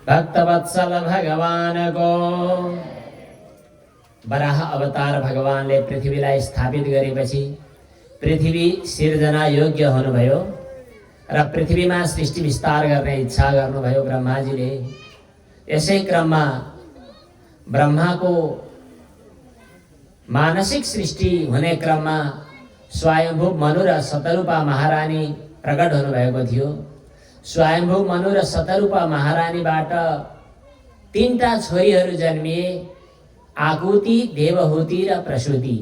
भक्तवत्सल भगवानको वराह अवतार भगवानले पृथ्वीलाई स्थापित गरेपछि पृथ्वी सिर्जना योग्य हुनुभयो र पृथ्वीमा सृष्टि विस्तार गर्ने इच्छा गर्नुभयो ब्रह्माजीले। यसै क्रममा ब्रह्माको मानसिक सृष्टि हुने क्रममा स्वयंभू मनु र शतरूपा महारानी प्रकट हुनुभएको थियो। स्वयंभू मनु र शतरूपा महारानीबाट तीनटा छोरीहरू जन्मिए, आकुति, देवहूति र प्रसूति।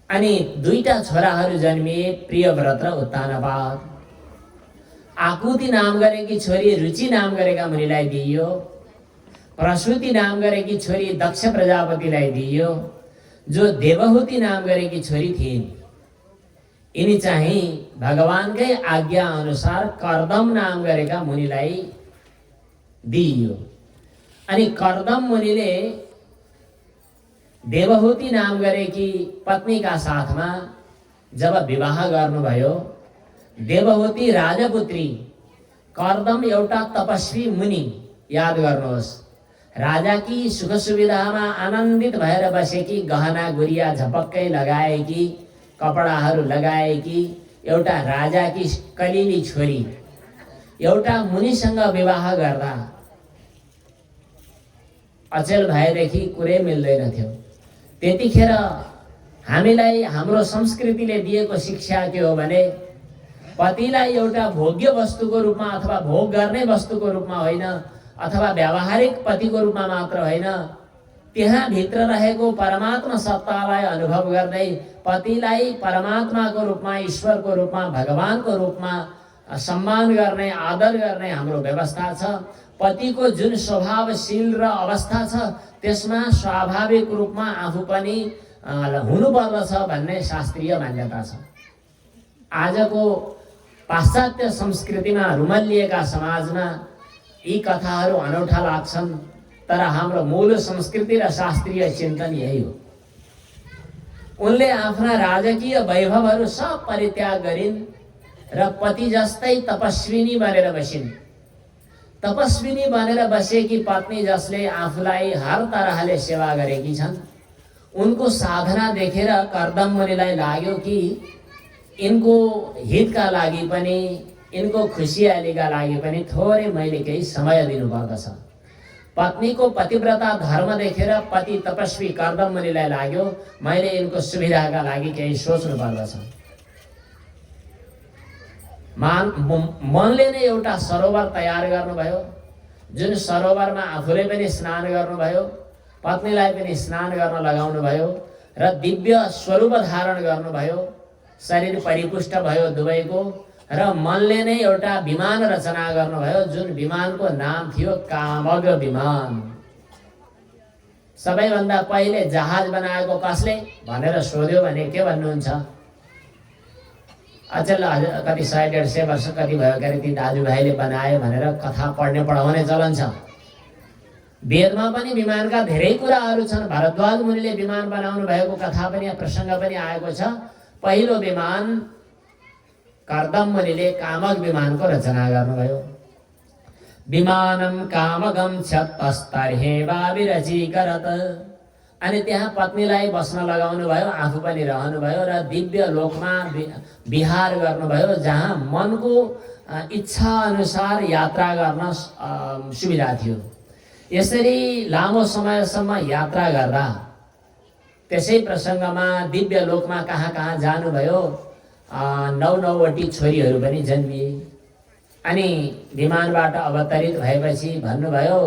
अनि दुईटा छोराहरू जन्मिए, प्रियव्रत र उत्तानपाद। आकुति नाम गरेकी छोरी रुचि नाम गरेका मुनिलाई दिइयो। प्रसूति नाम गरेकी छोरी दक्ष प्रजापतिलाई दिइयो, जो देवहूति नाम गरेकी छोरी थिइन्। यिनी चाहिँ भगवानकै आज्ञा अनुसार कर्दम नाम गरेका मुनिलाई दिइयो। अनि कर्दम मुनिले देवहूति नाम गरेकी पत्नीका साथमा जब विवाह गर्नुभयो, देवहूति राजपुत्री, कर्दम एउटा तपस्वी मुनि। याद गर्नुहोस्, राजाकी सुख सुविधामा आनन्दित भएर बसेकी, गहना गुरिया झपक्कै लगाएकी, कपडाहरू लगाएकी एउटा राजाकी कलिली छोरी एउटा मुनिसँग विवाह गर्दा अचेल भएदेखि कुरै मिल्दैन थियो। त्यतिखेर हामीलाई हाम्रो संस्कृतिले दिएको शिक्षा के हो भने पतिलाई एउटा भोग्य वस्तुको रूपमा अथवा भोग गर्ने वस्तुको रूपमा होइन, अथवा व्यावहारिक पतिको रूपमा मात्र होइन, त्यहाँ भित्र रहेको परमात्मा सत्तालाई अनुभव गर्दै पतिलाई परमात्माको रूपमा, ईश्वरको रूपमा, भगवानको रूपमा सम्मान गर्ने, आदर गर्ने हाम्रो व्यवस्था छ। पतिको जुन स्वभावशील र अवस्था छ त्यसमा स्वाभाविक रूपमा आफू पनि हुनुपर्दछ भन्ने शास्त्रीय मान्यता छ। आजको पाश्चात्य संस्कृतिमा रुमल्लिएका समाजमा यी कथाहरू अनौठा लाग्छन्, तर हाम्रो मूल संस्कृति र शास्त्रीय चिन्तन यही हो। उनले आफ्ना राजकीय वैभवहरू सब परित्याग गरिन् र पति जस्तै तपस्विनी बनेर बसिन्। तपस्विनी बनेर बसेकी पत्नी जसले आफूलाई हर तरहले सेवा गरेकी छन्, उनको साधना देखेर कर्दम मुनिलाई लाग्यो कि इनको हितका लागि पनि, इनको खुसियालीका लागि पनि थोरै मैले केही समय दिनुपर्दछ। पत्नीको पतिव्रता धर्म देखेर पति तपस्वी कर्दम मुनिलाई लाग्यो मैले इनको सुविधाका लागि केही सोच्नु पर्दछ। मनले नै एउटा सरोवर तयार गर्नुभयो, जुन सरोवरमा आफूले पनि स्नान गर्नुभयो, पत्नीलाई पनि स्नान गर्न लगाउनु भयो र दिव्य स्वरूप धारण गर्नुभयो। शरीर परिपुष्ट भयो दुवैको, र मनले नै एउटा विमान रचना गर्नुभयो, जुन विमानको नाम थियो कामग विमान। सबैभन्दा पहिले जहाज बनाएको कसले भनेर सोध्यो भने के भन्नुहुन्छ? अचेल कति 100-150 वर्ष कति भयो गरे ती दाजुभाइले बनाए भनेर कथा पढ्ने पढाउने चलन छ। वेदमा पनि विमानका धेरै कुराहरू छन्। भारद्वाज मुनिले विमान बनाउनु भएको कथा पनि, प्रसङ्ग पनि आएको छ। पहिलो विमान कर्दम मुनिले कामग विमानको रचना गर्नुभयो। विमानम कामगम छत्तस्तर्हेवा विरचिकरत। अनि त्यहाँ पत्नीलाई बस्न लगाउनु भयो, आफू पनि रहनुभयो र दिव्य लोकमा विहार गर्नुभयो, जहाँ मनको इच्छा अनुसार यात्रा गर्न सुविधा थियो। यसरी लामो समयसम्म यात्रा गर्दा त्यसै प्रसङ्गमा दिव्य लोकमा कहाँ कहाँ जानुभयो, 9-9वटी छोरीहरू पनि जन्मिए। अनि विमानबाट अवतरित भएपछि भन्नुभयो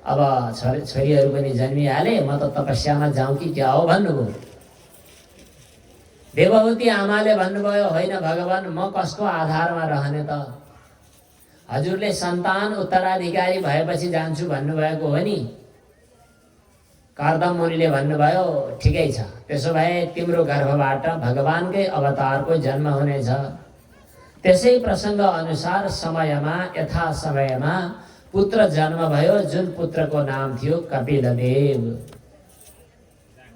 अब छोरीहरू पनि जन्मिहाले, म त तपस्यामा जाउँ कि क्या हो भन्नुभयो। देवहूति आमाले भन्नुभयो होइन भगवान, म कसको आधारमा रहने त? हजुरले सन्तान उत्तराधिकारी भएपछि जान्छु भन्नुभएको हो नि। कर्दम मुनिले भन्नुभयो ठिकै छ, त्यसो भए तिम्रो गर्भबाट भगवानकै अवतारको जन्म हुनेछ। त्यसै प्रसङ्ग अनुसार समयमा, यथा समयमा पुत्र जन्म भयो, जुन पुत्रको नाम थियो कपिलदेव।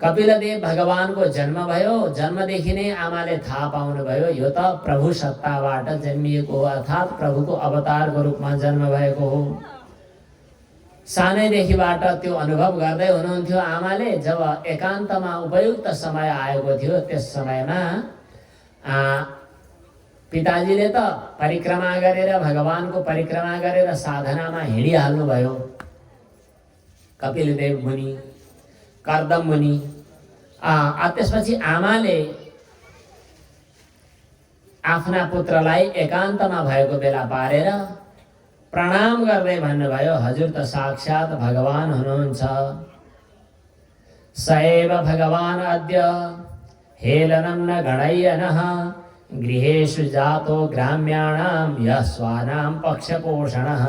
कपिलदेव भगवानको जन्म भयो। जन्मदेखि नै आमाले थाहा पाउनुभयो यो त प्रभु सत्ताबाट जन्मिएको हो, अर्थात् प्रभुको अवतारको रूपमा जन्म भएको हो। सानैदेखिबाट त्यो अनुभव गर्दै हुनुहुन्थ्यो आमाले। जब एकान्तमा उपयुक्त समय आएको थियो त्यस समयमा पिताजीले त परिक्रमा गरेर भगवानको परिक्रमा गरेर साधनामा हिँडिहाल्नुभयो। कपिलदेव मुनि, कर्दम मुनि। त्यसपछि आमाले आफ्ना पुत्रलाई एकान्तमा भएको बेला पारेर प्रणाम गर्दै भन्नुभयो, हजुर त साक्षात् भगवान हुनुहुन्छ। सएव भगवान अद्य हेलनं न गणय्यनः गृहेषु जातो ग्राम्याणां यः स्वानां पक्षपोषणः।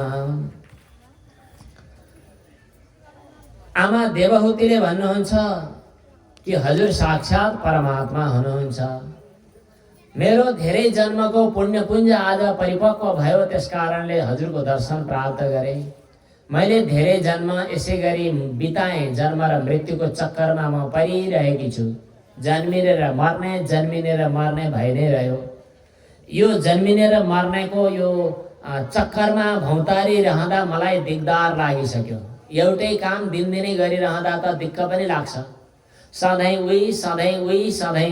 आमा देवहूतिले भन्नुहुन्छ कि हजुर साक्षात् परमात्मा हुनुहुन्छ। मेरो धेरै जन्मको पुण्यपुञ्ज आज परिपक्व भयो, त्यस कारणले हजुरको दर्शन प्राप्त गरेँ। मैले धेरै जन्म यसै गरी बिताएँ। जन्म र मृत्युको चक्करमा म परिरहेकी छु। जन्मिने र मर्ने भइ नै रह्यो। यो जन्मिने र मर्नेको यो चक्करमा भौतारी रहँदा मलाई दिगदार लागिसक्यो। एउटै काम दिनदिनै गरिरहँदा त दिक्क पनि लाग्छ। सधैँ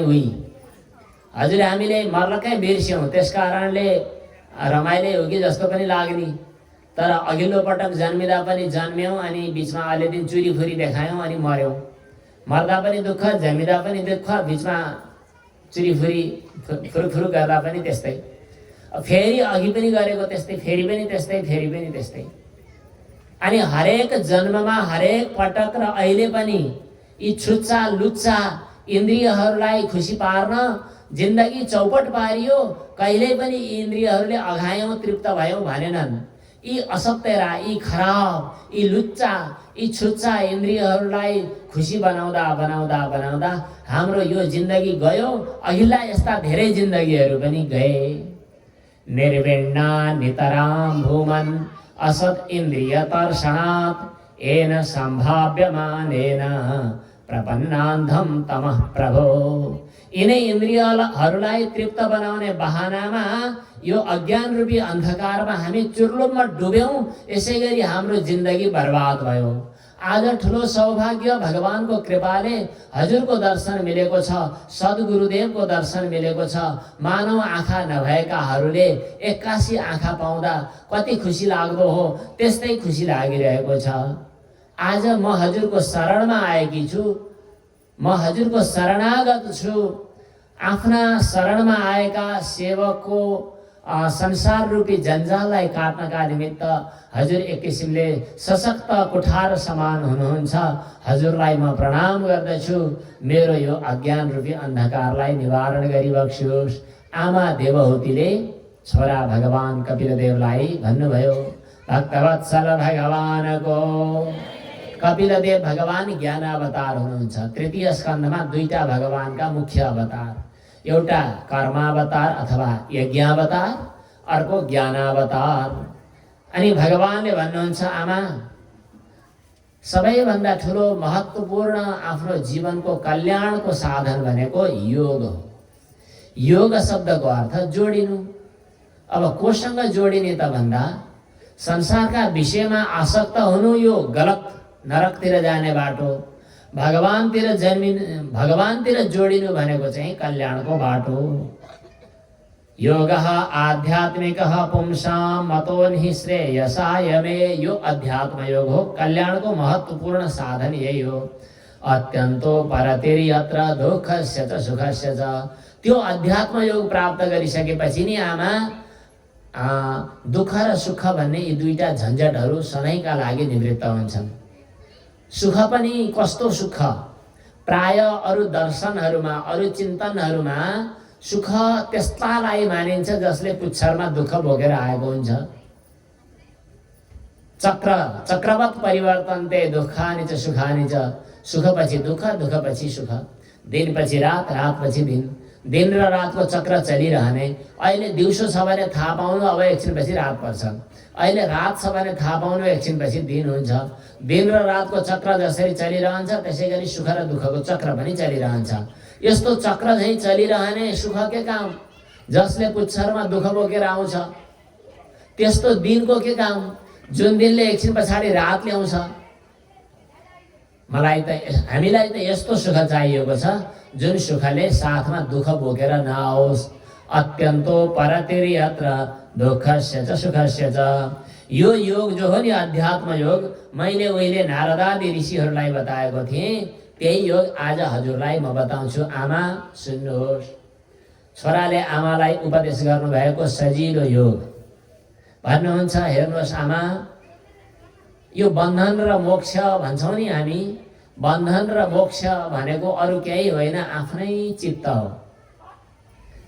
उही। हजुर हामीले मर्लकै बिर्स्यौँ, त्यस कारणले रमाइलो हो कि जस्तो पनि लाग्ने। तर अघिल्लो पटक जन्मिँदा पनि जन्म्यौँ अनि बिचमा अलि दिन चुरीफुरी देखायौँ अनि मर्यौँ। मर्दा पनि दुःख, जन्मिँदा पनि दुःख, बिचमा चुरीफुरी फुरुफुरु गर्दा पनि त्यस्तै। फेरि अघि पनि गरेको त्यस्तै, फेरि पनि त्यस्तै। अनि हरेक जन्ममा हरेक पटक र अहिले पनि यी छुच्चा लुच्चा इन्द्रियहरूलाई खुसी पार्न जिन्दगी चौपट पारियो। कहिल्यै पनि यी इन्द्रियहरूले अघायौँ, तृप्त भयौँ भनेनन्। यी असत्य, यी खराब, यी लुच्चा, यी छुच्चा इन्द्रियहरूलाई खुसी बनाउँदा हाम्रो यो जिन्दगी गयो। अघिल्ला यस्ता धेरै जिन्दगीहरू पनि गए। निर्विण्णा नितरां भूमन् असत् इन्द्रिय तर्षणात् येन सम्भाव्यमानेन प्रपन्नान्धं तमः प्रभो। यिनै इन्द्रियहरूलाई तृप्त बनाउने बहानामा यो अज्ञान रूपी अन्धकारमा हामी चुर्लुममा डुब्यौँ। यसै गरी हाम्रो जिन्दगी बर्बाद भयो। आज ठुलो सौभाग्य भगवानको कृपाले हजुरको दर्शन मिलेको छ, सद्गुरुदेवको दर्शन मिलेको छ। मानव आँखा नभएकाहरूले 81 आँखा पाउँदा कति खुसी लाग्दो हो, त्यस्तै खुसी लागिरहेको छ। आज म हजुरको शरणमा आएकी छु, म हजुरको शरणागत छु। आफ्ना शरणमा आएका सेवकको संसार रूपी जन्जाललाई काट्नका निमित्त हजुर एक किसिमले सशक्त कुठार समान हुनुहुन्छ। हजुरलाई म प्रणाम गर्दछु। मेरो यो अज्ञान रूपी अन्धकारलाई निवारण गरिबक्स्योस्। आमा देवहूतिले छोरा भगवान कपिलदेवलाई भन्नुभयो। भक्तवत्सल भगवानको कपिलदेव भगवान ज्ञानावतार हुनुहुन्छ। तृतीय स्कन्धमा दुईटा भगवानका मुख्य अवतार, एउटा कर्मावतार अथवा यज्ञावतार, अर्को ज्ञानावतार। अनि भगवानले भन्नुहुन्छ, आमा सबैभन्दा ठुलो महत्त्वपूर्ण आफ्नो जीवनको कल्याणको साधन भनेको योग हो। योग शब्दको अर्थ जोडिनु। अब कोसँग जोडिने त भन्दा संसारका विषयमा आसक्त हुनु यो गलत, नरकतिर जाने बाटो। भगवानतिर जोडिनु भनेको चाहिँ कल्याणको बाटो। योगः आध्यात्मिकः पुंसां मतोन्हि श्रेयसाय मे। यो अध्यात्म योग हो, कल्याणको महत्त्वपूर्ण साधन यही हो। अत्यन्तो परतिर्यत्र दुःखस्य च सुखस्य च। त्यो अध्यात्म योग प्राप्त गरिसकेपछि नि आमा दुःख र सुख भन्ने यी दुईटा झन्झटहरू सधैँका लागि निवृत्त हुन्छन्। सुख पनि कस्तो सुख, प्राय अरू दर्शनहरूमा, अरू चिन्तनहरूमा सुख त्यस्तालाई मानिन्छ जसले पुच्छरमा दुःख बोकेर आएको हुन्छ। चक्रवत् परिवर्तन्ते दुःखानि च सुखानि च। सुखपछि दुःख, दुःखपछि सुख, दिनपछि रात, रातपछि दिन। दिन र रातको चक्र चलिरहने। अहिले दिउँसो छ भने थाहा पाउनु अब एकछिनपछि रात पर्छ। अहिले रात छ भने थाहा पाउनु एकछिनपछि दिन हुन्छ। दिन र रातको चक्र जसरी चलिरहन्छ त्यसै गरी सुख र दुःखको चक्र पनि चलिरहन्छ। यस्तो चक्र झैँ चलिरहने सुख के काम, जसले पुच्छरमा दुःख बोकेर आउँछ। त्यस्तो दिनको के काम, जुन दिनले एकछिन पछाडि रात ल्याउँछ। हामीलाई त यस्तो सुख चाहिएको छ जुन सुखले साथमा दुःख बोकेर नआओस्। अत्यन्तो परतिर्यत्र दुःखस्य च सुखस्य च। यो योग जो हो नि अध्यात्म योग, मैले उहिले नारदादि ऋषिहरूलाई बताएको थिएँ, त्यही योग आज हजुरलाई म बताउँछु। आमा सुन्नुहोस्। छोराले आमालाई उपदेश गर्नुभएको सजिलो योग भन्नुहुन्छ, हेर्नुहोस् आमा, यो बन्धन र मोक्ष भन्छौँ नि हामी, बन्धन र मोक्ष भनेको अरू केही होइन, आफ्नै चित्त हो।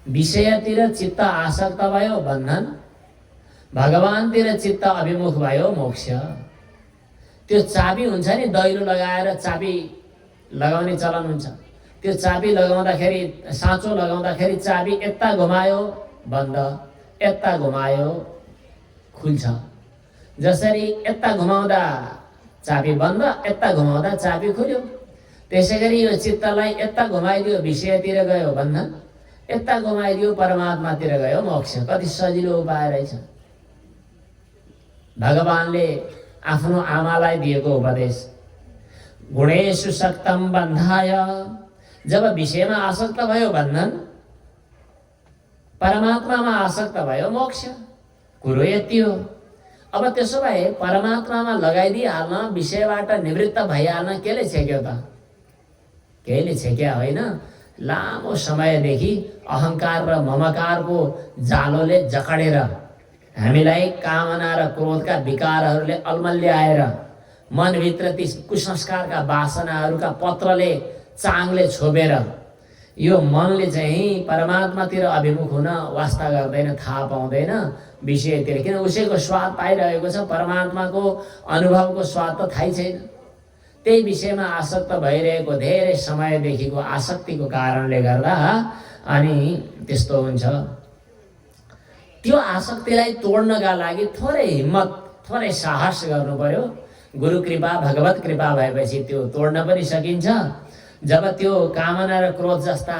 विषयतिर चित्त आसक्त भयो बन्धन, भगवानतिर चित्त अभिमुख भयो मोक्ष। त्यो चाबी हुन्छ नि, दैलो लगाएर चाबी लगाउने चलन हुन्छ। त्यो चाबी लगाउँदाखेरि, साँचो लगाउँदाखेरि चाबी यता घुमायो बन्द, यता घुमायो खुल्छ। जसरी यता घुमाउँदा चाबी बन्द, यता घुमाउँदा चाबी खुल्यो। त्यसै गरी यो चित्तलाई यता घुमाइदियो विषयतिर गयो बन्धन, यता घुमाइदियो परमात्मातिर गयो मोक्ष। कति सजिलो उपाय रहेछ। भगवानले आफ्नो आमालाई दिएको उपदेश, गुणेषु सक्तम बन्धाय। जब विषयमा आसक्त भयो बन्धन, परमात्मामा आसक्त भयो मोक्ष। कुरो यति हो। अब त्यसो भए परमात्मामा लगाइदिइहाल्न, विषयबाट निवृत्त भइहाल्न केले छेक्यो त? केहीले छेक्या होइन। लामो समयदेखि अहङ्कार र ममकारको जालोले जकडेर हामीलाई कामना र क्रोधका विकारहरूले अल्मल्याएर मनभित्र ती कुसंस्कारका वासनाहरूका पत्रले चाङले छोपेर यो मनले चाहिँ परमात्मातिर अभिमुख हुन वास्ता गर्दैन, थाहा पाउँदैन विषयतिर। किन उसैको स्वाद पाइरहेको छ, परमात्माको अनुभवको स्वाद त थाहै छैन। त्यही विषयमा आसक्त भइरहेको धेरै समयदेखिको आसक्तिको कारणले गर्दा अनि त्यस्तो हुन्छ। त्यो आसक्तिलाई तोड्नका लागि थोरै हिम्मत, थोरै साहस गर्नु पर्यो। गुरु कृपा, भगवत कृपा भएपछि त्यो तोड्न पनि सकिन्छ। जब त्यो कामना र क्रोध जस्ता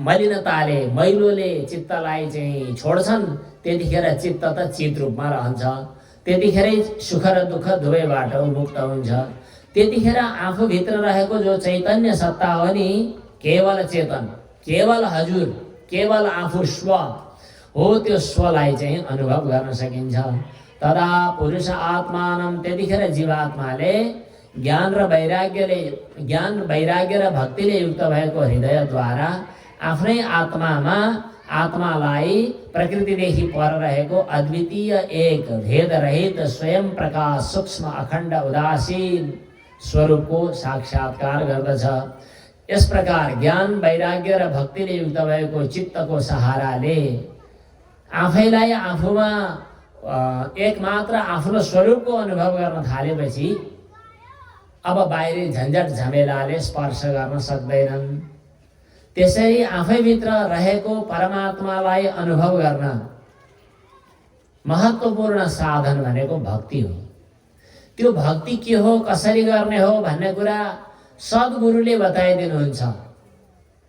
मलिनताले, मैलोले चित्तलाई चाहिँ छोड्छन्, त्यतिखेर चित्त त चित रूपमा रहन्छ। त्यतिखेरै सुख र दुःख दुवैबाट मुक्त हुन्छ। त्यतिखेर आफूभित्र रहेको जो चैतन्य सत्ता हो नि, केवल चेतन, केवल हजुर, केवल आफू स्व हो, त्यो स्वलाई चाहिँ अनुभव गर्न सकिन्छ। तदा पुरुष आत्मानम, त्यतिखेर जीवात्माले ज्ञान र वैराग्य र भक्तिले युक्त भएको हृदयद्वारा आफ्नै आत्मामा, आत्मालाई प्रकृतिदेखि पर रहेको अद्वितीय एक भेदरहित स्वयं प्रकाश सूक्ष्म अखण्ड उदासीन स्वरूपको साक्षात्कार गर्दछ। यस प्रकार ज्ञान वैराग्य र भक्तिले युक्त भएको चित्तको सहाराले आफैलाई आफूमा एकमात्र आफ्नो स्वरूपको अनुभव गर्न थालेपछि अब बाहिरी झन्झट झमेलाले स्पर्श गर्न सक्दैनन्। त्यसरी आफैभित्र रहेको परमात्मालाई अनुभव गर्न महत्त्वपूर्ण साधन भनेको भक्ति हो। त्यो भक्ति के हो, कसरी गर्ने हो भन्ने कुरा सद्गुरुले बताइदिनुहुन्छ।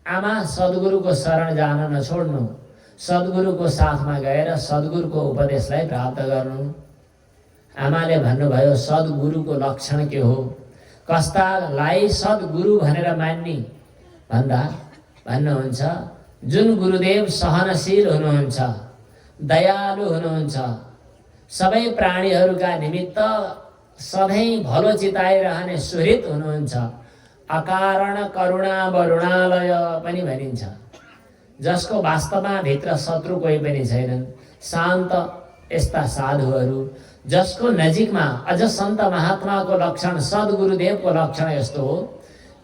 आमा, सद्गुरुको शरण जान नछोड्नु, सद्गुरुको साथमा गएर सद्गुरुको उपदेशलाई प्राप्त गर्नु। आमाले भन्नुभयो सद्गुरुको लक्षण के हो, कस्तालाई सद्गुरु भनेर मान्ने भन्दा भन्नुहुन्छ, जुन गुरुदेव सहनशील हुनुहुन्छ, दयालु हुनुहुन्छ, सबै प्राणीहरूका निमित्त सधैँ भलो चिताइरहने सुहृद हुनुहुन्छ, अकारण करुणा वरुणालय पनि भनिन्छ, जसको वास्तवमा भित्र शत्रु कोही पनि छैनन्, शान्त यस्ता साधुहरू, जसको नजिकमा अझ सन्त महात्माको लक्षण, सद्गुरुदेवको लक्षण यस्तो हो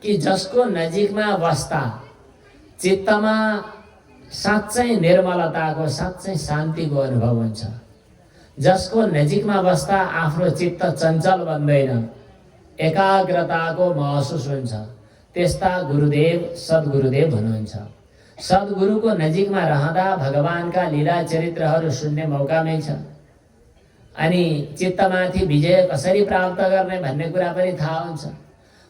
कि जसको नजिकमा बस्दा चित्तमा साँच्चै निर्मलताको, साँच्चै शान्तिको अनुभव हुन्छ। जसको नजिकमा बस्दा आफ्नो चित्त चञ्चल बन्दैन, एकाग्रताको महसुस हुन्छ, त्यस्ता गुरुदेव सद्गुरुदेव हुनुहुन्छ। सद्गुरुको नजिकमा रहँदा भगवानका लीला चरित्रहरू सुन्ने मौका मिल्छ। अनि चित्तमाथि विजय कसरी प्राप्त गर्ने भन्ने कुरा पनि थाहा हुन्छ।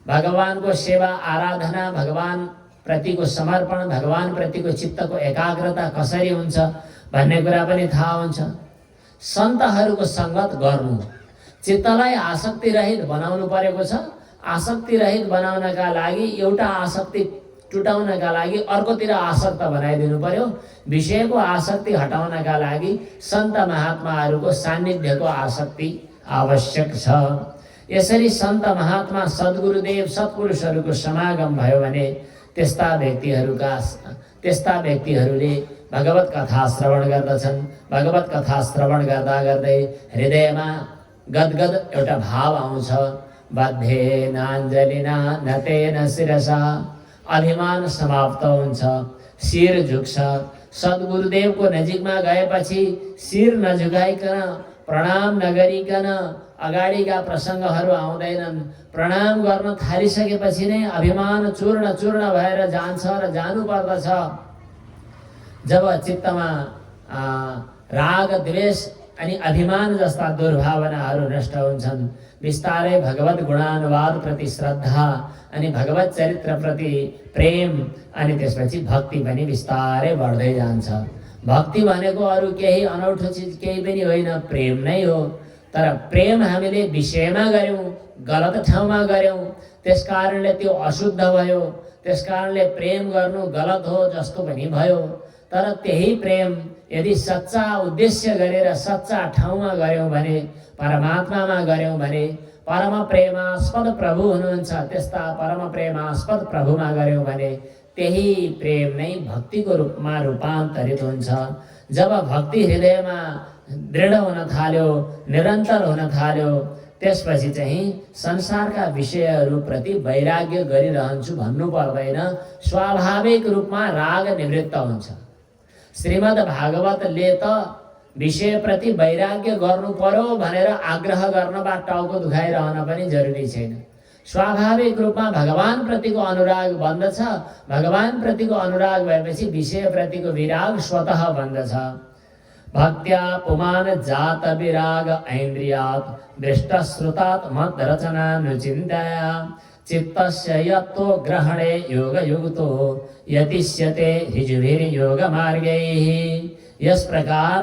भगवानको सेवा, आराधना, भगवान प्रतिको समर्पण, भगवान प्रतिको चित्तको एकाग्रता कसरी हुन्छ भन्ने कुरा पनि थाहा हुन्छ। सन्तहरूको सङ्गत गर्नु। चित्तलाई आसक्ति रहित बनाउनु परेको छ। आसक्ति रहित बनाउनका लागि एउटा आसक्ति टुटाउनका लागि अर्कोतिर आसक्त बनाइदिनु पर्यो। विषयको आसक्ति हटाउनका लागि सन्त महात्माहरूको सान्निध्यको आसक्ति आवश्यक छ। यसरी सन्त महात्मा सद्गुरुदेव सत्पुरुषहरूको समागम भयो भने त्यस्ता व्यक्तिहरूले भगवत कथा श्रवण गर्दछन्। भगवत कथा श्रवण गर्दा गर्दै हृदयमा गदगद एउटा भाव आउँछ। बद्धेनाञ्जलिना नतेन शिरसा, अभिमान समाप्त हुन्छ, शिर झुक्छ। सद्गुरुदेवको नजिकमा गएपछि शिर नझुकाइकन, प्रणाम नगरिकन अगाडिका प्रसङ्गहरू आउँदैनन्। प्रणाम गर्न थालिसकेपछि नै अभिमान चूर्ण चूर्ण भएर जान्छ र जानु पर्दछ। जब चित्तमा राग द्वेष अनि अभिमान जस्ता दुर्भावनाहरू नष्ट हुन्छन्, बिस्तारै भगवत गुणानुवाद प्रति श्रद्धा अनि भगवत चरित्र प्रति प्रेम अनि त्यसपछि भक्ति पनि बिस्तारै बढ्दै जान्छ। भक्ति भनेको अरू केही अनौठो चिज केही पनि होइन, प्रेम नै हो। तर प्रेम हामीले विषयमा गर्यौं, गलत ठाउँमा गर्यौं, त्यसकारणले त्यो अशुद्ध भयो। त्यसकारणले प्रेम गर्नु गलत हो जस्तो पनि भयो। तर त्यही प्रेम यदि सच्चा उद्देश्य गरेर सच्चा ठाउँमा गर्यौं भने, परमात्मामा गर्यौं भने, परम प्रेमास्पद प्रभु हुनुहुन्छ, त्यस्ता परम प्रेमास्पद प्रभुमा गर्यौं भने त्यही प्रेम नै भक्तिको रूपमा रूपान्तरित हुन्छ। जब भक्ति हृदयमा दृढ हुन थाल्यो, निरन्तर हुन थाल्यो, त्यसपछि चाहिँ संसारका विषयहरूप्रति वैराग्य गरिरहन्छु भन्नु पर्दैन। स्वाभाविक रूपमा राग निवृत्त हुन्छ। श्रीमद् भागवतले त विषयप्रति वैराग्य गर्नु पर्यो भनेर आग्रह गर्नबाट टाउको दुखाइरहन पनि जरुरी छैन। स्वाभाविक रूपमा भगवान प्रतिको अनुराग बन्दछ। भगवान प्रतिको अनुराग भएपछि विषयप्रतिको विराग स्वतः बन्दछ। भक्त्या पुमान जात विराग ऐन्द्रियात् दृष्ट श्रुतात् मद रचनानुचिन्तया चित्तस्य यत्तो ग्रहणे योग युक्तो यतिष्यते ऋजुभिर्योग मार्गैः। यस प्रकार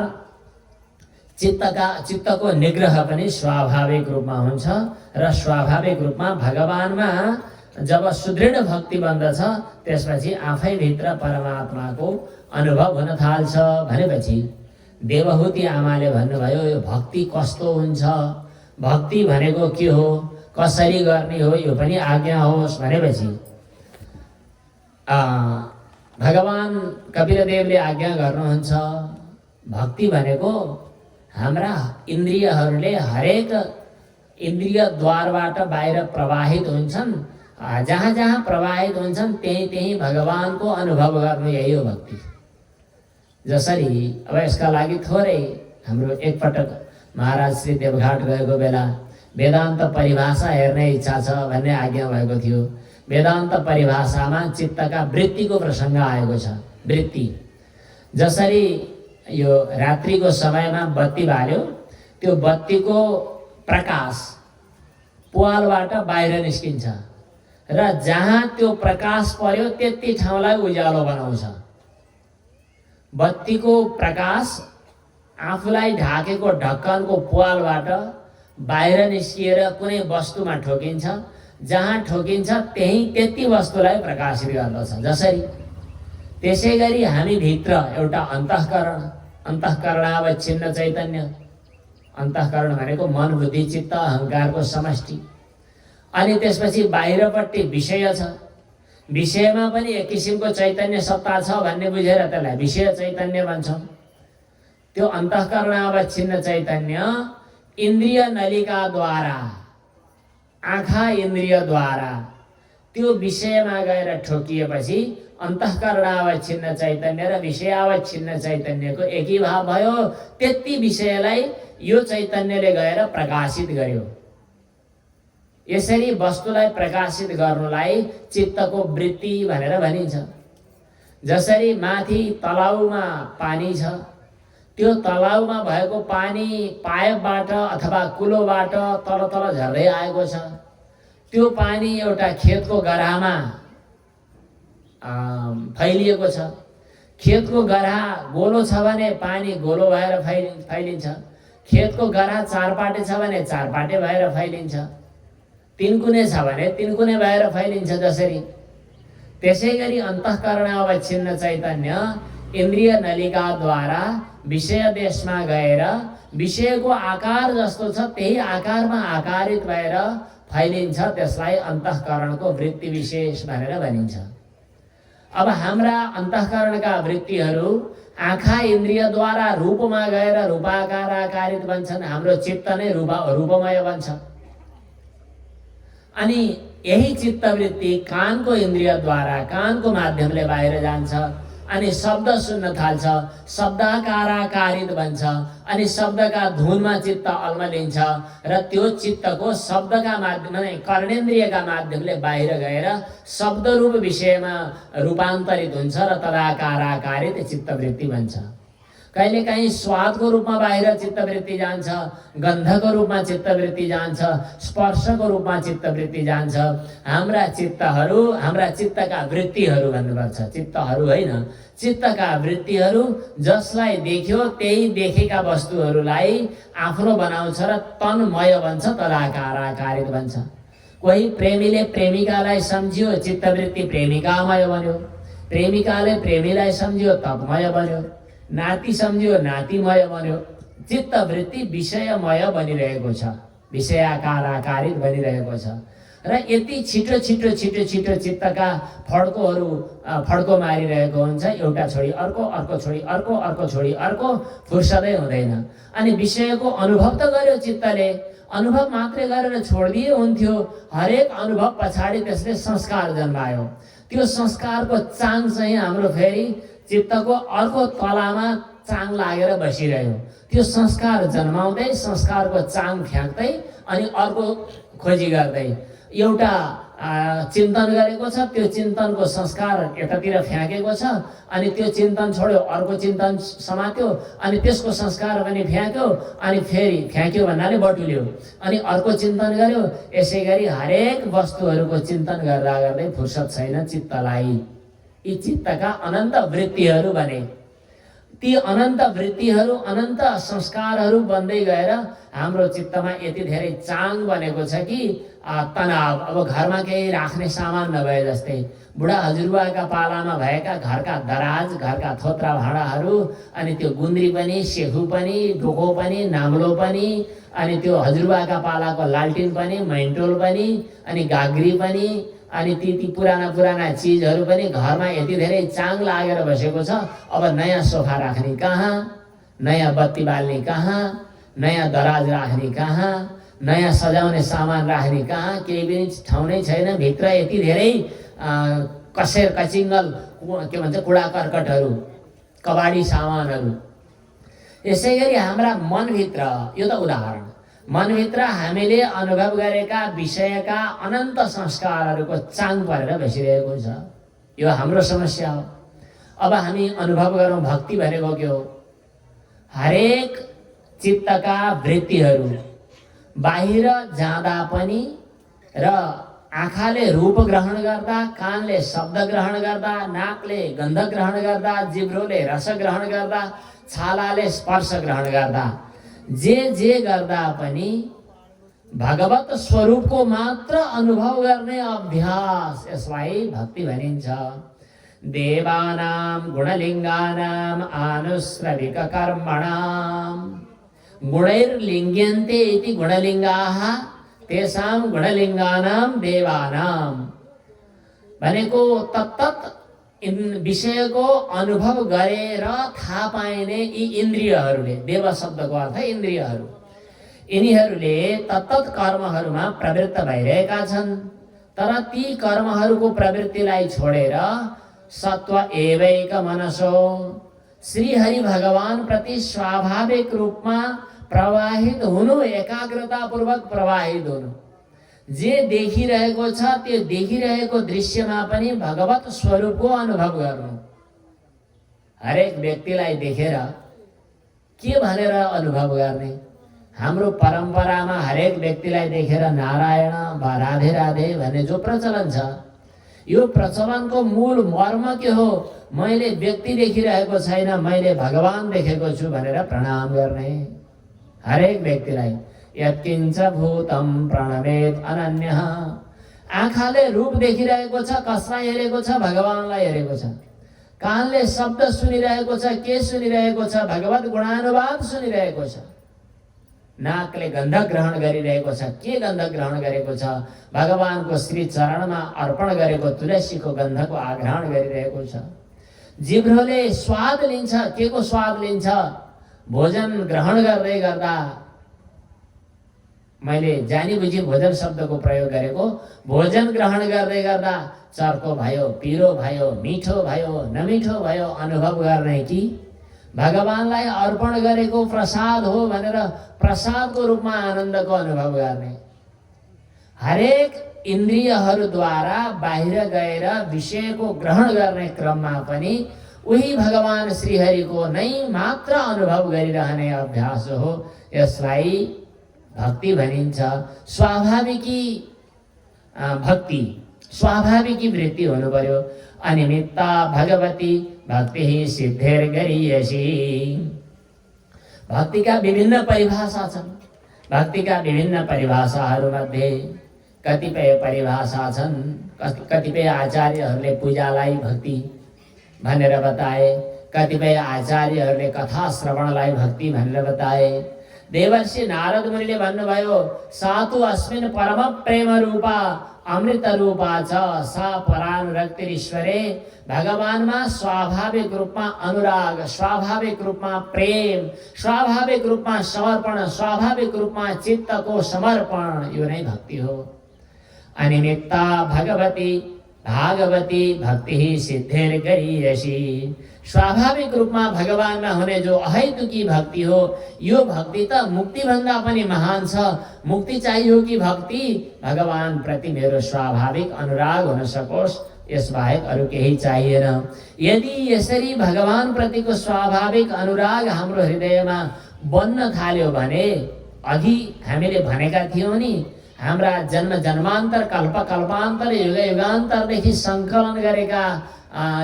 चित्तको निग्रह पनि स्वाभाविक रूपमा हुन्छ र स्वाभाविक रूपमा भगवानमा जब सुदृढ भक्ति बन्दछ त्यसपछि आफैभित्र परमात्माको अनुभव हुन थाल्छ। भनेपछि देवहूति आमाले भन्नुभयो यो भक्ति कस्तो हुन्छ, भक्ति भनेको के हो, कसरी गर्ने हो, यो पनि आज्ञा होस् भनेपछि भगवान कपिलदेवले आज्ञा गर्नुहुन्छ। भक्ति भनेको हाम्रा इन्द्रियहरूले हरेक इन्द्रियद्वारबाट बाहिर प्रवाहित हुन्छन्। जहाँ जहाँ प्रवाहित हुन्छन् त्यही त्यही भगवानको अनुभव गर्नु, यही हो भक्ति। जसरी अब यसका लागि थोरै हाम्रो एकपटक महाराज श्री देवघाट गएको बेला वेदान्त परिभाषा हेर्ने इच्छा छ भन्ने आज्ञा भएको थियो। वेदान्त परिभाषामा चित्तका वृत्तिको प्रसङ्ग आएको छ। वृत्ति जसरी यो रात्रिको समयमा बत्ती बाल्यो, त्यो बत्तीको प्रकाश पुवालबाट बाहिर निस्किन्छ र जहाँ त्यो प्रकाश पर्यो त्यति ठाउँलाई उज्यालो बनाउँछ। बत्तीको प्रकाश आफूलाई ढाकेको ढक्कनको पुवालबाट बाहिर निस्किएर कुनै वस्तुमा ठोकिन्छ, जहाँ ठोकिन्छ त्यति वस्तुलाई प्रकाशित गर्दछ। जसरी त्यसै गरी हामी भित्र एउटा अन्तःकरणावच्छिन्न चैतन्य, अन्तःकरण भनेको मन बुद्धि चित्त अहङ्कारको समष्टि, अनि त्यसपछि बाहिरपट्टि विषय छ। विषयमा पनि एक किसिमको चैतन्य सत्ता छ भन्ने बुझेर त्यसलाई विषय चैतन्य भन्छौँ। त्यो अन्तःकरणावच्छिन्न चैतन्य इन्द्रिय नलिकाद्वारा, आँखा इन्द्रियद्वारा त्यो विषयमा गएर ठोकिएपछि अन्तःकरणावच्छिन्न चैतन्य र विषयावच्छिन्न चैतन्यको एकीभाव भयो। त्यति विषयलाई यो चैतन्यले गएर प्रकाशित गर्यो। यसरी वस्तुलाई प्रकाशित गर्नुलाई चित्तको वृत्ति भनेर भनिन्छ। जसरी माथि तलाउमा पानी छ, त्यो तलाउमा भएको पानी पाइपबाट अथवा कुलोबाट तल तल झर्दै आएको छ। त्यो पानी एउटा खेतको गरामा फैलिएको छ। खेतको गरा गोलो छ भने पानी गोलो भएर फैलिन्छ। खेतको गरा 4 पाटे छ भने 4 पाटे भएर फैलिन्छ, 3 कुने छ भने 3 कुने भएर फैलिन्छ। जसरी त्यसैगरी अन्तःकरण अवच्छिन्न चैतन्य इन्द्रिय नलिकाद्वारा विषय देशमा गएर विषयको आकार जस्तो छ त्यही आकारमा आकारित भएर फैलिन्छ। त्यसलाई अन्तःकरणको वृत्ति विशेष भनेर भनिन्छ। अब हाम्रा अन्तःकरणका वृत्तिहरू आँखा इन्द्रियद्वारा रूपमा गएर रूपाकार आकारित बन्छन्। हाम्रो चित्त नै रूपमय बन्छ। अनि यही चित्तवृत्ति कानको इन्द्रियद्वारा कानको माध्यमले बाहिर जान्छ अनि शब्द सुन्न थाल्छ, शब्दाकार आकारित बन्छ अनि शब्दका धुनमा चित्त अल्मलिन्छ र त्यो चित्तको शब्दका माध्यमले कर्णेन्द्रियका माध्यमले बाहिर गएर शब्दरूप विषयमा रूपान्तरित हुन्छ र तदाकार आकारित चित्तवृत्ति बन्छ। कहिलेकाहीँ स्वादको रूपमा बाहिर चित्तवृत्ति जान्छ, गन्धको रूपमा चित्तवृत्ति जान्छ, स्पर्शको रूपमा चित्तवृत्ति जान्छ। हाम्रा चित्तका वृत्तिहरू भन्नुपर्छ, चित्तहरू होइन, चित्तका वृत्तिहरू जसलाई देख्यो त्यही देखेका वस्तुहरूलाई आफ्नो बनाउँछ र तन्मय बन्छ, तदाकार आकारित बन्छ। कोही प्रेमीले प्रेमिकालाई सम्झियो, चित्तवृत्ति प्रेमिकामय बन्यो। प्रेमिकाले प्रेमीलाई सम्झियो, तपमय बन्यो। नाति सम्झियो, नातिमय बन्यो। चित्तवृत्ति विषयमय बनिरहेको छ, विषयाकार आकारित बनिरहेको छ र यति छिटो चित्तका फड्को मारिरहेको हुन्छ। एउटा छोडी अर्को, अर्को छोडी अर्को, अर्को छोडी अर्को, फुर्सदै हुँदैन। अनि विषयको अनुभव त गर्यो चित्तले, अनुभव मात्रै गरेर छोडिदिए हुन्थ्यो। हरेक अनुभव पछाडि त्यसले संस्कार जन्मायो। त्यो संस्कारको चाङ चाहिँ हाम्रो फेरि चित्तको अर्को तलामा चाङ लागेर बसिरह्यो। त्यो संस्कार जन्माउँदै संस्कारको चाङ फ्याँक्दै अनि अर्को खोजी गर्दै एउटा चिन्तन गरेको छ, त्यो चिन्तनको संस्कार यतातिर फ्याँकेको छ अनि त्यो चिन्तन छोड्यो, अर्को चिन्तन समात्यो अनि त्यसको संस्कार पनि फ्याँक्यो अनि फेरि फ्याँक्यो भन्नाले बटुल्यो अनि अर्को चिन्तन गर्यो। यसै गरी हरेक वस्तुहरूको चिन्तन गर्दा गर्दै फुर्सद छैन चित्तलाई। यी चित्तका अनन्त वृत्तिहरू बने। ती अनन्त वृत्तिहरू, अनन्त संस्कारहरू बन्दै गएर हाम्रो चित्तमा यति धेरै चाङ बनेको छ कि तनाव। अब घरमा केही राख्ने सामान नभए जस्तै बुढा हजुरबाका पालामा भएका घरका दराज, घरका थोत्रा भाँडाहरू, अनि त्यो गुन्द्री पनि, सेखु पनि, डोको पनि, नाम्लो पनि, अनि त्यो हजुरबाका पालाको लालटिन पनि, मैन्टोल पनि, अनि गाग्री पनि, अनि ती पुराना चिजहरू पनि घरमा यति धेरै चाङ लागेर बसेको छ। अब नयाँ सोफा राख्ने कहाँ, नयाँ बत्ती बाल्ने कहाँ, नयाँ दराज राख्ने कहाँ, नयाँ सजाउने सामान राख्ने कहाँ, केही पनि ठाउँ नै छैन। भित्र यति धेरै कसेर कचिङ्गल के भन्छ कुडा कर्कटहरू, कबाडी सामानहरू। यसै गरी हाम्रा मनभित्र, यो त उदाहरण, मनभित्र हामीले अनुभव गरेका विषयका अनन्त संस्कारहरूको चाङ परेर बसिरहेको छ। यो हाम्रो समस्या हो। अब हामी अनुभव गरौँ भक्ति भनेको के हो। हरेक चित्तका वृत्तिहरू बाहिर जाँदा पनि र आँखाले रूप ग्रहण गर्दा, कानले शब्द ग्रहण गर्दा, नाकले गन्ध ग्रहण गर्दा, जिब्रोले रस ग्रहण गर्दा, छालाले स्पर्श ग्रहण गर्दा, जे गर्दा पनि भगवत स्वरूपको मात्र अनुभव गर्ने अभ्यास, यसलाई भक्ति भनिन्छ। देवानां गुणलिङ्गानां आनुश्रविक कर्मणां गुणैर्लिङ्ग्यन्ते इति गुणलिङ्गाः तेषां गुणलिङ्गानां देवानां भनेको तत्तत् विषयको अनुभव गरेर थाहा पाइने यी इन्द्रियहरूले, देव शब्दको अर्थ इन्द्रियहरू, यिनीहरूले तत्तत् कर्महरूमा प्रवृत्त भइरहेका छन्। तर ती कर्महरूको प्रवृत्तिलाई छोडेर सत्व एवैक मनसो श्रीहरि भगवान प्रति स्वाभाविक रूपमा प्रवाहित हुनु, एकाग्रतापूर्वक प्रवाहित हुनु। जे देखिरहेको छ त्यो देखिरहेको दृश्यमा पनि भगवत स्वरूपको अनुभव गर्नु। हरेक व्यक्तिलाई देखेर के भनेर अनुभव गर्ने? हाम्रो परम्परामा हरेक व्यक्तिलाई देखेर नारायण वा राधे राधे भन्ने जो प्रचलन छ, यो प्रचलनको मूल मर्म के हो? मैले व्यक्ति देखिरहेको छैन, मैले भगवान देखेको छु भनेर प्रणाम गर्ने। हरेक व्यक्तिलाई यत्किञ्च भूतं प्रणवेद अनन्यः। आँखाले रूप देखिरहेको छ, कसलाई हेरेको छ? भगवानलाई हेरेको छ। कानले शब्द सुनिरहेको छ, के सुनिरहेको छ? भगवत गुणानुवाद सुनिरहेको छ। नाकले गन्ध ग्रहण गरिरहेको छ, के गन्ध ग्रहण गरेको छ? भगवानको श्री चरणमा अर्पण गरेको तुलसीको गन्धको आग्रहण गरिरहेको छ। जिब्रोले स्वाद लिन्छ, के को स्वाद लिन्छ? भोजन ग्रहण गर्दै गर्दा, मैले जानी बुझी भोजन शब्दको प्रयोग गरेको, भोजन ग्रहण गर्दै गर्दा चर्को भयो, पिरो भयो, मिठो भयो, नमिठो भयो अनुभव गर्ने कि भगवानलाई अर्पण गरेको प्रसाद हो भनेर प्रसादको रूपमा आनन्दको अनुभव गर्ने। हरेक इन्द्रियहरूद्वारा बाहिर गएर विषयको ग्रहण गर्ने क्रममा पनि उही भगवान श्रीहरिको नै मात्र अनुभव गरिरहने अभ्यास हो। यसलाई भक्ति भनिन्छ। स्वाभाविकी भक्ति, स्वाभाविकी वृत्ति हुनु पर्यो। अनिमित्ता भगवती भक्ति सिद्धेर गरीयसी। भक्तिका विभिन्न परिभाषा छन्। भक्तिका विभिन्न परिभाषाहरूमध्ये कतिपय परिभाषा छन्। कतिपय आचार्यहरूले पूजालाई भक्ति भनेर बताए, कतिपय आचार्यहरूले कथा श्रवणलाई भक्ति भनेर बताए। देवर्षि नारद मुनिले भन्नुभयो, सातु अस्मिन् परम प्रेम रूपा अमृत रूपा छ सा परानुरक्ति ईश्वरे। भगवानमा स्वाभाविक रूपमा अनुराग, स्वाभाविक रूपमा प्रेम, स्वाभाविक रूपमा समर्पण, स्वाभाविक रूपमा चित्तको समर्पण, यो नै भक्ति हो। अनिमित्ता भगवती भागवती भक्ति सिद्धेर गरीयसी। स्वाभाविक रूपमा भगवानमा हुने जो अहेतुकी भक्ति हो, यो भक्ति त मुक्ति भन्दा पनि महान छ। मुक्ति चाहियो कि भक्ति भगवान प्रति मेरो स्वाभाविक अनुराग हुन सकोस्, यसबाहेक अरू केही चाहिएन। यदि यसरी भगवान प्रतिको स्वाभाविक अनुराग हाम्रो हृदयमा बन्न थाल्यो भने, अघि हामीले भनेका थियौं नि, हाम्रा जन्म जन्मान्तर कल्प कल्पान्तर युग युगान्तरदेखि सङ्कलन गरेका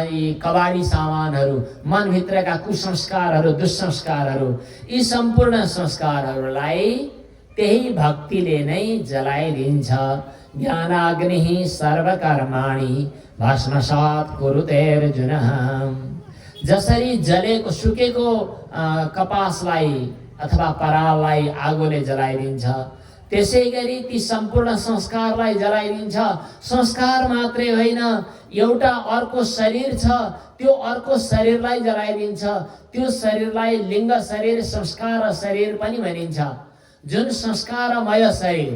यी कबाडी सामानहरू, मनभित्रका कुसंस्कारहरू, दुस्संस्कारहरू, यी सम्पूर्ण संस्कारहरूलाई त्यही भक्तिले नै जलाइदिन्छ। ज्ञानाग्निः सर्वकर्माणि भस्मसात् कुरुते अर्जुन। जसरी जलेको सुकेको कपासलाई अथवा पराललाई आगोले जलाइदिन्छ, त्यसै गरी ती सम्पूर्ण संस्कारलाई जलाइदिन्छ। संस्कार मात्रै होइन, एउटा अर्को शरीर छ, त्यो अर्को शरीरलाई जलाइदिन्छ। त्यो शरीरलाई लिङ्ग शरीर, संस्कार शरीर पनि भनिन्छ। जुन संस्कारमय शरीर,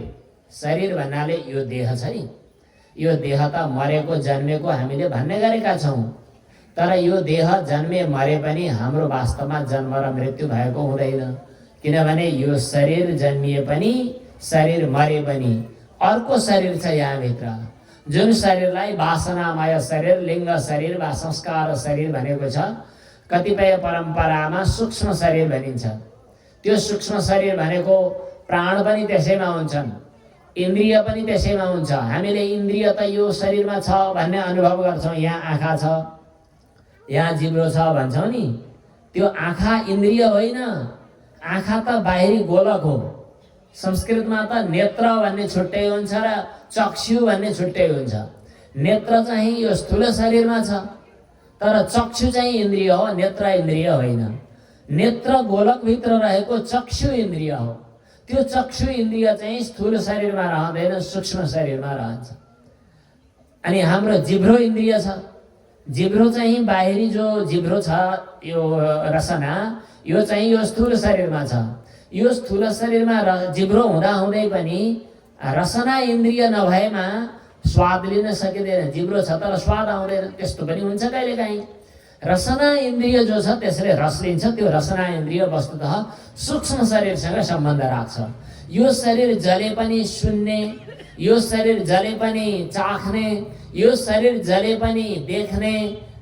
शरीर भन्नाले यो देह छ नि, यो देह त मरेको जन्मेको हामीले भन्ने गरेका छौँ, तर यो देह जन्मे मरे पनि हाम्रो वास्तवमा जन्म र मृत्यु भएको हुँदैन। किनभने यो शरीर जन्मिए पनि, शरीर मरे पनि अर्को शरीर छ यहाँभित्र, जुन शरीरलाई वासनामय शरीर, लिङ्ग शरीर वा संस्कार शरीर भनेको छ। कतिपय परम्परामा सूक्ष्म शरीर भनिन्छ। त्यो सूक्ष्म शरीर भनेको प्राण पनि त्यसैमा हुन्छन्, इन्द्रिय पनि त्यसैमा हुन्छ। हामीले इन्द्रिय त यो शरीरमा छ भन्ने अनुभव गर्छौँ। यहाँ आँखा छ, यहाँ जिब्रो छ भन्छौँ नि, त्यो आँखा इन्द्रिय होइन। आँखा त बाहिरी गोलक हो। संस्कृतमा त नेत्र भन्ने छुट्टै हुन्छ र चक्षु भन्ने छुट्टै हुन्छ। नेत्र चाहिँ यो स्थूल शरीरमा छ, तर चक्षु चाहिँ इन्द्रिय हो, नेत्र इन्द्रिय होइन। नेत्र गोलकभित्र रहेको चक्षु इन्द्रिय हो। त्यो चक्षु इन्द्रिय चाहिँ स्थूल शरीरमा रहँदैन, सूक्ष्म शरीरमा रहन्छ। अनि हाम्रो जिब्रो इन्द्रिय छ। जिब्रो चाहिँ बाहिरी जो जिब्रो छ, यो रसना, यो चाहिँ यो स्थूल शरीरमा छ। यो स्थूल शरीरमा जिब्रो हुँदा हुँदै पनि रसना इन्द्रिय नभएमा स्वाद लिन सकिँदैन। जिब्रो छ तर स्वाद आउँदैन, त्यस्तो पनि हुन्छ कहिलेकाहीँ। रसना इन्द्रिय जो छ त्यसले रस लिन्छ। त्यो रसना इन्द्रिय वस्तुतः सूक्ष्म शरीरसँग सम्बन्ध राख्छ। यो शरीर जले पनि सुन्ने, यो शरीर जले पनि चाख्ने, यो शरीर जले पनि देख्ने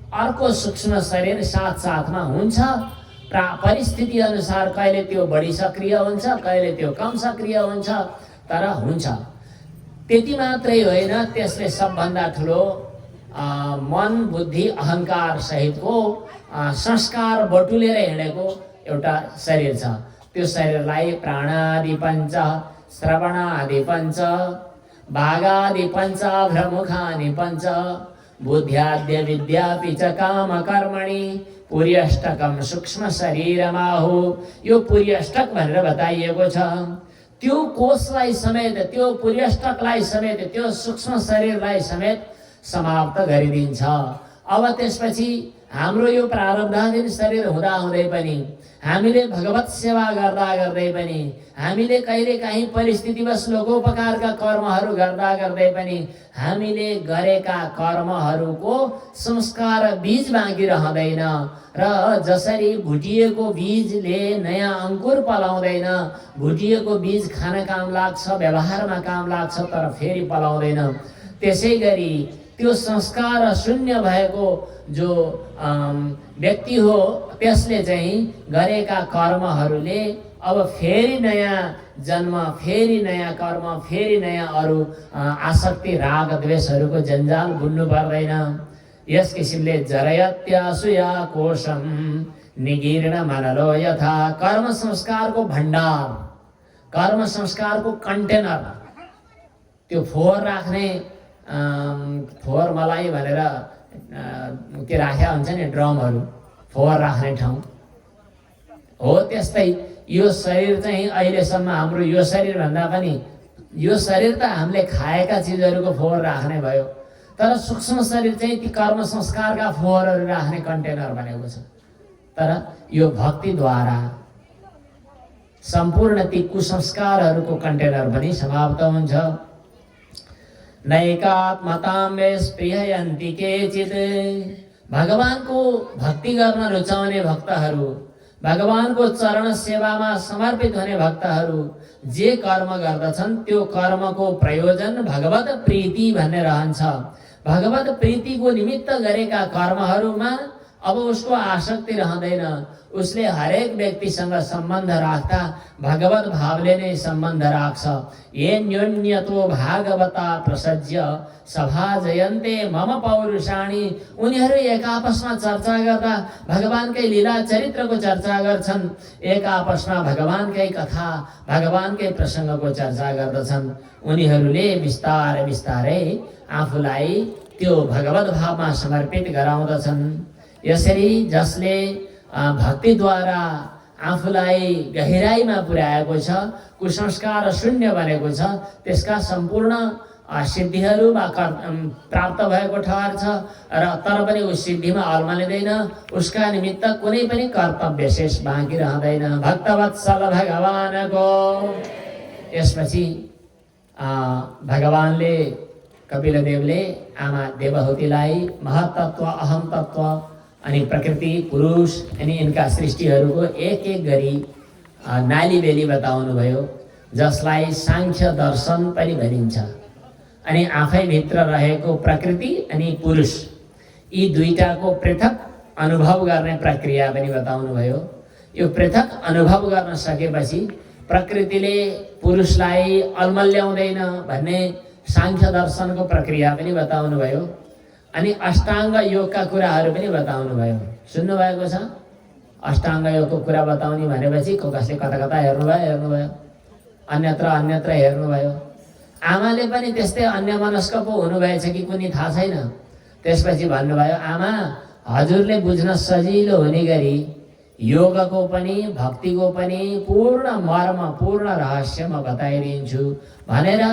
अर्को सूक्ष्म शरीर साथ साथमा हुन्छ। परिस्थिति अनुसार कहिले त्यो बढी सक्रिय हुन्छ, कहिले त्यो कम सक्रिय हुन्छ, तर हुन्छ। त्यति मात्रै होइन, त्यसले सबभन्दा ठुलो मन बुद्धि अहङ्कार सहितको संस्कार बटुलेर हिँडेको एउटा शरीर छ। त्यो शरीरलाई प्राणादि पञ्च, श्रवणादि पञ्च, भागादि पञ्च, भ्रमुखानि पञ्च, बुद्ध्याद्य विद्यापि च काम कर्मणि पुर्यष्टकम सूक्ष्म शरीरमाहु। यो पुर्यष्टक भनेर बताइएको छ। त्यो कोषलाई समेत, त्यो पुर्यष्टकलाई समेत, त्यो सूक्ष्म शरीरलाई समेत समाप्त गरिदिन्छ। अब त्यसपछि हाम्रो यो प्रारब्धाधीन शरीर हुँदाहुँदै पनि, हामीले भगवत सेवा गर्दा गर्दै पनि, हामीले कहिलेकाहीँ परिस्थितिवश लोकोपकारका कर्महरू गर्दा गर्दै पनि हामीले गरेका कर्महरूको संस्कार बीज बाँकी रहँदैन। र जसरी भुटिएको बीजले नयाँ अङ्कुर पलाउँदैन, भुटिएको बीज खान काम लाग्छ, व्यवहारमा काम लाग्छ, तर फेरि पलाउँदैन, त्यसै गरी त्यो संस्कार शून्य भएको जो व्यक्ति हो त्यसले चाहिँ गरेका कर्महरूले अब फेरि नयाँ जन्म, फेरि नयाँ कर्म, फेरि नयाँ अरू आसक्ति, राग द्वेषहरूको जन्जाल बुन्नु पर्दैन। यस किसिमले जरयत्यासुया कोशम निगीर्ण मनलो यथा। कर्म संस्कारको भण्डार, कर्म संस्कारको कन्टेनर, त्यो फोहोर राख्ने फोहोर मलाई भनेर के राखेका हुन्छ नि, ड्रमहरू, फोहोर राख्ने ठाउँ हो। त्यस्तै यो शरीर चाहिँ अहिलेसम्म हाम्रो यो शरीर भन्दा पनि यो शरीर त हामीले खाएका चिजहरूको फोहोर राख्ने भयो, तर सूक्ष्म शरीर चाहिँ ती कर्म संस्कारका फोहोरहरू राख्ने कन्टेनर बनेको छ। तर यो भक्तिद्वारा सम्पूर्ण ती कुसंस्कारहरूको कन्टेनर पनि समाप्त हुन्छ। नैकात्मतां मे स्पृहयन्ति केचित्। भगवानको भक्ति गर्न रुचाउने भक्तहरू, भगवानको चरण सेवामा समर्पित हुने भक्तहरू जे कर्म गर्दछन् त्यो कर्मको प्रयोजन भगवत प्रीति भन्ने रहन्छ। भगवत प्रीतिको निमित्त गरेका कर्महरूमा अब उसको आसक्ति रहँदैन। उसले हरेक व्यक्तिसँग सम्बन्ध राख्दा भगवत भावले नै सम्बन्ध राख्छ। ये न्योन्यतो भागवता प्रसज्य सभा जयन्ते मम पौरुषाणी। उनीहरू एक आपसमा चर्चा गर्दा भगवानकै लीला चरित्रको चर्चा गर्छन्, एक आपसमा भगवानकै कथा, भगवानकै प्रसङ्गको चर्चा गर्दछन्। उनीहरूले बिस्तारै बिस्तारै आफूलाई त्यो भगवत भावमा समर्पित गराउँदछन्। यसरी जसले भक्तिद्वारा आफूलाई गहिराईमा पुर्याएको छ, कुसंस्कार शून्य बनेको छ, त्यसका सम्पूर्ण सिद्धिहरू प्राप्त भएको ठहर छ र तर पनि उस सिद्धिमा अल्मलिँदैन। उसका निमित्त कुनै पनि कर्तव्य शेष बाँकी रहँदैन। भक्तवत्सल भगवानको। यसपछि भगवानले, कपिलदेवले आमा देवहूतिलाई महत्तत्व, अहम तत्व अनि प्रकृति, पुरुष अनि यिनका सृष्टिहरूको एक एक गरी नाली बेली बताउनु भयो, जसलाई सांख्य दर्शन पनि भनिन्छ। अनि आफैभित्र रहेको प्रकृति अनि पुरुष, यी दुईटाको पृथक अनुभव गर्ने प्रक्रिया पनि बताउनु भयो। यो पृथक अनुभव गर्न सकेपछि प्रकृतिले पुरुषलाई अल्मल्याउँदैन भन्ने सांख्य दर्शनको प्रक्रिया पनि बताउनु भयो। अनि अष्टाङ्ग योगका कुराहरू पनि बताउनु भयो। सुन्नुभएको छ? अष्टाङ्ग योगको कुरा बताउने भनेपछि कसले कता कता हेर्नुभयो, अन्यत्र अन्यत्र हेर्नुभयो। आमाले पनि त्यस्तै अन्यमनस्क पो हुनुभएछ कि कुनै थाहा छैन। त्यसपछि भन्नुभयो, आमा हजुरले बुझ्न सजिलो हुने गरी योगको पनि भक्तिको पनि पूर्ण मर्म, पूर्ण रहस्य म बताइदिन्छु भनेर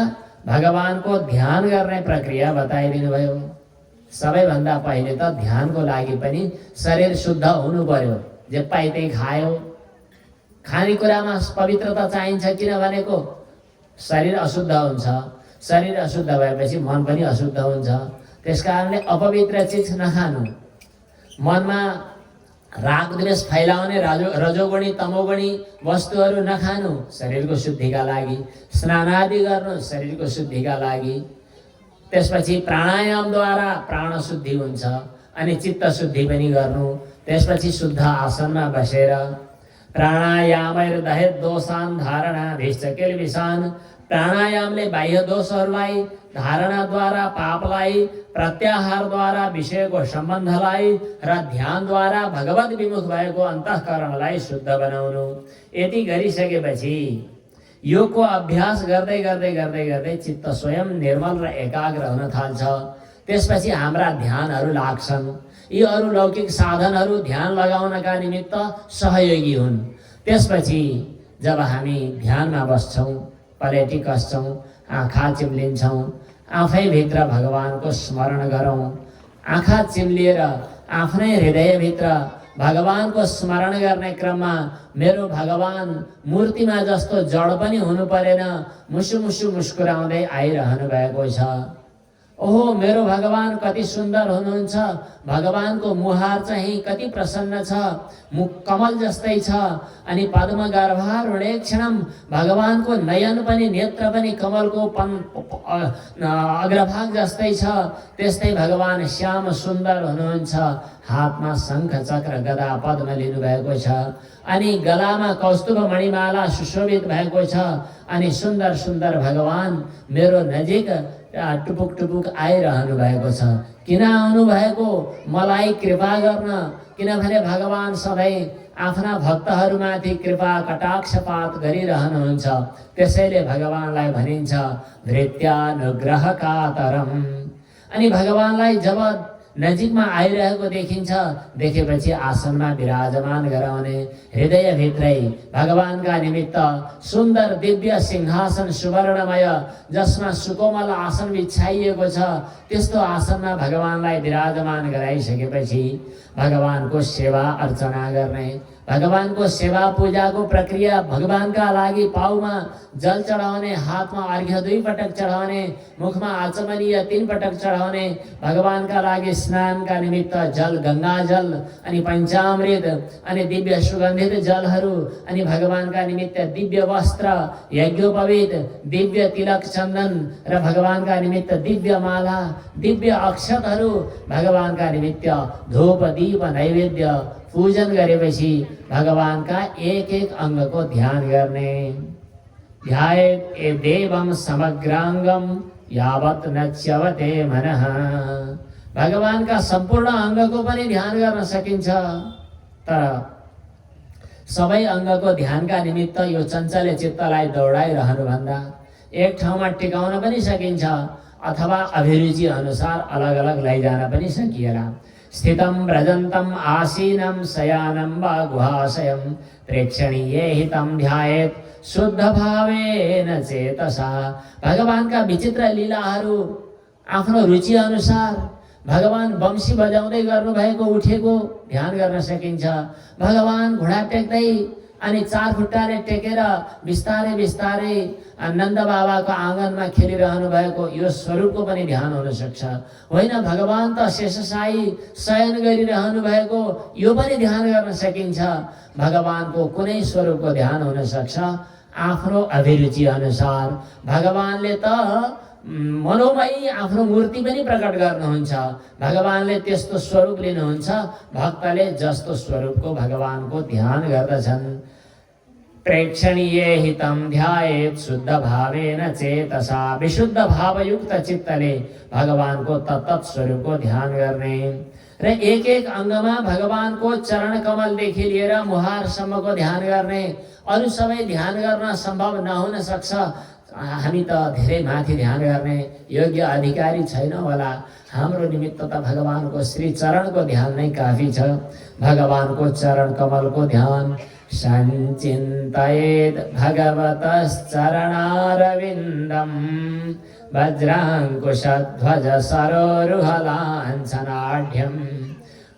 भगवानको ध्यान गर्ने प्रक्रिया बताइदिनु भयो। सबैभन्दा पहिले त ध्यानको लागि पनि शरीर शुद्ध हुनु पर्यो। जे पाए त्यही खायो, खानेकुरामा पवित्रता चाहिन्छ। किन भनेको शरीर अशुद्ध हुन्छ, शरीर अशुद्ध भएपछि मन पनि अशुद्ध हुन्छ। त्यसकारणले अपवित्र चिज नखानु, मनमा राग द्वेष फैलाउने रजोगुणी तमोगुणी वस्तुहरू नखानु, शरीरको शुद्धिका लागि। स्नानादि गर्नु शरीरको शुद्धिका लागि। त्यसपछि प्राणायामद्वारा प्राण शुद्धि हुन्छ अनि चित्त शुद्धि पनि गर्नु। त्यसपछि शुद्ध आसनमा बसेर प्राणायामैर्दहेत दोषान् धारणाभिश्च किल्बिषान्। प्राणायामले बाह्य दोषहरूलाई, धारणाद्वारा पापलाई, प्रत्याहारद्वारा विषयको सम्बन्धलाई र ध्यानद्वारा भगवत विमुख भएको अन्तःकरणलाई शुद्ध बनाउनु। यति गरिसकेपछि योगको अभ्यास गर्दै गर्दै गर्दै गर्दै चित्त स्वयं निर्मल र एकाग्र हुन थाल्छ। त्यसपछि हाम्रा ध्यानहरू लाग्छन्। यी अरू लौकिक साधनहरू ध्यान लगाउनका निमित्त सहयोगी हुन्। त्यसपछि जब हामी ध्यानमा बस्छौँ, पलेटी कस्छौँ, आँखा चिम्लिन्छौँ, आफैभित्र भगवानको स्मरण गरौँ। आँखा चिम्लिएर आफ्नै हृदयभित्र भगवानको स्मरण गर्ने क्रममा मेरो भगवान मूर्तिमा जस्तो जड पनि हुनु परेन, मुसु मुसु मुस्कुराउँदै आइरहनु भएको छ। ओहो मेरो भगवान कति सुन्दर हुनुहुन्छ, भगवानको मुहार चाहिँ कति प्रसन्न छ, मुख कमल जस्तै छ। अनि पद्म गर्भारुणेक्षणम, भगवानको नयन पनि नेत्र पनि कमलको अग्रभाग जस्तै छ। त्यस्तै भगवान श्याम सुन्दर हुनुहुन्छ, हातमा शङ्ख चक्र गदा पद्म लिनुभएको छ। अनि गलामा कौस्तुभ मणिमाला सुशोभित भएको छ। अनि सुन्दर सुन्दर भगवान मेरो नजिक टुपुक टुपुक आइरहनु भएको छ। किन आउनु भएको? मलाई कृपा गर्न। किनभने भगवान सधैँ आफ्ना भक्तहरूमाथि कृपा कटाक्षपात गरिरहनुहुन्छ। त्यसैले भगवानलाई भनिन्छ भृत्यानुग्रह कातरम। अनि भगवानलाई जब नजिकमा आइरहेको देखिन्छ, देखेपछि आसनमा विराजमान गराउने, हृदयभित्रै भगवानका निमित्त सुन्दर दिव्य सिंहासन सुवर्णमय जसमा सुकोमल आसन बिछाइएको छ, त्यस्तो आसनमा भगवानलाई विराजमान गराइसकेपछि भगवानको सेवा अर्चना गर्ने, भगवानको सेवा पूजाको प्रक्रिया, भगवानका लागि पाउमा जल चढाउने, हातमा अर्घ्य 2 पटक चढाउने, मुखमा आचमनीय 3 पटक चढाउने, भगवानका लागि स्नानका निमित्त जल, गंगा जल अनि पञ्चामृत अनि दिव्य सुगन्धित जलहरू, अनि भगवानका निमित्त दिव्य वस्त्र, यज्ञोपवीत, दिव्य तिलक चन्दन र भगवानका निमित्त दिव्य माला, दिव्य अक्षतहरू, भगवानका निमित्त धूप दीप नैवेद्य पूजन गरेपछि भगवानका एक एक अङ्गको ध्यान गर्ने। ध्यायेत् देवं समग्राङ्गं यावत् न च्यवते मनः। भगवानका सम्पूर्ण अङ्गको पनि ध्यान गर्न सकिन्छ, तर सबै अङ्गको ध्यानका निमित्त यो चञ्चले चित्तलाई दौडाइरहनुभन्दा एक ठाउँमा टिकाउन पनि सकिन्छ, अथवा अभिरुचि अनुसार अलग अलग लैजान पनि सकिएला। स्थितं व्रजन्तं आसीनं शयानं वा गुहाशयं प्रेक्षणीये हितं ध्यायेत् शुद्ध भावेन चेतसा। भगवानका विचित्र लीलाहरू आफ्नो रुचि अनुसार भगवान वंशी बजाउँदै गर्नुभएको उठेको ध्यान गर्न सकिन्छ। भगवान घोडा टेक्दै अनि 4 खुट्टाले टेकेर बिस्तारै बिस्तारै नन्द बाबाको आँगनमा खेलिरहनु भएको यो स्वरूपको पनि ध्यान हुन सक्छ। होइन भगवान त शेषशाही शयन गरिरहनु भएको यो पनि ध्यान गर्न सकिन्छ। भगवानको कुनै स्वरूपको ध्यान हुन सक्छ आफ्नो अभिरुचि अनुसार। भगवानले त मनोमयी आफ्नो मूर्ति पनि प्रकट गर्नुहुन्छ, भगवानले त्यस्तो स्वरूप लिनुहुन्छ, भक्तले जस्तो स्वरूपको भगवानको ध्यान गर्दछन्। प्रेक्षणीये हितं ध्यायेत् शुद्ध भावेन चेतसा। विशुद्ध भावयुक्त चित्तले भगवानको तत्त स्वरूपको ध्यान गर्ने र एक एक अङ्गमा भगवानको चरण कमलदेखि लिएर मुहारसम्मको ध्यान गर्ने। अरू सबै ध्यान गर्न सम्भव नहुन सक्छ। हामी त धेरै माथि ध्यान गर्ने योग्य अधिकारी छैन होला। हाम्रो निमित्त त भगवानको श्री चरणको ध्यान नै काफी छ। भगवानको चरण कमलको ध्यान। सञ्चिन्तयेत् भगवतश्चरणारविन्दं वज्राङ्कुशध्वज सरोरुहलाञ्छनाढ्यम्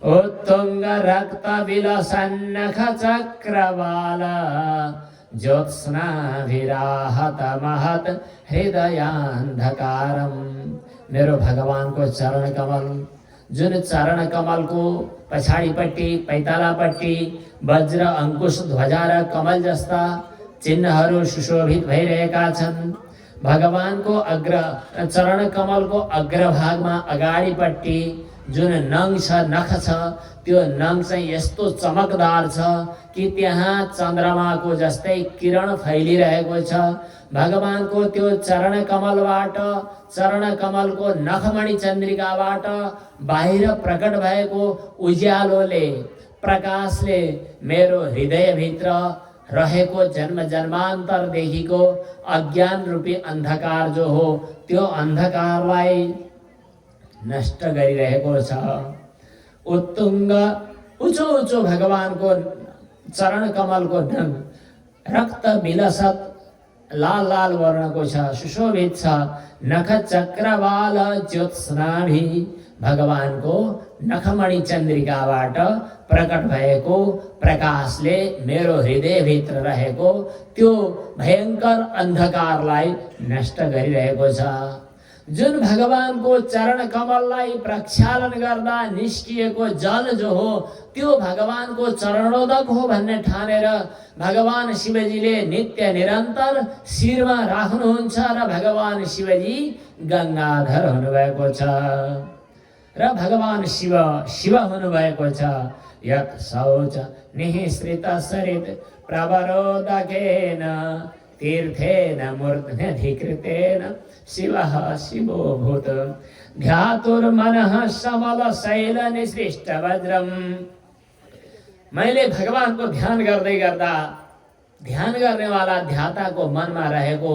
उत्तुङ्गरक्तविलसन्नखचक्रवाल ज्योत्स्नाभिराहतमहत् हृदयान्धकारम्। मेरो भगवानको चरण कमल, जुन चरण कमलको पछाडिपट्टि पैतालापट्टि वज्र अंकुश ध्वजा र कमल जस्ता चिन्हहरू सुशोभित भइरहेका छन्। भगवानको चरण कमलको अग्रभागमा अगाडिपट्टि जुन नङ छ, नख छ, त्यो नङ चाहिँ यस्तो चमकदार छ कि त्यहाँ चन्द्रमाको जस्तै किरण फैलिरहेको छ। भगवानको त्यो चरण कमलबाट, चरण कमलको नखमणि चन्द्रिकाबाट बाहिर प्रकट भएको उज्यालोले, प्रकाशले मेरो हृदयभित्र रहेको जन्म जन्मान्तरदेखिको अज्ञान रूपी अन्धकार जो हो त्यो अन्धकारलाई नष्ट गरिरहेको छ। उत्तुङ्ग उचो उचो भगवानको चरण कमलको ढङ रक्त विलसत लाल लाल वर्णको छ, सुशोभित छ। नख चक्रवाल ज्योत्स्नाभि, भगवानको नखमणि चन्द्रिकाबाट प्रकट भएको प्रकाशले मेरो हृदयभित्र रहेको त्यो भयङ्कर अन्धकारलाई नष्ट गरिरहेको छ। जुन भगवानको चरण कमललाई प्रक्षालन गर्दा निस्किएको जल जो हो त्यो भगवानको चरणोदक हो भन्ने ठानेर भगवान शिवजीले नित्य निरन्तर शिरमा राख्नुहुन्छ र भगवान शिवजी गङ्गाधर हुनुभएको छ र भगवान शिव शिव हुनुभएको छ। यत् शौच निःसृत सरित प्रवरोदकेन तीर्थेन मूर्ध्न्यधिकृतेन शिवः शिवो भूत ध्यातुर्मनः समल शैल निसृष्ट वज्रम। मैले भगवानको ध्यान गर्दै गर्दा ध्यान गर्नेवाला ध्याताको मनमा रहेको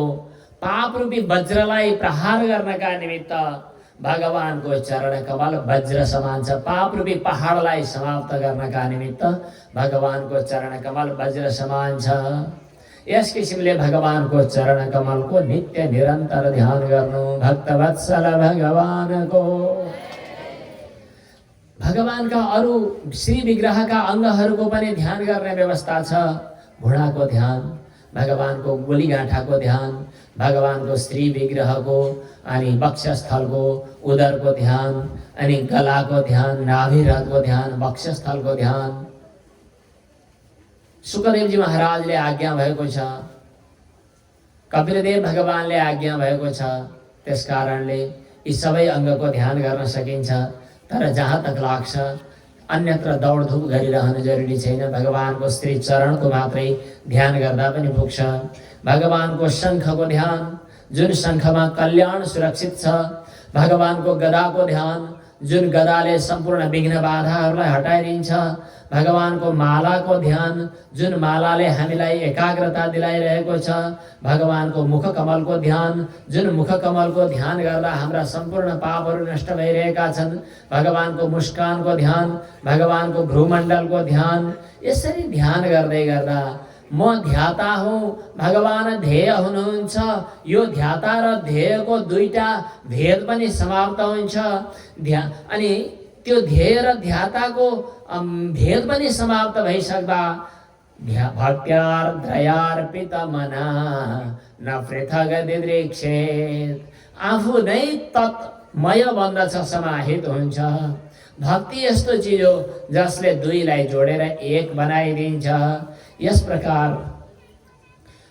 पाप रूपी वज्रलाई प्रहार गर्नका निमित्त भगवानको चरण कमल वज्र समान छ। पाप रूपी पहाडलाई समाप्त गर्नका निमित्त भगवानको चरण कमल वज्र समान छ। यस किसिमले भगवानको चरण कमलको नित्य निरन्तर ध्यान गर्नु। भक्तवत्सल भगवानको, भगवानका अरू श्री विग्रहका अङ्गहरूको पनि ध्यान गर्ने व्यवस्था छ। घुँडाको ध्यान, भगवानको गोलीगाँठाको ध्यान, भगवानको श्री विग्रहको, अनि वक्षस्थलको, उदरको ध्यान, अनि गलाको ध्यान, नाभिरथको ध्यान, वक्षस्थलको ध्यान। सुखदेवजी महाराजले आज्ञा भएको छ, कपिलदेव भगवानले आज्ञा भएको छ। त्यस कारणले यी सबै अङ्गको ध्यान गर्न सकिन्छ। तर जहाँ तक लाग्छ अन्यत्र दौडधुप गरिरहनु जरुरी छैन। भगवानको श्री चरणको मात्रै ध्यान गर्दा पनि पुग्छ। भगवानको शङ्खको ध्यान, जुन शङ्खमा कल्याण सुरक्षित छ। भगवानको गदाको ध्यान, जुन गदाले सम्पूर्ण विघ्न बाधाहरूलाई हटाइदिन्छ। भगवानको मालाको ध्यान, जुन मालाले हामीलाई एकाग्रता दिलाइरहेको छ। भगवानको मुखकमलको ध्यान, जुन मुखकमलको ध्यान गर्दा हाम्रा सम्पूर्ण पापहरू नष्ट भइरहेका छन्। भगवानको मुस्कानको ध्यान, भगवानको भ्रूमण्डलको ध्यान। यसरी ध्यान गर्दै गर्दा म ध्याता हुँ, भगवान ध्येय हुनुहुन्छ। यो ध्याता र ध्येयको दुईटा भेद पनि समाप्त हुन्छ। अनि त्यो ध्येय र ध्याताको भेद पनि समाप्त भइसक्दा भक्त्यार्द्रयार्पित मना न पृथक दिदृक्षेत, आफू नै तत्मय बन्दछ, समाहित हुन्छ। भक्ति यस्तो चिज हो जसले दुईलाई जोडेर एक बनाइदिन्छ। यस प्रकार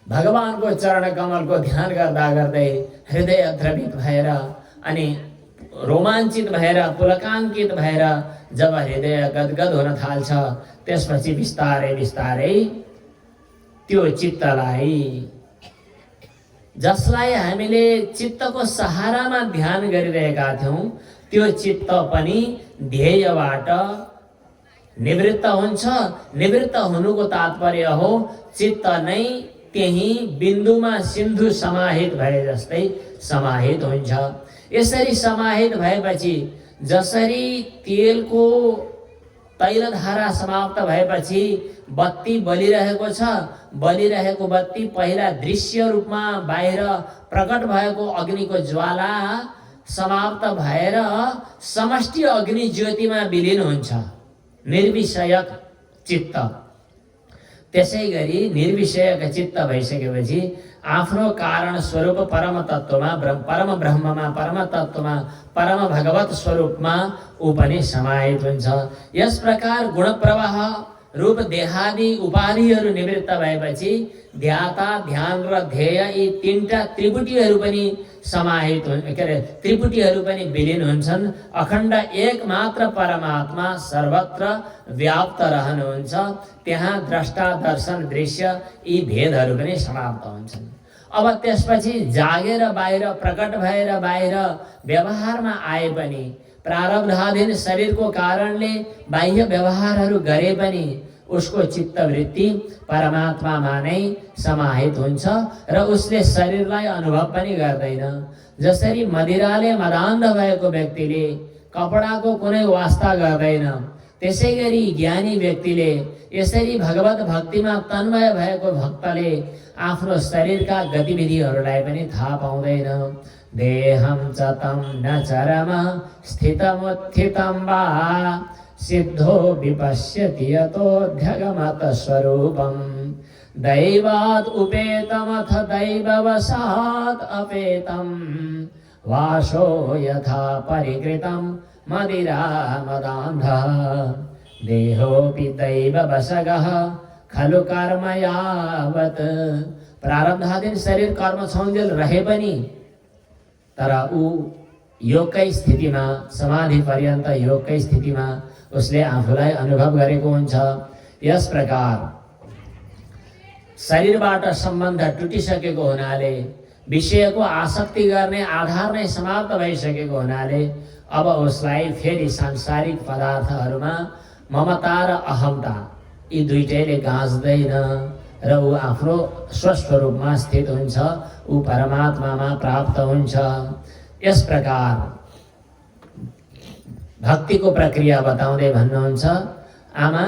भगवानको चरण कमलको ध्यान गर्दा गर्दै हृदय द्रवित भएर अनि रोमाञ्चित भएर पुलकाङ्कित भएर जब हृदय गदगद हुन थाल्छ, त्यसपछि बिस्तारै बिस्तारै त्यो चित्तलाई, जसलाई हामीले चित्तको सहारामा ध्यान गरिरहेका थियौँ, त्यो चित्त पनि ध्येयबाट निवृत्त हुन्छ। निवृत्त हुनुको तात्पर्य हो चित्त नै त्यही बिन्दुमा सिन्धु समाहित भए जस्तै समाहित हुन्छ। यसरी समाहित भएपछि जसरी तेलको तैलधारा समाप्त भएपछि बत्ती बलिरहेको छ, बलिरहेको बत्ती पहिला दृश्य रूपमा बाहिर प्रकट भएको अग्निको ज्वाला समाप्त भएर समष्टि अग्नि ज्योतिमा विलीन हुन्छ, निर्विषयक चित्त। त्यसै गरी निर्विषयक चित्त भइसकेपछि आफ्नो कारण स्वरूप परम तत्वमा, परम ब्रह्ममा, परम तत्वमा, परम भगवत स्वरूपमा ऊ पनि समाहित हुन्छ। यस प्रकार गुण प्रवाह रूप देहादि उपाधिहरू निवृत्त भएपछि ध्याता, ध्यान र ध्येय यी तीनटा त्रिपुटीहरू पनि समाहित के अरे त्रिपुटीहरू पनि विलीन हुन्छन्। अखण्ड एक मात्र परमात्मा सर्वत्र व्याप्त रहनुहुन्छ। त्यहाँ द्रष्टा, दर्शन, दृश्य यी भेदहरू पनि समाप्त हुन्छन्। अब त्यसपछि जागेर बाहिर प्रकट भएर बाहिर व्यवहारमा आए पनि प्रारब्धाधीन शरीरको कारणले बाह्य व्यवहारहरू गरे पनि उसको चित्तवृत्ति परमात्मामा नै समाहित हुन्छ र उसले शरीरलाई अनुभव पनि गर्दैन। जसरी मदिराले मदान्ध भएको व्यक्तिले कपडाको कुनै वास्ता गर्दैन, त्यसै गरी ज्ञानी व्यक्तिले यसरी भगवत भक्तिमा तन्मय भएको भक्तले आफ्नो शरीरका गतिविधिहरूलाई पनि थाहा पाउँदैन। देहं च तं न चरम स्थितमुत्थितं वा सिद्धो विपश्यति यतोऽध्यगमत स्वरूपं दैवात् उपेतमथ दैववशात् अपेतं वासो यथा परिकृतं मदिरा मदान्धः देहोऽपि दैववशगः खलु कर्म यावत्। प्रारब्धाधीन शरीर कर्म छौन्जेल रहे पनि तर ऊ योगकै स्थितिमा, समाधि पर्यन्त योगकै स्थितिमा उसले आफूलाई अनुभव गरेको हुन्छ। यस प्रकार शरीरबाट सम्बन्ध टुटिसकेको हुनाले, विषयको आसक्ति गर्ने आधार नै समाप्त भइसकेको हुनाले अब उसलाई फेरि सांसारिक पदार्थहरूमा ममता र अहमता यी दुईटैले गाँच्दैन र ऊ आफ्नो स्वस्वरूपमा स्थित हुन्छ, ऊ परमात्मामा प्राप्त हुन्छ। यस प्रकार भक्तिको प्रक्रिया बताउँदै भन्नुहुन्छ, आमा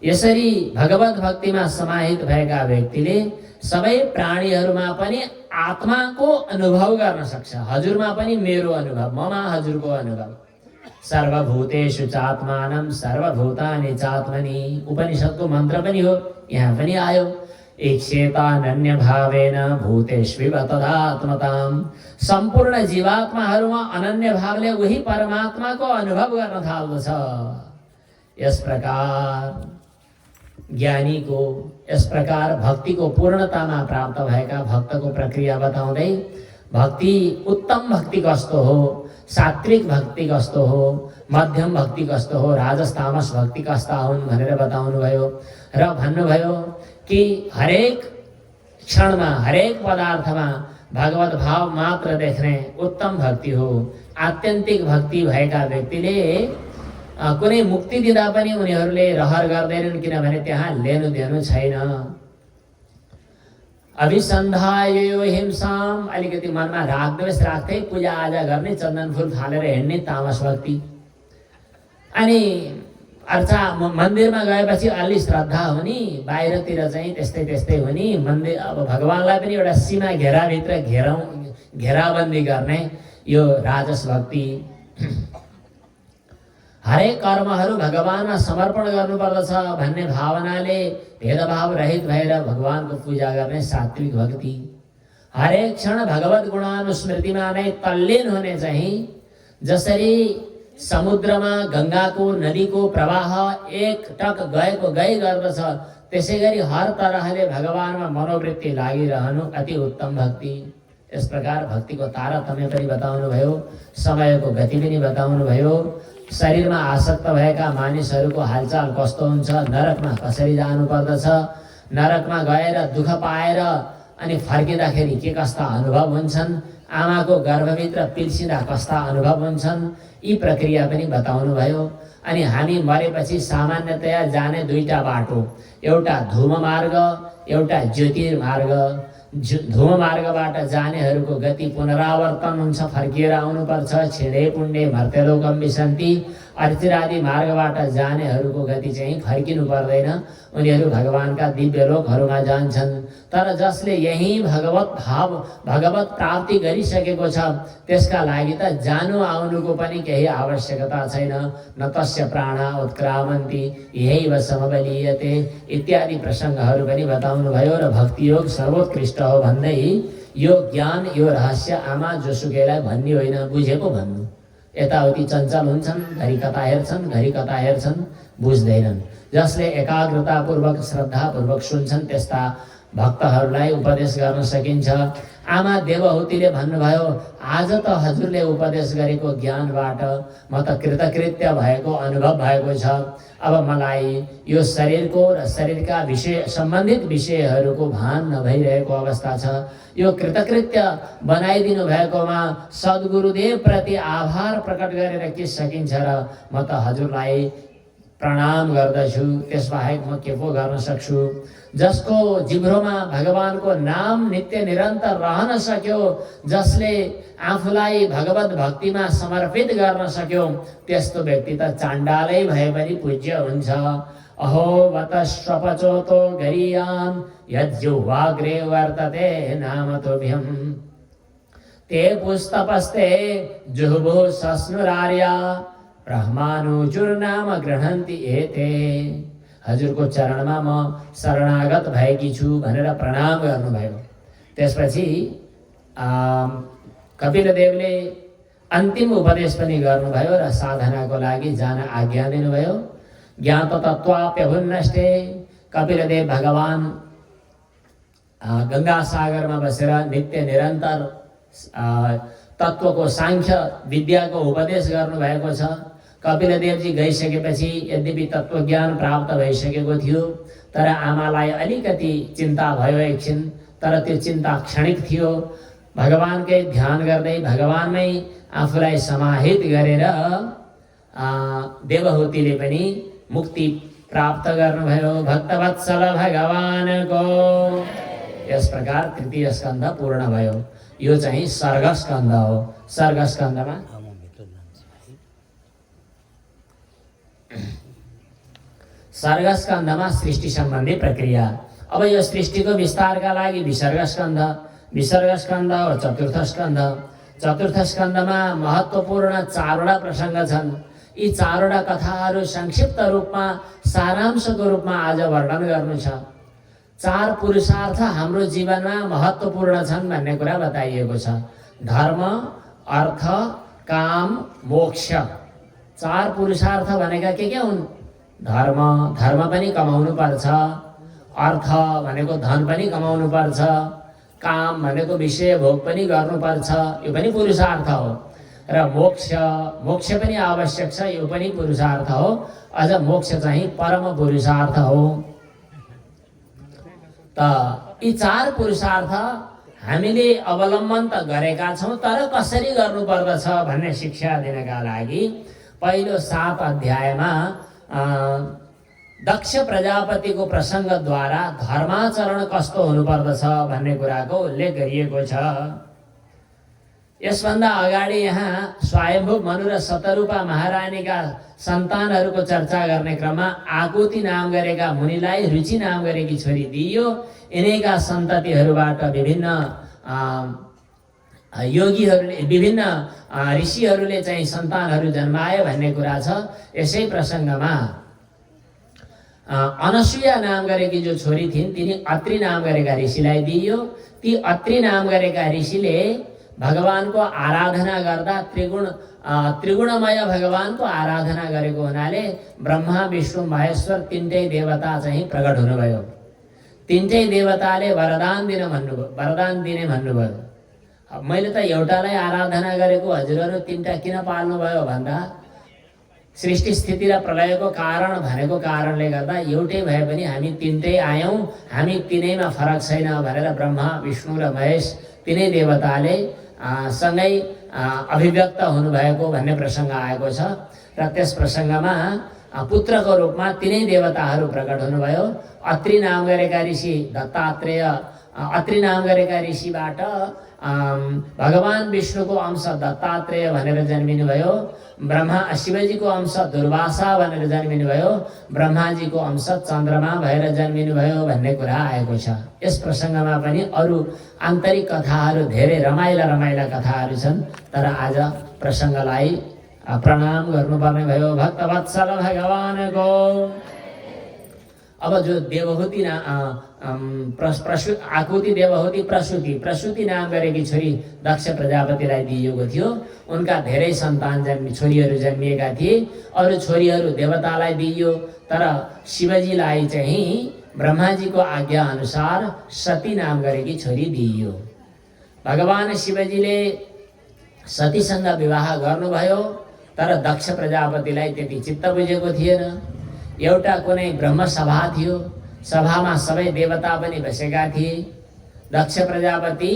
यसरी भगवत भक्तिमा समाहित भएका व्यक्तिले सबै प्राणीहरूमा पनि आत्माको अनुभव गर्न सक्छ। हजुरमा पनि मेरो अनुभव, ममा हजुरको अनुभव। सर्वभूतेषु चात्मानं सर्वभूतानि चात्मनि उपनिषदको मन्त्र पनि हो, यहाँ पनि आयो। इच्छेतानन्य भावेन भूतेष्विव तदात्मताम्। सम्पूर्ण जीवात्माहरूमा अनन्य भावले उही परमात्माको अनुभव गर्न थाल्दछ। यस प्रकार ज्ञानीको, यस प्रकार भक्तिको पूर्णतामा प्राप्त भएका भक्तको प्रक्रिया बताउँदै भक्ति, उत्तम भक्ति कस्तो हो, सात्विक भक्ति कस्तो हो, मध्यम भक्ति कस्तो हो, राजस तामस भक्ति कस्ता हुन् भनेर बताउनु भयो र भन्नुभयो कि हरेक क्षणमा, हरेक पदार्थमा भगवत भाव मात्र देख्ने उत्तम भक्ति हो। आत्यन्तिक भक्ति भएका व्यक्तिले कुनै मुक्ति दिँदा पनि उनीहरूले रहर गर्दैनन्, किनभने त्यहाँ लेनु देनु छैन। अभिसन्धायो हिंसाम, अलिकति मनमा रागद्वेष राख्दै पूजा आजा गर्ने, चन्दन फुल फालेर हिँड्ने तामस भक्ति। अनि अर्चा मन्दिरमा गएपछि अलि श्रद्धा हुने, बाहिरतिर चाहिँ त्यस्तै त्यस्तै हुने। मन्दिर अब भगवानलाई पनि एउटा सीमा घेराभित्र घेराबन्दी गर्ने, यो राजस भक्ति। हरेक कर्महरू भगवानमा समर्पण गर्नुपर्दछ भन्ने भावनाले भेदभाव रहित भएर भगवानको पूजा गर्ने सात्विक भक्ति। हरेक क्षण भगवत गुणानुस्मृतिमा नै तल्लीन हुने चाहिँ, जसरी समुद्रमा गङ्गाको, नदीको प्रवाह एक टक गएको गई गर्दछ, त्यसै गरी हर तरहले भगवानमा मनोवृत्ति लागिरहनु अति उत्तम भक्ति। यस प्रकार भक्तिको तारतम्य पनि बताउनु भयो, समयको गति पनि बताउनु भयो। शरीरमा आसक्त भएका मानिसहरूको हालचाल कस्तो हुन्छ, नरकमा कसरी जानु पर्दछ, नरकमा गएर दुःख पाएर अनि फर्किँदाखेरि के कस्ता अनुभव हुन्छन्, आमाको गर्भभित्र पिल्सिँदा कस्ता अनुभव हुन्छन्, यी प्रक्रिया पनि बताउनु भयो। अनि हामी मरेपछि सामान्यतया जाने दुईटा बाटो, एउटा धूम मार्ग, एउटा ज्योतिर्मार्ग। धूम मार्गबाट जानेहरूको गति पुनरावर्तन हुन्छ, फर्किएर आउनुपर्छ। छिडे पुण्य मर्त्यलोकम विसन्ति। अर्चिरादि मार्गबाट जानेहरूको गति चाहिँ फर्किनु पर्दैन, उनीहरू भगवानका दिव्य लोकहरूमा जान्छन्। तर जसले यही भगवत भाव, भगवत प्राप्ति गरिसकेको छ, त्यसका लागि त जानु आउनुको पनि केही आवश्यकता छैन। न तस्य प्राणा उत्क्रामन्ति यैव समबलीयते इत्यादि प्रसङ्गहरू पनि बताउनु भयो। र भक्ति योग सर्वोत्कृष्ट हो भन्दै यो ज्ञान, यो रहस्य आमा जोसुकैलाई भन्ने होइन, बुझेको भन्नु। यताउति चञ्चल हुन्छन्, घरि कता हेर्छन्, घरि कता हेर्छन्, बुझ्दैनन्। जसले एकाग्रतापूर्वक श्रद्धापूर्वक सुन्छन्, त्यस्ता भक्तहरूलाई उपदेश गर्न सकिन्छ। आमा देवहुतीले भन्नुभयो, आज त हजुरले उपदेश गरेको ज्ञानबाट म त कृतकृत्य भएको अनुभव भएको छ। अब मलाई यो शरीरको र शरीरका विषय सम्बन्धित विषयहरूको भान नभइरहेको अवस्था छ। यो कृतकृत्य बनाइदिनु भएकोमा सद्गुरुदेव प्रति आभार प्रकट गरेर के सकिन्छ र म त हजुरलाई प्रणाम गर्दछु, त्यसबाहेक म के पो गर्न सक्छु। जसको जिब्रोमा भगवानको नाम नित्य निरन्तर रहन सक्यो, जसले आफूलाई भगवत भक्तिमा समर्पित गर्न सक्यो, त्यस्तो व्यक्ति त चाण्डालै भए पनि पूज्य हुन्छ। अहो वत स्वपचोतो गरीयान् यज्जुह्वाग्रे वर्तते नाम तुभ्यं ते पुस्तपस्ते जुहुभुः सस्नुरार्या ब्रह्मानुचुर्नाम गृह्णन्ति एते। हजुरको चरणमा म शरणागत भएकी छु भनेर प्रणाम गर्नुभयो। त्यसपछि कपिलदेवले अन्तिम उपदेश पनि गर्नुभयो र साधनाको लागि जान आज्ञा दिनुभयो। ज्ञात तत्त्वाप्यभुन्नष्टे कपिलदेव भगवान गंगा सागरमा बसेर नित्य निरन्तर तत्त्वको सांख्य विद्याको उपदेश गर्नुभएको छ। कपिलदेवजी गइसकेपछि यद्यपि तत्त्वज्ञान प्राप्त भइसकेको थियो, तर आमालाई अलिकति चिन्ता भयो एकछिन, तर त्यो चिन्ता क्षणिक थियो। भगवानकै ध्यान गर्दै भगवानमै आफूलाई समाहित गरेर देवहुतीले पनि मुक्ति प्राप्त गर्नुभयो। भक्तवत्सल भगवानको यस प्रकार तृतीय स्कन्ध पूर्ण भयो। यो चाहिँ सर्ग स्कन्ध हो। सर्ग स्कन्धमा सर्ग स्कन्धमा सृष्टि सम्बन्धी प्रक्रिया। अब यो सृष्टिको विस्तारका लागि विसर्ग स्कन्ध, विसर्ग स्कन्ध हो चतुर्थ स्कन्ध। चतुर्थ स्कन्धमा महत्त्वपूर्ण चारवटा प्रसङ्ग छन्। यी चारवटा कथाहरू संक्षिप्त रूपमा सारांशको रूपमा आज वर्णन गर्नु छ। चार पुरुषार्थ हाम्रो जीवनमा महत्त्वपूर्ण छन् भन्ने कुरा बताइएको छ। धर्म, अर्थ, काम, मोक्ष। चार पुरुषार्थ भनेका के हुन्? धर्म, धर्म पनि कमाउनु पर्छ। अर्थ भनेको धन पनि कमाउनु पर्छ। काम भनेको विषय भोग पनि गर्नुपर्छ, यो पनि पुरुषार्थ हो। र मोक्ष, मोक्ष पनि आवश्यक छ, यो पनि पुरुषार्थ हो। अझ मोक्ष चाहिँ परम पुरुषार्थ हो। त यी चार पुरुषार्थ हामीले अवलम्बन त गरेका छौँ, तर कसरी गर्नुपर्दछ भन्ने शिक्षा दिनका लागि पहिलो 7 अध्यायमा दक्ष प्रजापतिको प्रसङ्गद्वारा धर्माचरण कस्तो हुनुपर्दछ भन्ने कुराको उल्लेख गरिएको छ। यसभन्दा अगाडि यहाँ स्वयम्भू मनु र शतरूपा महारानीका सन्तानहरूको चर्चा गर्ने क्रममा आकुति नाम गरेका मुनिलाई रुचि नाम गरेकी छोरी दिइयो। यिनैका सन्ततिहरूबाट विभिन्न योगीहरूले, विभिन्न ऋषिहरूले चाहिँ सन्तानहरू जन्माए भन्ने कुरा छ। यसै प्रसङ्गमा अनसुया नाम गरेकी जो छोरी थिइन्, तिनी अत्रि नाम गरेका ऋषिलाई दिइयो। ती अत्रि नाम गरेका ऋषिले भगवानको आराधना गर्दा त्रिगुणमय भगवानको आराधना गरेको हुनाले ब्रह्मा विष्णु महेश्वर तीनटै देवता चाहिँ प्रकट हुनुभयो। तीनटै देवताले वरदान दिने भन्नुभयो। मैले त एउटालाई आराधना गरेको, हजुरहरू तीनटा किन पाल्नुभयो भन्दा सृष्टि स्थिति र प्रलयको कारण भनेको कारणले गर्दा एउटै भए पनि हामी तीनटै आयौँ, हामी तीनैमा फरक छैन भनेर ब्रह्मा विष्णु र महेश तीनै देवताले सँगै अभिव्यक्त हुनुभएको भन्ने प्रसङ्ग आएको छ। र त्यस प्रसङ्गमा पुत्रको रूपमा तीनै देवताहरू प्रकट हुनुभयो। अत्रि नाम गरेका ऋषि दत्तात्रेय, अत्रि नाम गरेका ऋषिबाट भगवान विष्णुको अंश दत्तात्रेय भनेर जन्मिनुभयो। ब्रह्मा शिवजीको अंश दुर्वासा भनेर जन्मिनुभयो। ब्रह्माजीको अंश चन्द्रमा भएर जन्मिनुभयो भन्ने कुरा आएको छ। यस प्रसङ्गमा पनि अरू आन्तरिक कथाहरू, धेरै रमाइला कथाहरू छन्, तर आज प्रसङ्गलाई प्रणाम गर्नुपर्ने भयो। भक्तवत्सल भगवानको। अब जो देवहुती आकुति देवहुती प्रसूति नाम गरेकी छोरी दक्ष प्रजापतिलाई दिइएको थियो। उनका धेरै सन्तान छोरीहरू जन्मिएका थिए। अरू छोरीहरू देवतालाई दिइयो, तर शिवजीलाई चाहिँ ब्रह्माजीको आज्ञा अनुसार सती नाम गरेकी छोरी दिइयो। भगवान शिवजीले सतीसँग विवाह गर्नुभयो, तर दक्ष प्रजापतिलाई त्यति चित्त बुझेको थिएन। एउटा कुनै ब्रह्म सभा थियो, सभामा सबै देवता पनि बसेका थिए। दक्ष प्रजापति,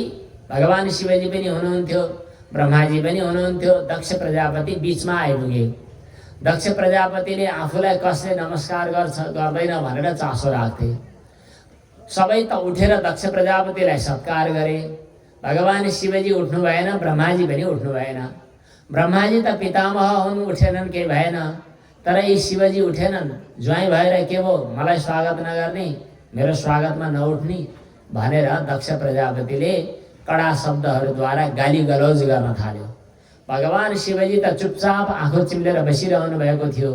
भगवान शिवजी पनि हुनुहुन्थ्यो, ब्रह्माजी पनि हुनुहुन्थ्यो। दक्ष प्रजापति बीचमा आइपुगे। दक्ष प्रजापतिले आफूलाई कसले नमस्कार गर्दैन भनेर चासो राख्थे। सबै त उठेर दक्ष प्रजापतिलाई सत्कार गरे। भगवान शिवजी उठ्नु भएन, ब्रह्माजी पनि उठ्नु भएन। ब्रह्माजी त पितामह हुन्, उठेनन्, केही भएन। तर यी शिवजी उठेनन्। ज्वाइँ भएर के भो, मलाई स्वागत नगर्ने, मेरो स्वागतमा नउठ्ने भनेर दक्ष प्रजापतिले कडा शब्दहरूद्वारा गाली गलौज गर्न थाल्यो। भगवान शिवजी त चुपचाप आँखो चिम्लेर बसिरहनु भएको थियो।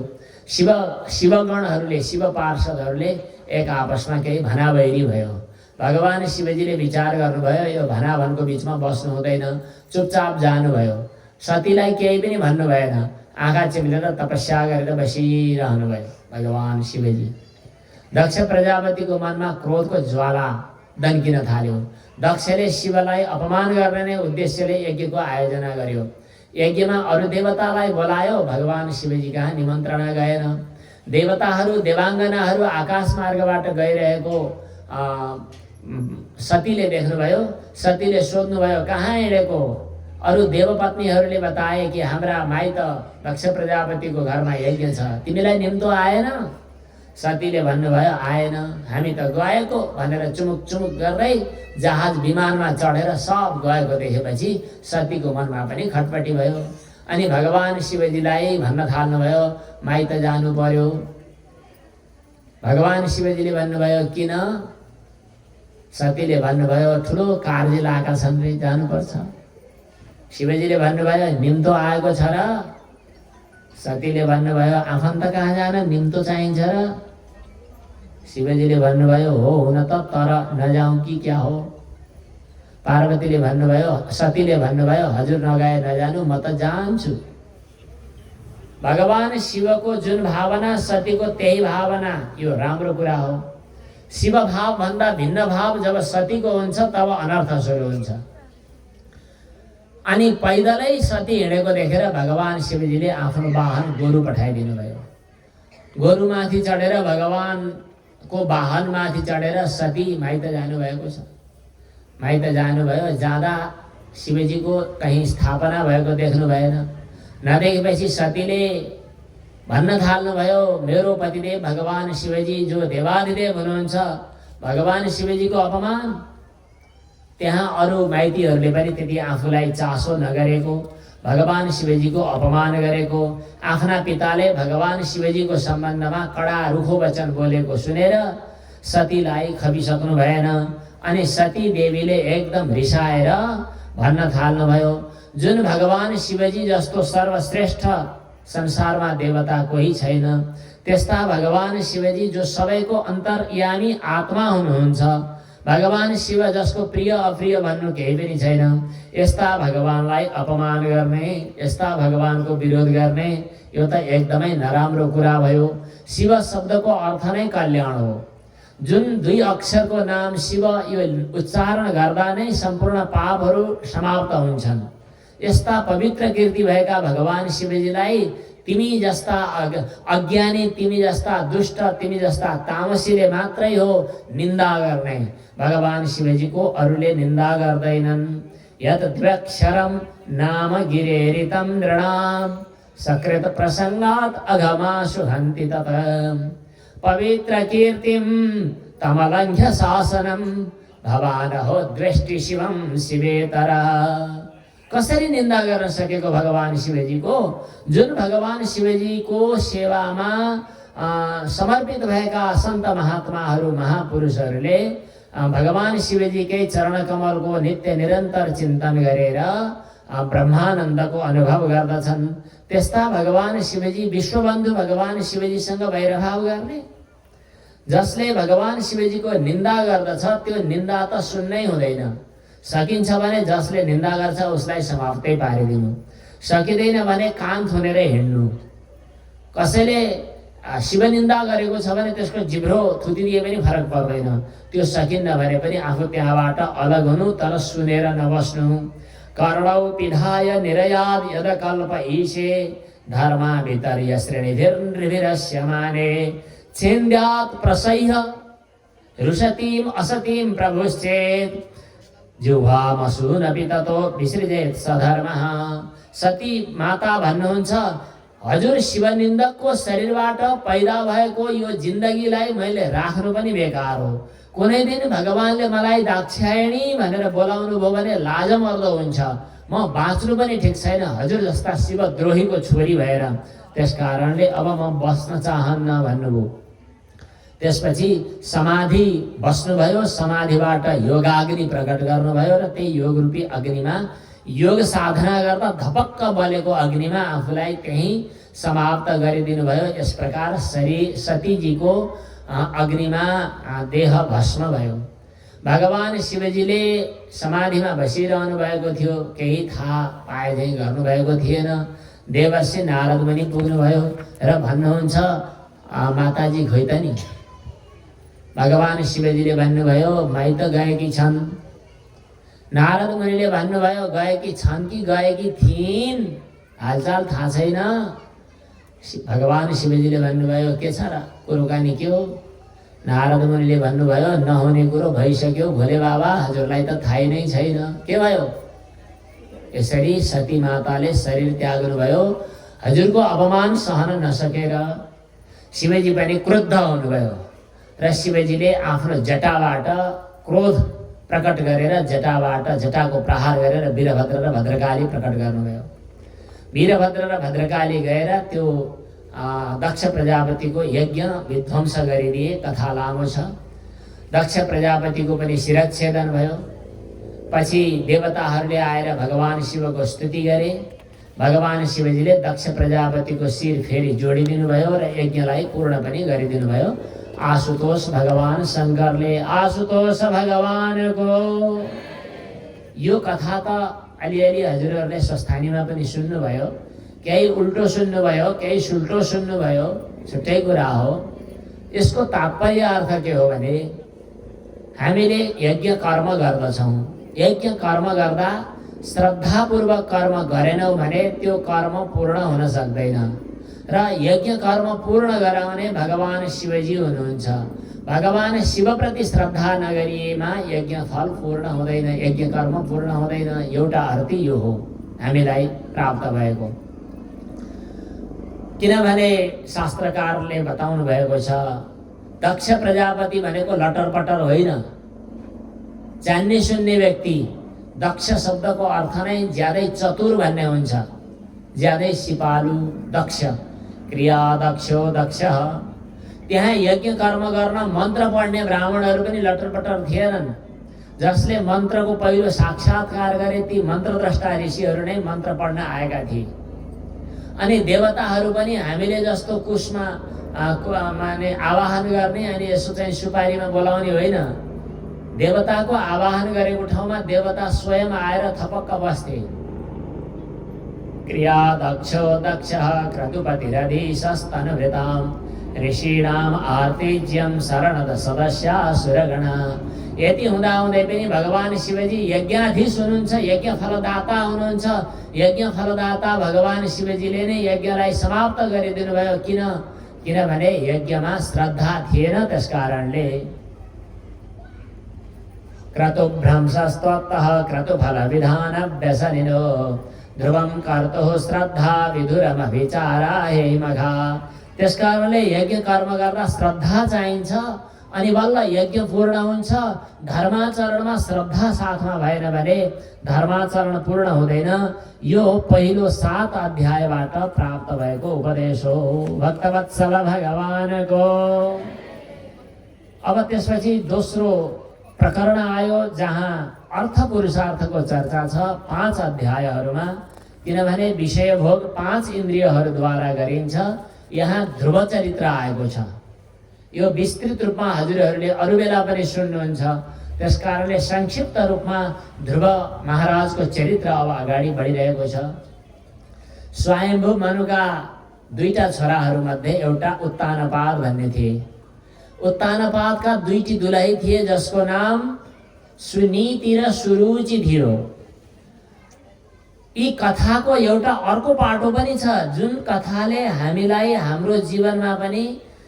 शिवगणहरूले, शिव पार्षदहरूले एक आपसमा केही भनाबैरी भयो। भगवान शिवजीले विचार गर्नुभयो, यो भनाभनको बिचमा बस्नु हुँदैन, चुपचाप जानुभयो। सतीलाई केही पनि भन्नु भएन, आँखा चिम्लेर तपस्या गरेर बसिरहनु भयो भगवान शिवजी। दक्ष प्रजापतिको मनमा क्रोधको ज्वाला दन्किन थाल्यो। दक्षले शिवलाई अपमान गर्ने नै उद्देश्यले यज्ञको आयोजना गर्यो। यज्ञमा अरू देवतालाई बोलायो, भगवान शिवजी कहाँ निमन्त्रणा गएन। देवताहरू, देवाङ्गनाहरू आकाश मार्गबाट गइरहेको सतीले देख्नुभयो। सतीले सोध्नुभयो, कहाँ हिँडेको? अरू देवपत्नीहरूले बताए कि हाम्रा माइत दक्ष प्रजापतिको घरमा यज्ञ छ, तिमीलाई निम्तो आएन? सतीले भन्नुभयो, आएन, हामी त गएको भनेर चुमुक चुमुक गर्दै जहाज विमानमा चढेर सब गएको देखेपछि सतीको मनमा पनि खटपटी भयो। अनि भगवान शिवजीलाई भन्न थाल्नुभयो, माइत जानु पर्यो। भगवान शिवजीले भन्नुभयो, किन? सतीले भन्नुभयो, ठुलो कार्य लागेका छन् रे, जानुपर्छ। शिवजीले भन्नुभयो, निम्तो आएको छ र? सतीले भन्नुभयो, आफन्त कहाँ जान, निम्तो चाहिन्छ र? शिवजीले भन्नुभयो, हो हुन त, तर नजाउँ कि क्या हो? पार्वतीले भन्नुभयो, सतीले भन्नुभयो, हजुर नगए नजानु, म त जान्छु। भगवान शिवको जुन भावना, सतीको त्यही भावना, यो राम्रो कुरा हो। शिव भाव भन्दा भिन्न भाव जब सतीको हुन्छ तब अनर्थ सुरु हुन्छ। अनि पैदलै सती हिँडेको देखेर भगवान शिवजीले आफ्नो वाहन गोरु पठाइदिनु भयो। गोरुमाथि चढेर, भगवानको वाहनमाथि चढेर सती माइत जानुभएको छ। माइत जानुभयो। जाँदा शिवजीको कहीँ स्थापना भएको देख्नु भएन। नदेखेपछि सतीले भन्न थाल्नुभयो, मेरो पतिदेव भगवान शिवजी जो देवाधिदेव हुनुहुन्छ, भगवान शिवजीको अपमान। त्यहाँ अरू माइतीहरूले पनि त्यति आफूलाई चासो नगरेको, भगवान शिवजीको अपमान गरेको, आफ्ना पिताले भगवान शिवजीको सम्बन्धमा कडा रुखो वचन बोलेको सुनेर सतीलाई खपिसक्नु भएन। अनि सती देवीले एकदम रिसाएर भन्न थाल्नुभयो, जुन भगवान शिवजी जस्तो सर्वश्रेष्ठ संसारमा देवता कोही छैन, त्यस्ता भगवान शिवजी जो सबैको अन्तर्यामी आत्मा हुनुहुन्छ, भगवान शिव जसको प्रिय अप्रिय भन्नु केही पनि छैन, यस्ता भगवानलाई अपमान गर्ने, यस्ता भगवानको विरोध गर्ने, यो त एकदमै नराम्रो कुरा भयो। शिव शब्दको अर्थ नै कल्याण हो। जुन 2 अक्षरको नाम शिव, यो उच्चारण गर्दा नै सम्पूर्ण पापहरू समाप्त हुन्छन्। यस्ता पवित्र कीर्ति भएका भगवान शिवजीलाई तिमी जस्ता अज्ञानी, तिमी जस्ता दुष्ट, तिमी जस्ता तामसीले मात्रै हो निन्दा गर्ने। भगवान शिवजीको अरूले निन्दा गर्दैनन्। यत द्व्यक्षरम नाम गिरेरितम नृणाम सकृत प्रसंगात अघमाशु हन्ति तत पवित्र कीर्तिम तमलंघ्य शासनम भवानहो दृष्टि शिवम शिवेतरा। कसरी निन्दा गर्न सकेको भगवान शिवजीको? जुन भगवान शिवजीको सेवामा समर्पित भएका सन्त महात्माहरू, महापुरुषहरूले भगवान शिवजीकै चरण कमलको नित्य निरन्तर चिन्तन गरेर ब्रह्मानन्दको अनुभव गर्दछन्। त्यस्ता भगवान शिवजी, विश्वबन्धु भगवान शिवजीसँग वैरभाव गर्ने, जसले भगवान शिवजीको निन्दा गर्दछ त्यो निन्दा त सुन्नै हुँदैन। सकिन्छ भने जसले निन्दा गर्छ उसलाई समाप्तै पारिदिनु, सकिँदैन भने कान थुनेर हिँड्नु। कसैले शिवनिन्दा गरेको छ भने त्यसको जिब्रो थुतिदिए पनि फरक पर्दैन, त्यो सकिन्न भने पनि आफू त्यहाँबाट अलग हुनु, तर सुनेर नबस्नु। कर्णौ पिधाय निरयाद यद कल्प ईशे धर्मा भितर्य श्रेणीभिर्निभिरस्यमाने छेन्द्यात् प्रसह्य रुषतीम असतीम प्रभुश्चेत् जुह्वामसूनपि ततो विसृजेत् सधर्मः। सती माता भन्नुहुन्छ, हजुर शिवनिन्दकको शरीरबाट पैदा भएको यो जिन्दगीलाई मैले राख्नु पनि बेकार हो। कुनै दिन भगवानले मलाई दाक्षायणी भनेर बोलाउनु भयो भने लाज मर्दो हुन्छ, म बाँच्नु पनि ठिक छैन हजुर जस्ता शिवद्रोहीको छोरी भएर, त्यस कारणले अब म बस्न चाहन्न भन्नुभयो। त्यसपछि समाधि बस्नुभयो, समाधिबाट योगाग्नि प्रकट गर्नुभयो र त्यही योगरूपी अग्निमा योग साधना गर्दा धपक्क बलेको अग्निमा आफूलाई त्यही समाप्त गरिदिनु भयो। यस प्रकार सतीजीको अग्निमा देह भस्म भयो। भगवान शिवजीले समाधिमा बसिरहनु भएको थियो, केही थाहा पाए झैँ गर्नुभएको थिएन। देवर्षि नारद मुनि पुग्नुभयो र भन्नुहुन्छ, माताजी खोइ त नि। भगवान शिवजीले भन्नुभयो, माइत गएकी छन्। नारद मुनिले भन्नुभयो, गएकी छन् कि गएकी थिइन्, हालचाल थाहा छैन। भगवान शिवजीले भन्नुभयो, के छ र कुरोकानी के हो? नारद मुनिले भन्नुभयो, नहुने कुरो भइसक्यो भोले बाबा, हजुरलाई त थाहै नै छैन। के भयो? यसरी सती माताले शरीर त्याग्नुभयो। हजुरको अपमान सहन नसकेर शिवजी पनि क्रुद्ध हुनुभयो र शिवजीले आफ्नो जटाबाट क्रोध प्रकट गरेर जटाको प्रहार गरेर वीरभद्र र भद्रकाली प्रकट गर्नुभयो। वीरभद्र र भद्रकाली गएर त्यो दक्ष प्रजापतिको यज्ञ विध्वंस गरिदिए। कथा लामो छ। दक्ष प्रजापतिको पनि शिरच्छेदन भयो। पछि देवताहरूले आएर भगवान शिवको स्तुति गरे। भगवान शिवजीले दक्ष प्रजापतिको शिर फेरि जोडिदिनु भयो र यज्ञलाई पूर्ण पनि गरिदिनु भयो। आशुतोष भगवान शङ्करले आशुतोष भगवानको यो कथा त अलिअलि हजुरहरूले स्वस्थानीमा पनि सुन्नुभयो, केही उल्टो सुन्नुभयो, केही सुल्टो सुन्नुभयो, छुट्टै कुरा हो। यसको तात्पर्य अर्थ के हो भने हामीले यज्ञ कर्म गर्दछौँ। यज्ञ कर्म गर्दा श्रद्धापूर्वक कर्म गरेनौँ भने त्यो कर्म पूर्ण हुन सक्दैन र यज्ञ कर्म पूर्ण गराउने भगवान शिवजी हुनुहुन्छ। भगवान शिवप्रति श्रद्धा नगरिएमा यज्ञ फल पूर्ण हुँदैन, यज्ञ कर्म पूर्ण हुँदैन। एउटा अर्थ यो हो हामीलाई प्राप्त भएको। किनभने शास्त्रकारले बताउनु भएको छ, दक्ष प्रजापति भनेको लटरपटर होइन, जान्ने सुन्ने व्यक्ति। दक्ष शब्दको अर्थ नै ज्यादै चतुर भन्ने हुन्छ, ज्यादै सिपालु। दक्ष क्रिया दक्षो दक्ष। त्यहाँ यज्ञ कर्म गर्न मन्त्र पढ्ने ब्राह्मणहरू पनि लटरपटर थिएनन्। जसले मन्त्रको पहिलो साक्षात्कार गरे ती मन्त्रद्रष्टा ऋषिहरू नै मन्त्र पढ्न आएका थिए। अनि देवताहरू पनि हामीले जस्तो कुशमा माने आवाहन गर्ने अनि यसो चाहिँ सुपारीमा बोलाउने होइन। देवताको आवाहन गरेको ठाउँमा देवता स्वयं आएर थपक्क बस्थे। क्रिया दक्षो दक्षः क्रतुपतिरधीशस्तनुभृतां ऋषीणाम आर्तिज्यम शरणद सदस्या सुरगणा। यति हुँदाहुँदै पनि भगवान शिवजी यज्ञाधीश हुनुहुन्छ, यज्ञ फलदाता हुनुहुन्छ। यज्ञ फलदाता भगवान शिवजीले नै यज्ञलाई समाप्त गरिदिनु भयो। किनभने यज्ञमा श्रद्धा थिएन, त्यस कारणले। क्रतुभ्रंशस्तत्तः क्रतुफलविधान व्यसनिनो ध्रुवं कर्तुः श्रद्धा विधुरमभिचारा हे मघा। त्यस कारणले यज्ञ कर्म गर्दा श्रद्धा चाहिन्छ अनि बल्ल यज्ञ पूर्ण हुन्छ। धर्माचरणमा श्रद्धा साथमा भएन भने धर्माचरण पूर्ण हुँदैन। यो पहिलो 7 अध्यायबाट प्राप्त भएको उपदेश हो भक्तवत्सल भगवानको। अब त्यसपछि दोस्रो प्रकरण आयो जहाँ अर्थ पुरुषार्थको चर्चा छ 5 अध्यायहरूमा। किनभने विषय भोग 5 इन्द्रियहरूद्वारा गरिन्छ। यहाँ ध्रुव चरित्र आएको छ। यो विस्तृत रूपमा हजुरहरूले अरू बेला पनि सुन्नुहुन्छ, त्यस कारणले संक्षिप्त रूपमा ध्रुव महाराजको चरित्र अब अगाडि बढिरहेको छ। स्वयम्भू मनुका दुईटा छोराहरूमध्ये एउटा उत्तानपाद भन्ने थिए। उत्तानपादका दुईटी दुलही थिए जसको नाम सुनीति र सुरुचि थियो। यी कथाको एउटा अर्को पाटो पनि छ, जुन कथाले हामीलाई हाम्रो जीवनमा पनि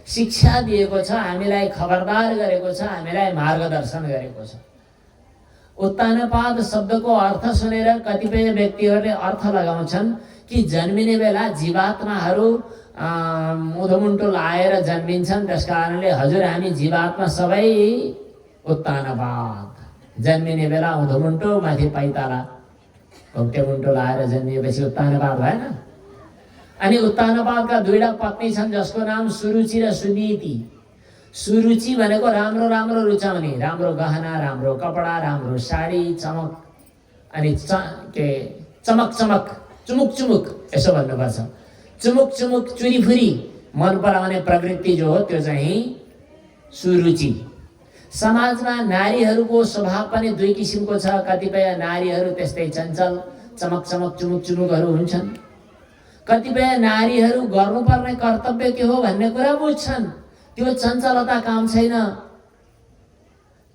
शिक्षा दिएको छ, हामीलाई खबरदार गरेको छ, हामीलाई मार्गदर्शन गरेको छ। उत्तानपाद शब्दको अर्थ सुनेर कतिपय व्यक्तिहरूले अर्थ लगाउँछन् कि जन्मिने बेला जीवात्माहरू उधोमुन्टो लाएर जन्मिन्छन्, त्यसकारणले हजुर हामी जीवात्मा सबै उत्तानपाद। जन्मिने बेला उधोमुन्टो माथि पाइताला घोप्टे मुन्टो लाएर जन्मिएपछि उत्तानपाद भएन। अनि उत्तानपादका दुईटा पत्नी छन् जसको नाम सुरुचि र सुनीति। सुरुचि भनेको राम्रो राम्रो रुचाउने, राम्रो गहना, राम्रो कपडा, राम्रो साडी, चमक, अनि चमक चमक, चुमुक चुमुक यसो भन्नुपर्छ। चुमुक चुमुक चुरीफुरी मन पराउने प्रवृत्ति जो हो त्यो चाहिँ सुरुचि। समाजमा नारीहरूको स्वभाव पनि दुई किसिमको छ। कतिपय नारीहरू त्यस्तै चञ्चल चमक चमक चुमुक चुमुकहरू हुन्छन्। कतिपय नारीहरू गर्नुपर्ने कर्तव्य के हो भन्ने कुरा बुझ्छन्, त्यो चञ्चलता काम छैन,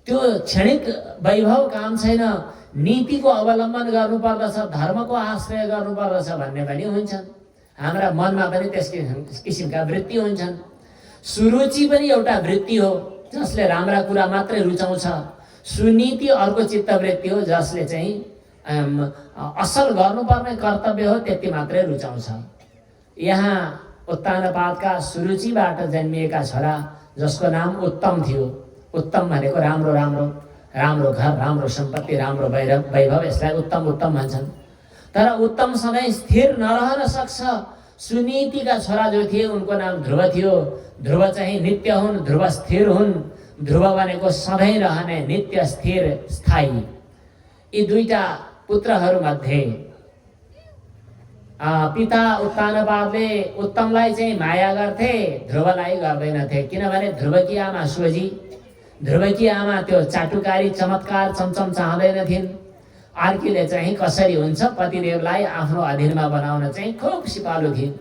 त्यो क्षणिक वैभव काम छैन, नीतिको अवलम्बन गर्नुपर्दछ, धर्मको आश्रय गर्नुपर्दछ भन्ने पनि हुन्छन्। हाम्रा मनमा पनि त्यस किसिमका वृत्ति हुन्छन्। सुरुचि पनि एउटा वृत्ति हो जसले राम्रा कुरा मात्रै रुचाउँछ। सुनीति अर्को चित्तवृत्ति हो जसले चाहिँ असल गर्नुपर्ने कर्तव्य हो त्यति मात्रै रुचाउँछ। यहाँ उत्तानपादका सुरुचिबाट जन्मिएका छोरा जसको नाम उत्तम थियो। उत्तम भनेको राम्रो राम्रो, राम्रो घर, राम्रो सम्पत्ति, राम्रो वैभव, यसलाई उत्तम उत्तम भन्छन्। तर उत्तम सधैँ स्थिर नरहन सक्छ। सुनीतिका छोरा जो थिए उनको नाम ध्रुव थियो। ध्रुव चाहिँ नित्य हुन्, ध्रुव स्थिर हुन्। ध्रुव भनेको सधैँ रहने, नित्य स्थिर स्थायी। यी दुईटा पुत्रहरूमध्ये पिता उत्तानपादले उत्तमलाई चाहिँ माया गर्थे, ध्रुवलाई गर्दैनथे। किनभने ध्रुवकी आमा सोझी, ध्रुवकी आमा त्यो चाटुकारी चमत्कार चमचम चाहँदैनथिन्। अर्कीले चाहिँ कसरी हुन्छ पतिदेवलाई आफ्नो अधीनमा बनाउन चाहिँ खुब सिपालु थिइन्।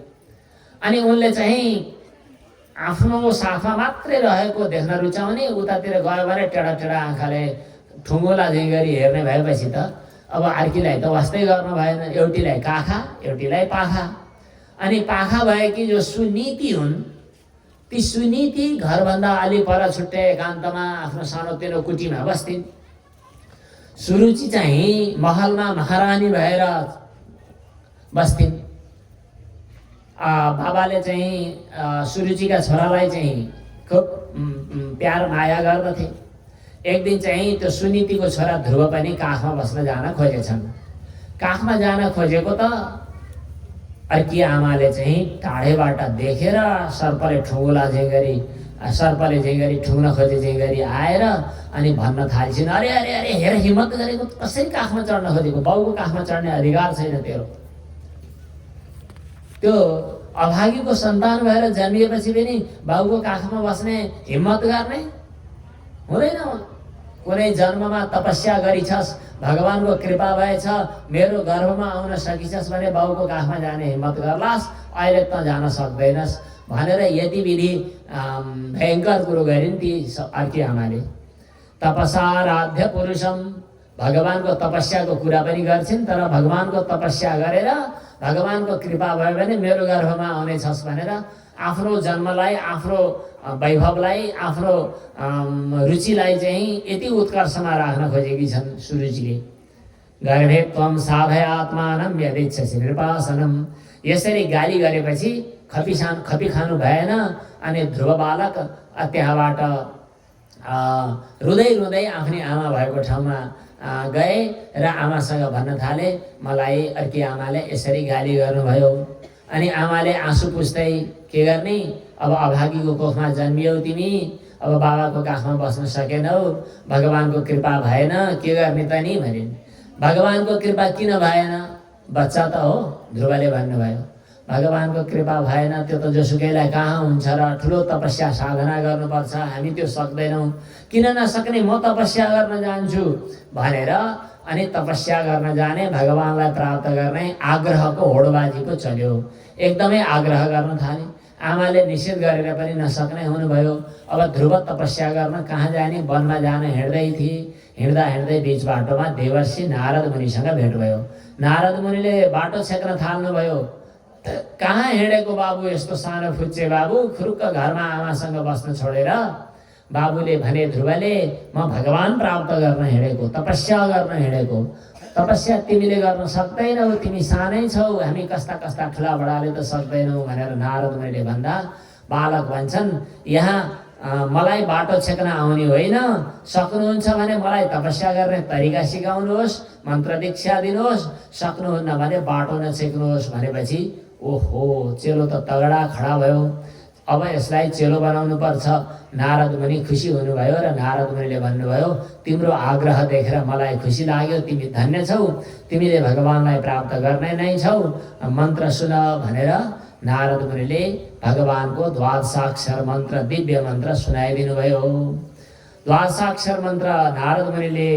अनि उनले चाहिँ आफ्नो साथमा मात्रै रहेको देख्न रुचाउने, उतातिर गयो भने टेढा टेढा आँखाले ठुङ्गोला झैँ गरी हेर्ने भएपछि त अब अर्कीलाई त वास्तै गर्नु भएन। एउटीलाई काखा, एउटीलाई पाखा। अनि पाखा भएकी जो सुनीति हुन्, ती सुनीति घरभन्दा अलि पर छुट्टै एकान्तमा आफ्नो सानोतिनो कुटीमा बस्थिन्। सुरुचि चाहिँ महलमा महारानी भएर बस्थिन्। बाबाले चाहिँ सुरुचिका छोरालाई चाहिँ खुब प्यार माया गर्दथे। एक दिन चाहिँ त्यो सुनीतिको छोरा ध्रुव पनि काखमा बस्न जान खोजेछन्। काखमा जान खोजेको त अर्की आमाले चाहिँ टाढेबाट देखेर सर्पले ठुङ्गोला झैँ गरी, सर्पले झैँ गरी ठुङ्न खोजे झैँ गरी आएर अनि भन्न थाल्छिन्, अरे अरे अरे हेर हिम्मत गरेको, कसरी काखमा चढ्न खोजेको, बाउको काखमा चढ्ने अधिकार छैन तेरो। त्यो अभागीको सन्तान भएर जन्मिएपछि पनि बाउको काखमा बस्ने हिम्मत गर्ने हुँदैन। कुनै जन्ममा तपस्या गरिछस्, भगवानको कृपा भएछ, मेरो गर्भमा आउन सकिछस् भने बाउको काखमा जाने हिम्मत गर्लास्, अहिले त जान सक्दैनस् भनेर यति विधि भयङ्कर कुरो गरिन् ती अर्की आमाले। तपसाराध्य पुरुषम, भगवानको तपस्याको कुरा पनि गर्छिन्, तर भगवानको तपस्या गरेर भगवानको कृपा भयो भने मेरो गर्भमा आउनेछस् भनेर आफ्नो जन्मलाई, आफ्नो वैभवलाई, आफ्नो रुचिलाई चाहिँ यति उत्कर्षमा राख्न खोजेकी छन् सुरुचिले। गर्भे त्वं साधयात्मानं यदिच्छसि नृपासनं, यसरी गाली गरेपछि खपी खानु भएन। अनि ध्रुव बालक त्यहाँबाट रुँदै रुँदै आफ्नै आमा भएको ठाउँमा गए र आमासँग भन्न थाले, मलाई अर्की आमाले यसरी गाली गर्नुभयो। अनि आमाले आँसु पुस्दै के गर्ने, अब अभागीको कोखमा जन्मियौ तिमी, अब बाबाको काखमा बस्न सकेनौ, भगवानको कृपा भएन, के गर्ने त नि भनिन्। भगवानको कृपा किन भएन, बच्चा त हो, ध्रुवले भन्नुभयो। भगवानको कृपा भएन त्यो त जोसुकैलाई कहाँ हुन्छ र, ठुलो तपस्या साधना गर्नुपर्छ, हामी त्यो सक्दैनौँ, किन नसक्ने, म तपस्या गर्न जान्छु भनेर अनि तपस्या गर्न जाने, भगवानलाई प्राप्त गर्ने आग्रहको होडबाजीको चल्यो। एकदमै आग्रह गर्न थाले। आमाले निषेध गरेर पनि नसक्ने हुनुभयो। अब ध्रुव तपस्या गर्न कहाँ जाने, वनमा जान हिँड्दै थिए। हिँड्दा हिँड्दै बीच बाटोमा देवर्षि नारद मुनिसँग भेट भयो। नारद मुनिले बाटो छेक्न थाल्नुभयो। कहाँ हिँडेको बाबु, यस्तो सानो फुच्चे बाबु, खुरुक्क घरमा आमासँग बस्न छोडेर? बाबुले भने, ध्रुवले म भगवान प्राप्त गर्न हिँडेको, तपस्या गर्न हिँडेको। तपस्या तिमीले गर्न सक्दैनौ, तिमी सानै छौ, हामी कस्ता कस्ता ठुला बडाले त सक्दैनौ भनेर नारद मुनिले भन्दा बालक भन्छन्, यहाँ मलाई बाटो छेक्न आउने होइन, सक्नुहुन्छ भने मलाई तपस्या गर्ने तरिका सिकाउनुहोस्, मन्त्र दीक्षा दिनुहोस्, सक्नुहुन्न भने बाटो नछेक्नुहोस्। भनेपछि ओहो, चेलो त तगडा खडा भयो। अब यसलाई चेलो बनाउनु पर्छ। नारद मुनि खुसी हुनुभयो र नारद मुनिले भन्नुभयो, तिम्रो आग्रह देखेर मलाई खुसी लाग्यो, तिमी धन्य छौ, तिमीले भगवानलाई प्राप्त गर्ने नै छौ, मन्त्र सुन भनेर नारद मुनिले भगवानको द्वादशाक्षर मन्त्र, दिव्य मन्त्र सुनाइदिनु भयो। द्वादशाक्षर मन्त्र नारद मुनिले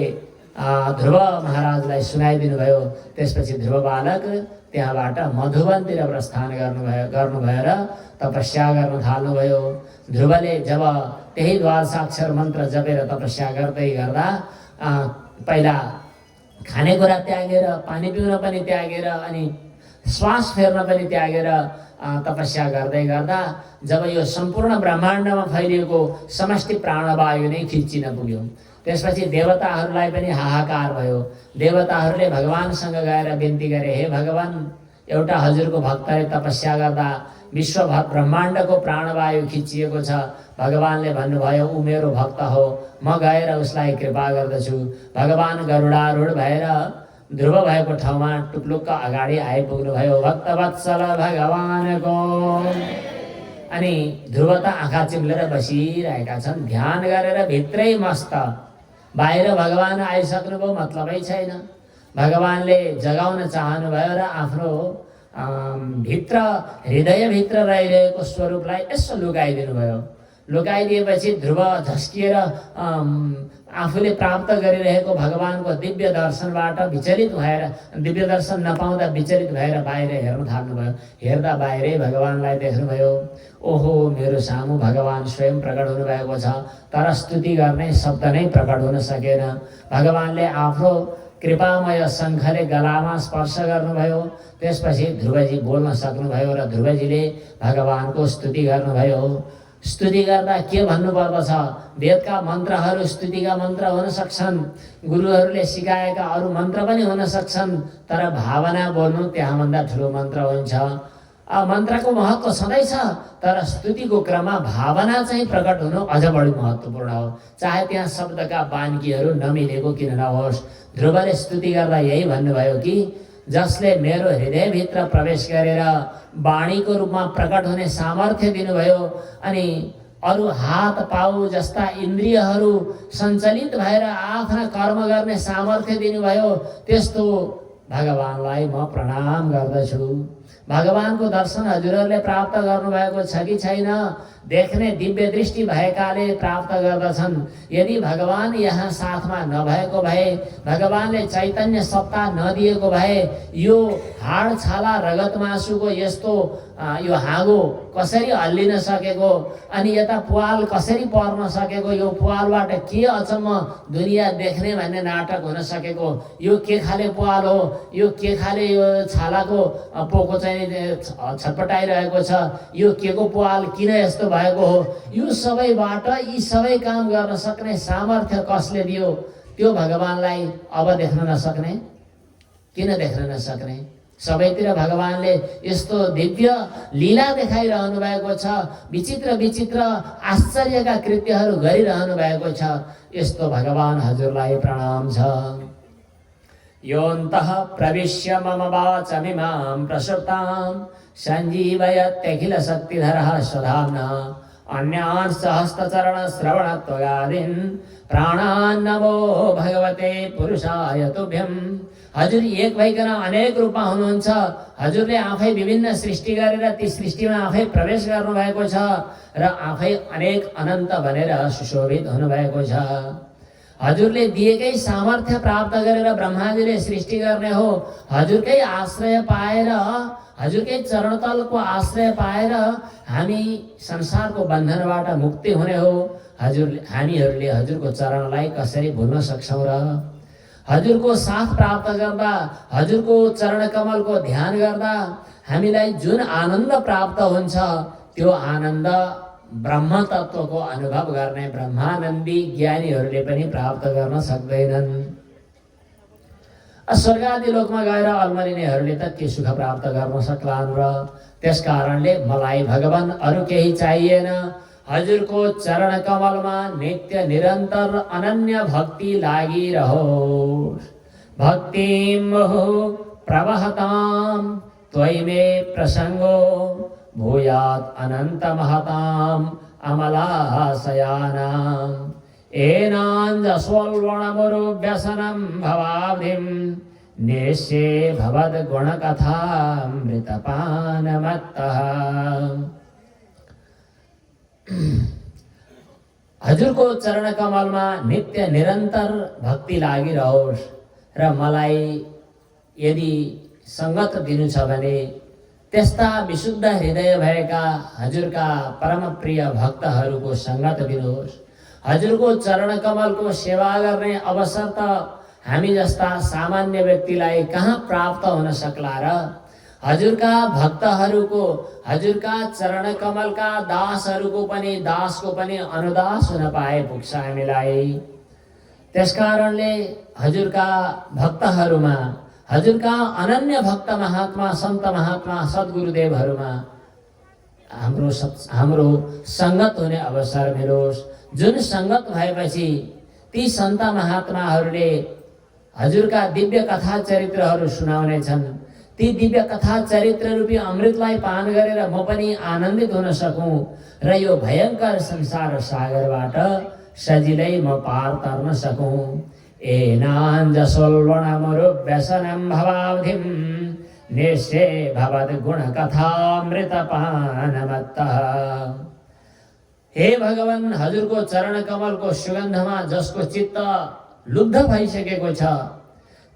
ध्रुव महाराजलाई सुनाइदिनु भयो। त्यसपछि ध्रुव बालक त्यहाँबाट मधुवनतिर प्रस्थान गर्नुभयो र तपस्या गर्न थाल्नुभयो। ध्रुवले जब त्यही द्वादशाक्षर मन्त्र जपेर तपस्या गर्दै गर्दा पहिला खानेकुरा त्यागेर, पानी पिउन पनि त्यागेर, अनि श्वास फेर्न पनि त्यागेर तपस्या गर्दै गर्दा जब यो सम्पूर्ण ब्रह्माण्डमा फैलिएको समष्टि प्राणवायु नै खिच्चिन पुग्यो। त्यसपछि देवताहरूलाई पनि हाहाकार भयो। देवताहरूले भगवानसँग गएर बिन्ती गरे, हे भगवान, एउटा हजुरको भक्तले तपस्या गर्दा विश्वभर ब्रह्माण्डको प्राणवायु खिचिएको छ। भगवानले भन्नुभयो, ऊ मेरो भक्त हो, म गएर उसलाई कृपा गर्दछु। भगवान गरुडारूढ भएर ध्रुव भएको ठाउँमा टुप्लुक्क अगाडि आइपुग्नु भयो भक्तवत्सल भगवानको। अनि ध्रुव त आँखा चिम्लेर बसिरहेका छन्, ध्यान गरेर भित्रै मस्त। बाहिर भगवान आइसक्नुभयो, मतलबै छैन। भगवानले जगाउन चाहनुभयो र आफ्नो भित्र, हृदयभित्र रहिरहेको स्वरूपलाई यसो लुकाइदिनु भयो। लुकाइदिएपछि ध्रुव झस्किएर आफूले प्राप्त गरिरहेको भगवानको दिव्य दर्शनबाट विचलित भएर, दिव्य दर्शन नपाउँदा विचलित भएर बाहिर हेर्न थाल्नुभयो। हेर्दा बाहिरै भगवानलाई देख्नुभयो। ओहो, मेरो सामु भगवान स्वयं प्रकट हुनुभएको छ, तर स्तुति गर्ने शब्द नै प्रकट हुन सकेन। भगवानले आफ्नो कृपामय शङ्खले गलामा स्पर्श गर्नुभयो। त्यसपछि ध्रुवजी बोल्न सक्नुभयो र ध्रुवजीले भगवानको स्तुति गर्नुभयो। स्तुति गर्दा के भन्नुपर्दछ? वेदका मन्त्रहरू स्तुतिका मन्त्र हुन सक्छन्, गुरुहरूले सिकाएका अरू मन्त्र पनि हुन सक्छन्, तर भावना बोल्नु त्यहाँभन्दा ठुलो मन्त्र हुन्छ। मन्त्रको महत्त्व सधैँ छ, तर स्तुतिको क्रममा भावना चाहिँ प्रकट हुनु अझ बढी महत्त्वपूर्ण हो, चाहे त्यहाँ शब्दका बान्कीहरू नमिलेको किन नहोस्। ध्रुवले स्तुति गर्दा यही भन्नुभयो कि जसले मेरो हृदयभित्र प्रवेश गरेर वाणीको रूपमा प्रकट हुने सामर्थ्य दिनुभयो, अनि अरू हात पाउ जस्ता इन्द्रियहरू सञ्चालित भएर आफ्ना कर्म गर्ने सामर्थ्य दिनुभयो, त्यस्तो भगवानलाई म प्रणाम गर्दछु। भगवानको दर्शन हजुरहरूले प्राप्त गर्नुभएको छ कि छैन? देख्ने दिव्य दृष्टि भएकाले प्राप्त गर्दछन्। यदि भगवान यहाँ साथमा नभएको भए, भगवानले चैतन्य सत्ता नदिएको भए, यो हाड छाला रगत मासुको यस्तो यो हाँगो कसरी हल्लिन सकेको, अनि यता पुवाल कसरी पर्न सकेको, यो पुवालबाट के अचम्म दुनियाँ देख्ने भन्ने नाटक हुन सकेको, यो के खाले पुवाल हो, यो के खाले यो छालाको पोको चाहिँ छटपटाइरहेको छ, यो के को पुवाल किन यस्तो भएको हो, यो सबैबाट यी सबै काम गर्न सक्ने सामर्थ्य कसले दियो? त्यो भगवानलाई अब देख्न नसक्ने? किन देख्न नसक्ने? सबैतिर भगवानले यस्तो दिव्य लीला देखाइरहनु भएको छ, विचित्र विचित्र आश्चर्यका कृत्यहरू गरिरहनु भएको छ। यस्तो भगवान हजुरलाई प्रणाम छ। योऽन्तः प्रविश्य मम वाचमिमां प्रसुप्तां सञ्जीवयत्यखिल शक्तिधरः स्वधाम्ना अन्यान् सहस्रचरण श्रवणत्वगादीन् प्राणान् नमो भगवते पुरुषाय तुभ्यम्। हजुर एक भइकन अनेक रूपमा हुनुहुन्छ। हजुरले आफै विभिन्न सृष्टि गरेर ती सृष्टिमा आफै प्रवेश गर्नुभएको छ र आफै अनेक अनन्त भनेर सुशोभित हुनुभएको छ। हजुरले दिएकै सामर्थ्य प्राप्त गरेर ब्रह्माजीले सृष्टि गर्ने हो। हजुरकै आश्रय पाएर, हजुरकै चरणतलको आश्रय पाएर हामी संसारको बन्धनबाट मुक्ति हुने हो। हामीहरूले हजुरको चरणलाई कसरी भुल्न सक्छौँ र? हजुरको साथ प्राप्त गर्दा, हजुरको चरण कमलको ध्यान गर्दा हामीलाई जुन आनन्द प्राप्त हुन्छ, त्यो आनन्द ब्रह्म तत्त्वको अनुभव गर्ने ब्रह्मानन्दी ज्ञानीहरूले पनि प्राप्त गर्न सक्दैनन्। स्वर्ग आदि लोकमा गएर अल्मलिनेहरूले त के सुख प्राप्त गर्न सक्लान् र? त्यस कारणले मलाई भगवान अरू केही चाहिएन। हजुरको चरण कमलमा नित्य निरन्तर अनन्य भक्ति लागिरहोस्। भक्तिं मुहु प्रवहतां त्वयि मे प्रसंगो भूयात् अनंत महतां अमलाशयानां एनाञ्जस्वल्वणमुरु व्यसनं भवाब्धिं निश्चे भवद्गुणकथामृतपानमत्तः। हजुरको चरण कमलमा नित्य निरन्तर भक्ति लागिरहोस् र मलाई यदि संगत दिनु छ भने त्यस्ता विशुद्ध हृदय भएका हजुरका परम प्रिय भक्तहरूको संगत दिनुहोस्। हजुरको चरण कमलको सेवा गर्ने अवसर त हामी जस्ता सामान्य व्यक्तिलाई कहाँ प्राप्त हुन सक्ला र? हजुरका भक्तहरूको, हजुरका चरण कमलका दासहरूको पनि, दासको पनि अनुदास हुन पाए पुग्छ हामीलाई। त्यसकारणले हजुरका भक्तहरूमा, हजुरका अनन्य भक्त महात्मा, सन्त महात्मा, सद्गुरुदेवहरूमा हाम्रो संगत हुने अवसर मिलोस्। जुन संगत भएपछि ती सन्त महात्माहरूले हजुरका दिव्य कथा चरित्रहरू सुनाउने छन्। ती दिव्य कथा चरित्र रूपी अमृतलाई पान गरेर म पनि आनन्दित हुन सकूं र यो भयंकर संसार सागरबाट सजिलै म पार तर्न सकूं। एनाञ्जस्वल्वणमुरु व्यसनं भवाब्धिं निश्चे भवद्गुणकथामृतपानमत्तः। हे भगवान, हजुरको चरण कमलको सुगन्धमा जसको चित्त लुब्ध भइसकेको छ,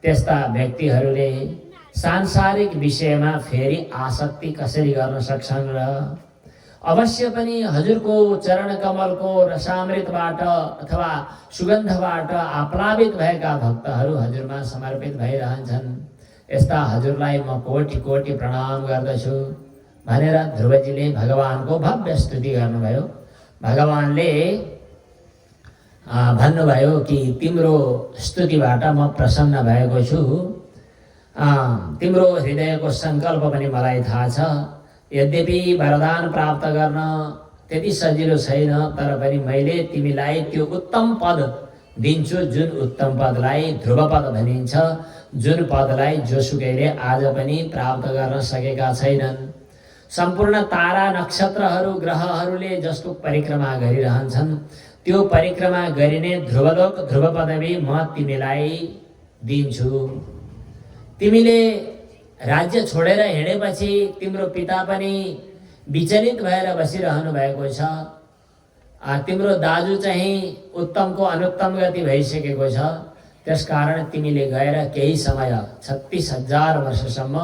त्यस्ता व्यक्तिहरूले सांसारिक विषयमा फेरि आसक्ति कसरी गर्न सक्छन् र? अवश्य पनि हजुरको चरण कमलको रसामृतबाट अथवा सुगन्धबाट आप्लावित भएका भक्तहरू हजुरमा समर्पित भइरहन्छन्। यस्ता हजुरलाई म कोटि कोटि प्रणाम गर्दछु भनेर ध्रुवजीले भगवानको भव्य स्तुति गर्नुभयो। भगवानले भन्नुभयो कि तिम्रो स्तुतिबाट म प्रसन्न भएको छु। तिम्रो हृदयको संकल्प पनि मलाई थाहा छ। यद्यपि वरदान प्राप्त गर्न त्यति सजिलो छैन, तर पनि मैले तिमीलाई त्यो उत्तम पद दिन्छु, जुन उत्तम पदलाई ध्रुव पद भनिन्छ, जुन पदलाई जोसुकैले आज पनि प्राप्त गर्न सकेका छैनन्। सम्पूर्ण तारा नक्षत्रहरू ग्रहहरूले जसको परिक्रमा गरिरहन्छन्, त्यो परिक्रमा गरिने ध्रुवलोक ध्रुव पदवी म तिमीलाई दिन्छु। तिमीले राज्य छोडेर हिँडेपछि तिम्रो पिता पनि विचलित भएर बसिरहनु भएको छ। तिम्रो दाजु चाहिँ उत्तमको अनुत्तम गति भइसकेको छ। त्यसकारण तिमीले गएर केही समय 36,000 वर्षसम्म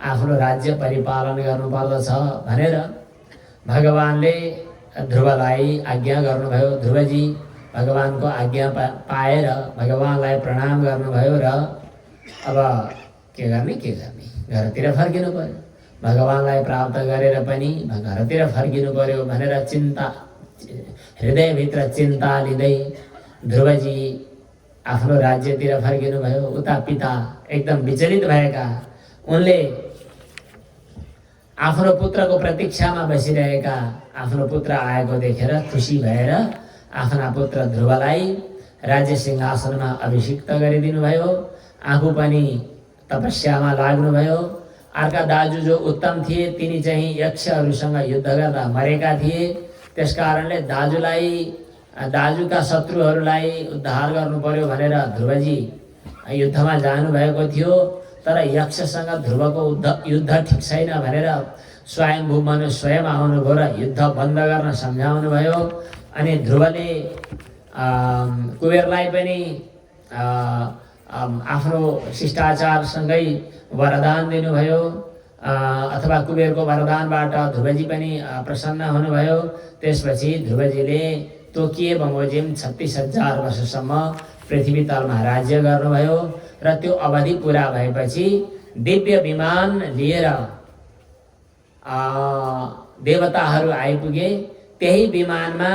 आफ्नो राज्य परिपालन गर्नुपर्दछ भनेर भगवानले ध्रुवलाई आज्ञा गर्नुभयो। ध्रुवजी भगवानको आज्ञा पाएर भगवानलाई प्रणाम गर्नुभयो र अब के गर्ने घरतिर फर्किनु पर्यो। भगवानलाई प्राप्त गरेर पनि घरतिर फर्किनु पर्यो भनेर चिन्ता, हृदयभित्र चिन्ता लिँदै ध्रुवजी आफ्नो राज्यतिर फर्किनु भयो। उता पिता एकदम विचलित भएका, उनले आफ्नो पुत्रको प्रतीक्षामा बसिरहेका, आफ्नो पुत्र आएको देखेर खुसी भएर आफ्ना पुत्र ध्रुवलाई राज्य सिंहासनमा अभिषिक्त गरिदिनु भयो। आफू पनि तपस्यामा लाग्नुभयो। अर्का दाजु जो उत्तम थिए तिनी चाहिँ यक्षहरूसँग युद्ध गर्दा मरेका थिए। त्यसकारणले दाजुका शत्रुहरूलाई उद्धार गर्नु पर्यो भनेर ध्रुवजी युद्धमा जानुभएको थियो। तर यक्षसँग ध्रुवको युद्ध ठिक छैन भनेर स्वयम्भू मनु स्वयं आउनुभयो र युद्ध बन्द गर्न सम्झाउनु भयो। अनि ध्रुवले कुबेरलाई पनि आफ्नो शिष्टाचारसँगै वरदान दिनुभयो। अथवा कुबेरको वरदानबाट ध्रुवजी पनि प्रसन्न हुनुभयो। त्यसपछि ध्रुवजीले तोकिए बमोजिम 36,000 वर्षसम्म पृथ्वी तलमा राज्य गर्नुभयो। र त्यो अवधि पुरा भएपछि दिव्य विमान लिएर देवताहरू आइपुगे। त्यही विमानमा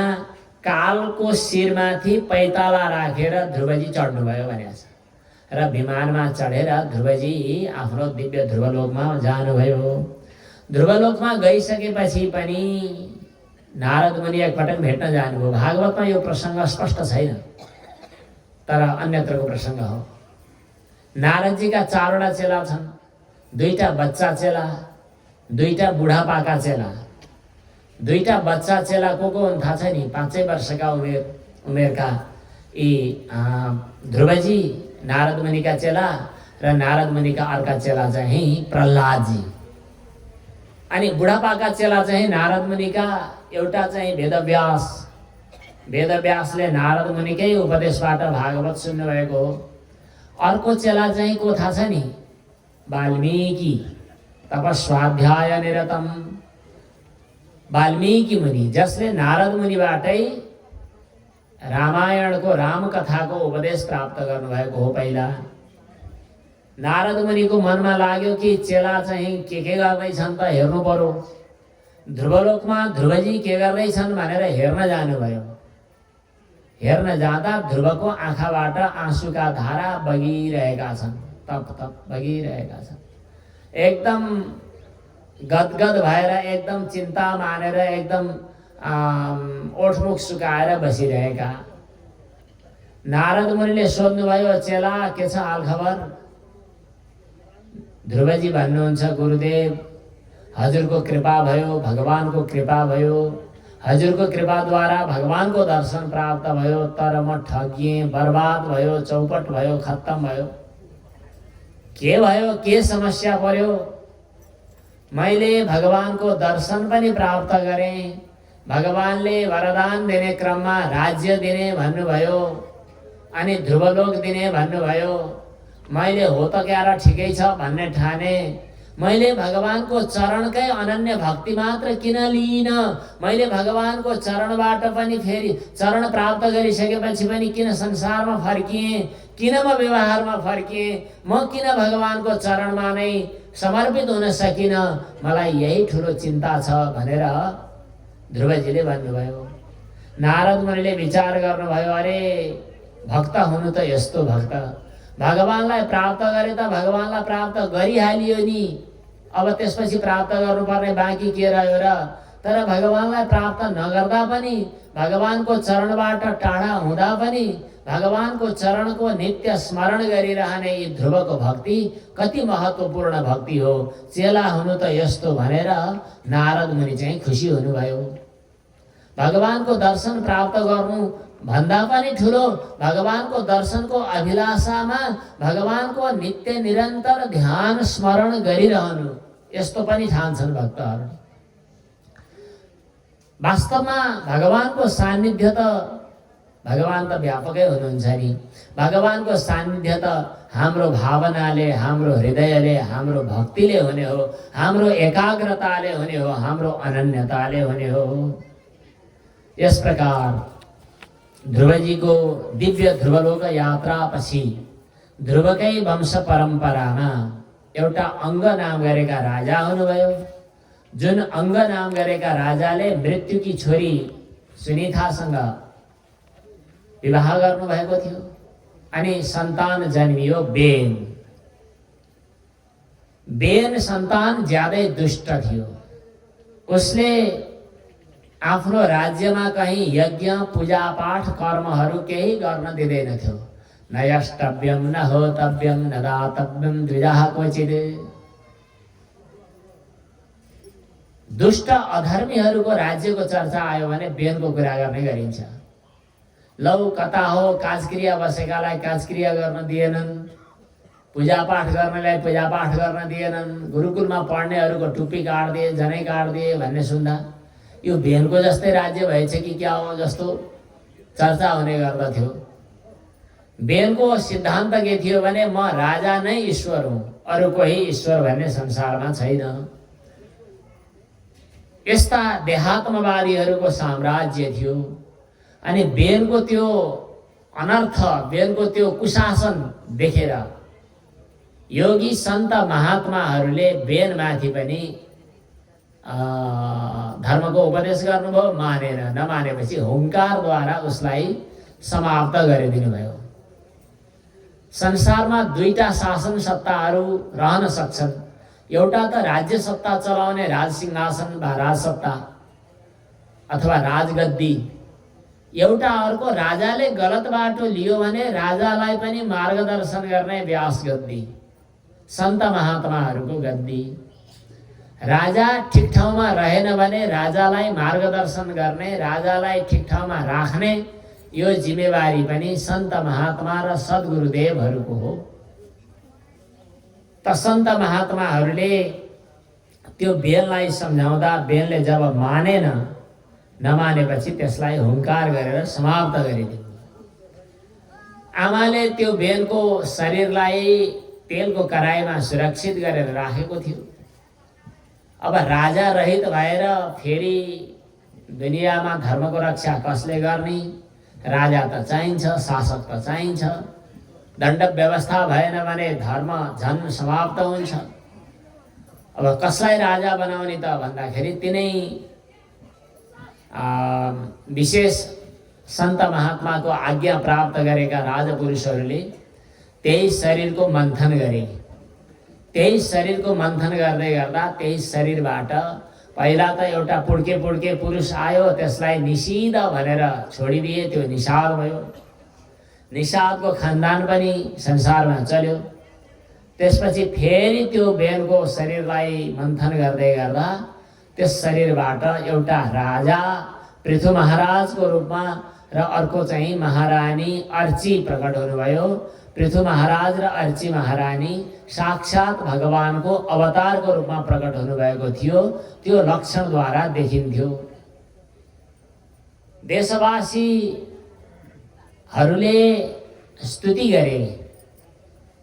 कालको शिरमाथि पैताला राखेर ध्रुवजी चढ्नुभयो भनेको छ। र विमानमा चढेर ध्रुवजी आफ्नो दिव्य ध्रुवलोकमा जानुभयो। ध्रुवलोकमा गइसकेपछि पनि नारद मुनि एकपटक भेट्न जानुभयो। भागवतमा यो प्रसङ्ग स्पष्ट छैन, तर अन्यत्रको प्रसङ्ग हो। नारदजीका 4वटा चेला छन्, 2टा बच्चा चेला, 2टा बुढापाका चेला। 2टा बच्चा चेला को हुन् थाहा छ नि? 5 वर्षका उमेरका यी ध्रुवजी नारद मुनिका चेला र नारद मुनिका अर्का चेला चाहिँ प्रह्लादजी। अनि बुढापाका चेला चाहिँ नारद मुनिका एउटा चाहिँ वेदव्यास। वेदव्यासले नारद मुनिकै उपदेशबाट भागवत सुन्नुभएको हो। अर्को चेला चाहिँ को थाहा छ नि? वाल्मीकि, तपस्वाध्याय निरतम वाल्मीकि मुनि, जसले नारद मुनिबाटै रामायणको रामकथाको उपदेश प्राप्त गर्नुभएको हो। पहिला नारद मुनिको मनमा लाग्यो कि चेला चाहिँ के गर्दैछन् त हेर्नु पर्यो। ध्रुवलोकमा ध्रुवजी के गर्दैछन् भनेर हेर्न जानुभयो। हेर्न जाँदा ध्रुवको आँखाबाट आँसुका धारा बगिरहेका छन्, तप तप बगिरहेका छन्। एकदम गदगद भएर, एकदम चिन्ता मानेर, एकदम ओठमुख सुकाएर बसिरहेका। नारद मुनिले सोध्नुभयो, चेला के छ हालखबर? ध्रुवजी भन्नुहुन्छ, गुरुदेव हजुरको कृपा भयो, भगवानको कृपा भयो। हजुरको कृपाद्वारा भगवानको दर्शन प्राप्त भयो, तर म ठगिएँ, बर्बाद भयो, चौपट भयो, खत्तम भयो। के भयो? के समस्या पर्यो? मैले भगवानको दर्शन पनि प्राप्त गरेँ, भगवानले वरदान दिने क्रममा राज्य दिने भन्नुभयो, अनि ध्रुवलोक दिने भन्नुभयो। मैले हो त क्या र ठिकै छ भन्ने ठाने। मैले भगवानको चरणकै अनन्य भक्ति मात्र किन लिइन? मैले भगवानको चरणबाट पनि फेरि चरण प्राप्त गरिसकेपछि पनि किन संसारमा फर्किएँ? किन म व्यवहारमा फर्किएँ? म किन भगवानको चरणमा नै समर्पित हुन सकिन? मलाई यही ठुलो चिन्ता छ भनेर ध्रुवजीले भन्नुभयो। नारद मुनिले विचार गर्नुभयो, अरे भक्त हुनु त यस्तो भक्त, भगवानलाई प्राप्त गरे त भगवानलाई प्राप्त गरिहालियो नि, अब त्यसपछि प्राप्त गर्नुपर्ने बाँकी के रह्यो र? तर भगवानलाई प्राप्त नगर्दा पनि, भगवानको चरणबाट टाढा हुँदा पनि भगवानको चरणको नित्य स्मरण गरिरहने यी ध्रुवको भक्ति कति महत्त्वपूर्ण भक्ति हो। चेला हुनु त यस्तो भनेर नारद मुनि चाहिँ खुसी हुनुभयो। भगवानको दर्शन प्राप्त गर्नु भन्दा पनि ठुलो भगवानको दर्शनको अभिलाषामा भगवानको नित्य निरन्तर ध्यान स्मरण गरिरहनु, यस्तो पनि ठान्छन् भक्तहरू। वास्तवमा भगवानको सान्निध्य त, भगवान त व्यापकै हुनुहुन्छ नि। भगवानको सान्निध्य त हाम्रो भावनाले, हाम्रो हृदयले, हाम्रो भक्तिले हुने हो, हाम्रो एकाग्रताले हुने हो, हाम्रो अनन्यताले हुने हो। यस प्रकार ध्रुवजीको दिव्य ध्रुवलोक यात्रापछि ध्रुवकै वंश परम्परामा एउटा अङ्ग नाम गरेका राजा हुनुभयो। जुन अङ्ग नाम गरेका राजाले मृत्युकी छोरी सुनिथासँग विवाह गर्नुभएको थियो अनि सन्तान जन्मियो बेन। बेन सन्तान ज्यादै दुष्ट थियो। उसले आफ्नो राज्यमा कहीँ यज्ञ पूजापाठ कर्महरू केही गर्न दिँदैनथ्यो। न यष्टव्यम न होतव्यम न दातव्यम द्विजाः क्वचित्। दुष्ट अधर्मीहरूको राज्यको चर्चा आयो भने बेनको कुरा गर्ने गरिन्छ। लौ कता हो काजक्रिया बसेकालाई काजक्रिया गर्न दिएनन्, पूजापाठ गर्नेलाई पूजापाठ गर्न दिएनन्, गुरुकुलमा पढ्नेहरूको टुप्पी काट्दिए, जनै काट्दिए भन्ने सुन्दा यो बेनको जस्तै राज्य भएछ कि क्या हो जस्तो चर्चा हुने गर्दथ्यो। बेनको सिद्धान्त के थियो भने म राजा नै ईश्वर हुँ, अरू कोही ईश्वर भन्ने संसारमा छैन। यस्ता देहात्मवादीहरूको साम्राज्य थियो। अनि बेनको त्यो अनर्थ, बेनको त्यो कुशासन देखेर योगी सन्त महात्माहरूले बेनमाथि पनि धर्मको उपदेश गर्नुभयो। मानेन, नमानेपछि हुङ्कारद्वारा उसलाई समाप्त गरिदिनु भयो। संसारमा दुईटा शासन सत्ताहरू रहन सक्छन्। एउटा त राज्य सत्ता चलाउने राजसिंहासन वा राजसत्ता अथवा राजगद्दी, एउटा अर्को राजाले गलत बाटो लियो भने राजालाई पनि मार्गदर्शन गर्ने व्यास गद्दी, सन्त महात्माहरूको गद्दी। राजा ठिक ठाउँमा रहेन भने राजालाई मार्गदर्शन गर्ने, राजालाई ठिक ठाउँमा राख्ने यो जिम्मेवारी पनि सन्त महात्मा र सद्गुरुदेवहरूको हो। त सन्त महात्माहरूले त्यो बेनलाई सम्झाउँदा बेनले जब मानेन, नमानेपछि त्यसलाई हुङ्कार गरेर समाप्त गरिदिनु। आमाले त्यो बेनको शरीरलाई तेलको कराईमा सुरक्षित गरेर राखेको थियो। अब राजा रहित भएर फेरि दुनियाँमा धर्मको रक्षा कसले गर्ने? राजा त चाहिन्छ, शासक त चाहिन्छ। दण्ड व्यवस्था भएन भने धर्म झन् समाप्त हुन्छ। अब कसलाई राजा बनाउने त भन्दाखेरि तिनै विशेष सन्त महात्माको आज्ञा प्राप्त गरेका राजपुरुषहरूले त्यही शरीरको मन्थन गरे। त्यही शरीरको मन्थन गर्दै गर्दा त्यही शरीरबाट पहिला त एउटा पुड्के पुरुष आयो, त्यसलाई निषिद्ध भनेर छोडिदिए, त्यो निषाद भयो। निषादको खानदान पनि संसारमा चल्यो। त्यसपछि फेरि त्यो बेनको शरीरलाई मन्थन गर्दै गर्दा त्यस शरीरबाट एउटा राजा पृथु महाराजको रूपमा र अर्को चाहिँ महारानी अर्ची प्रकट हुनुभयो। पृथु महाराज र अर्ची महारानी साक्षात् भगवानको अवतारको रूपमा प्रकट हुनुभएको थियो। त्यो लक्षणद्वारा देखिन्थ्यो। देशवासीहरूले स्तुति गरे।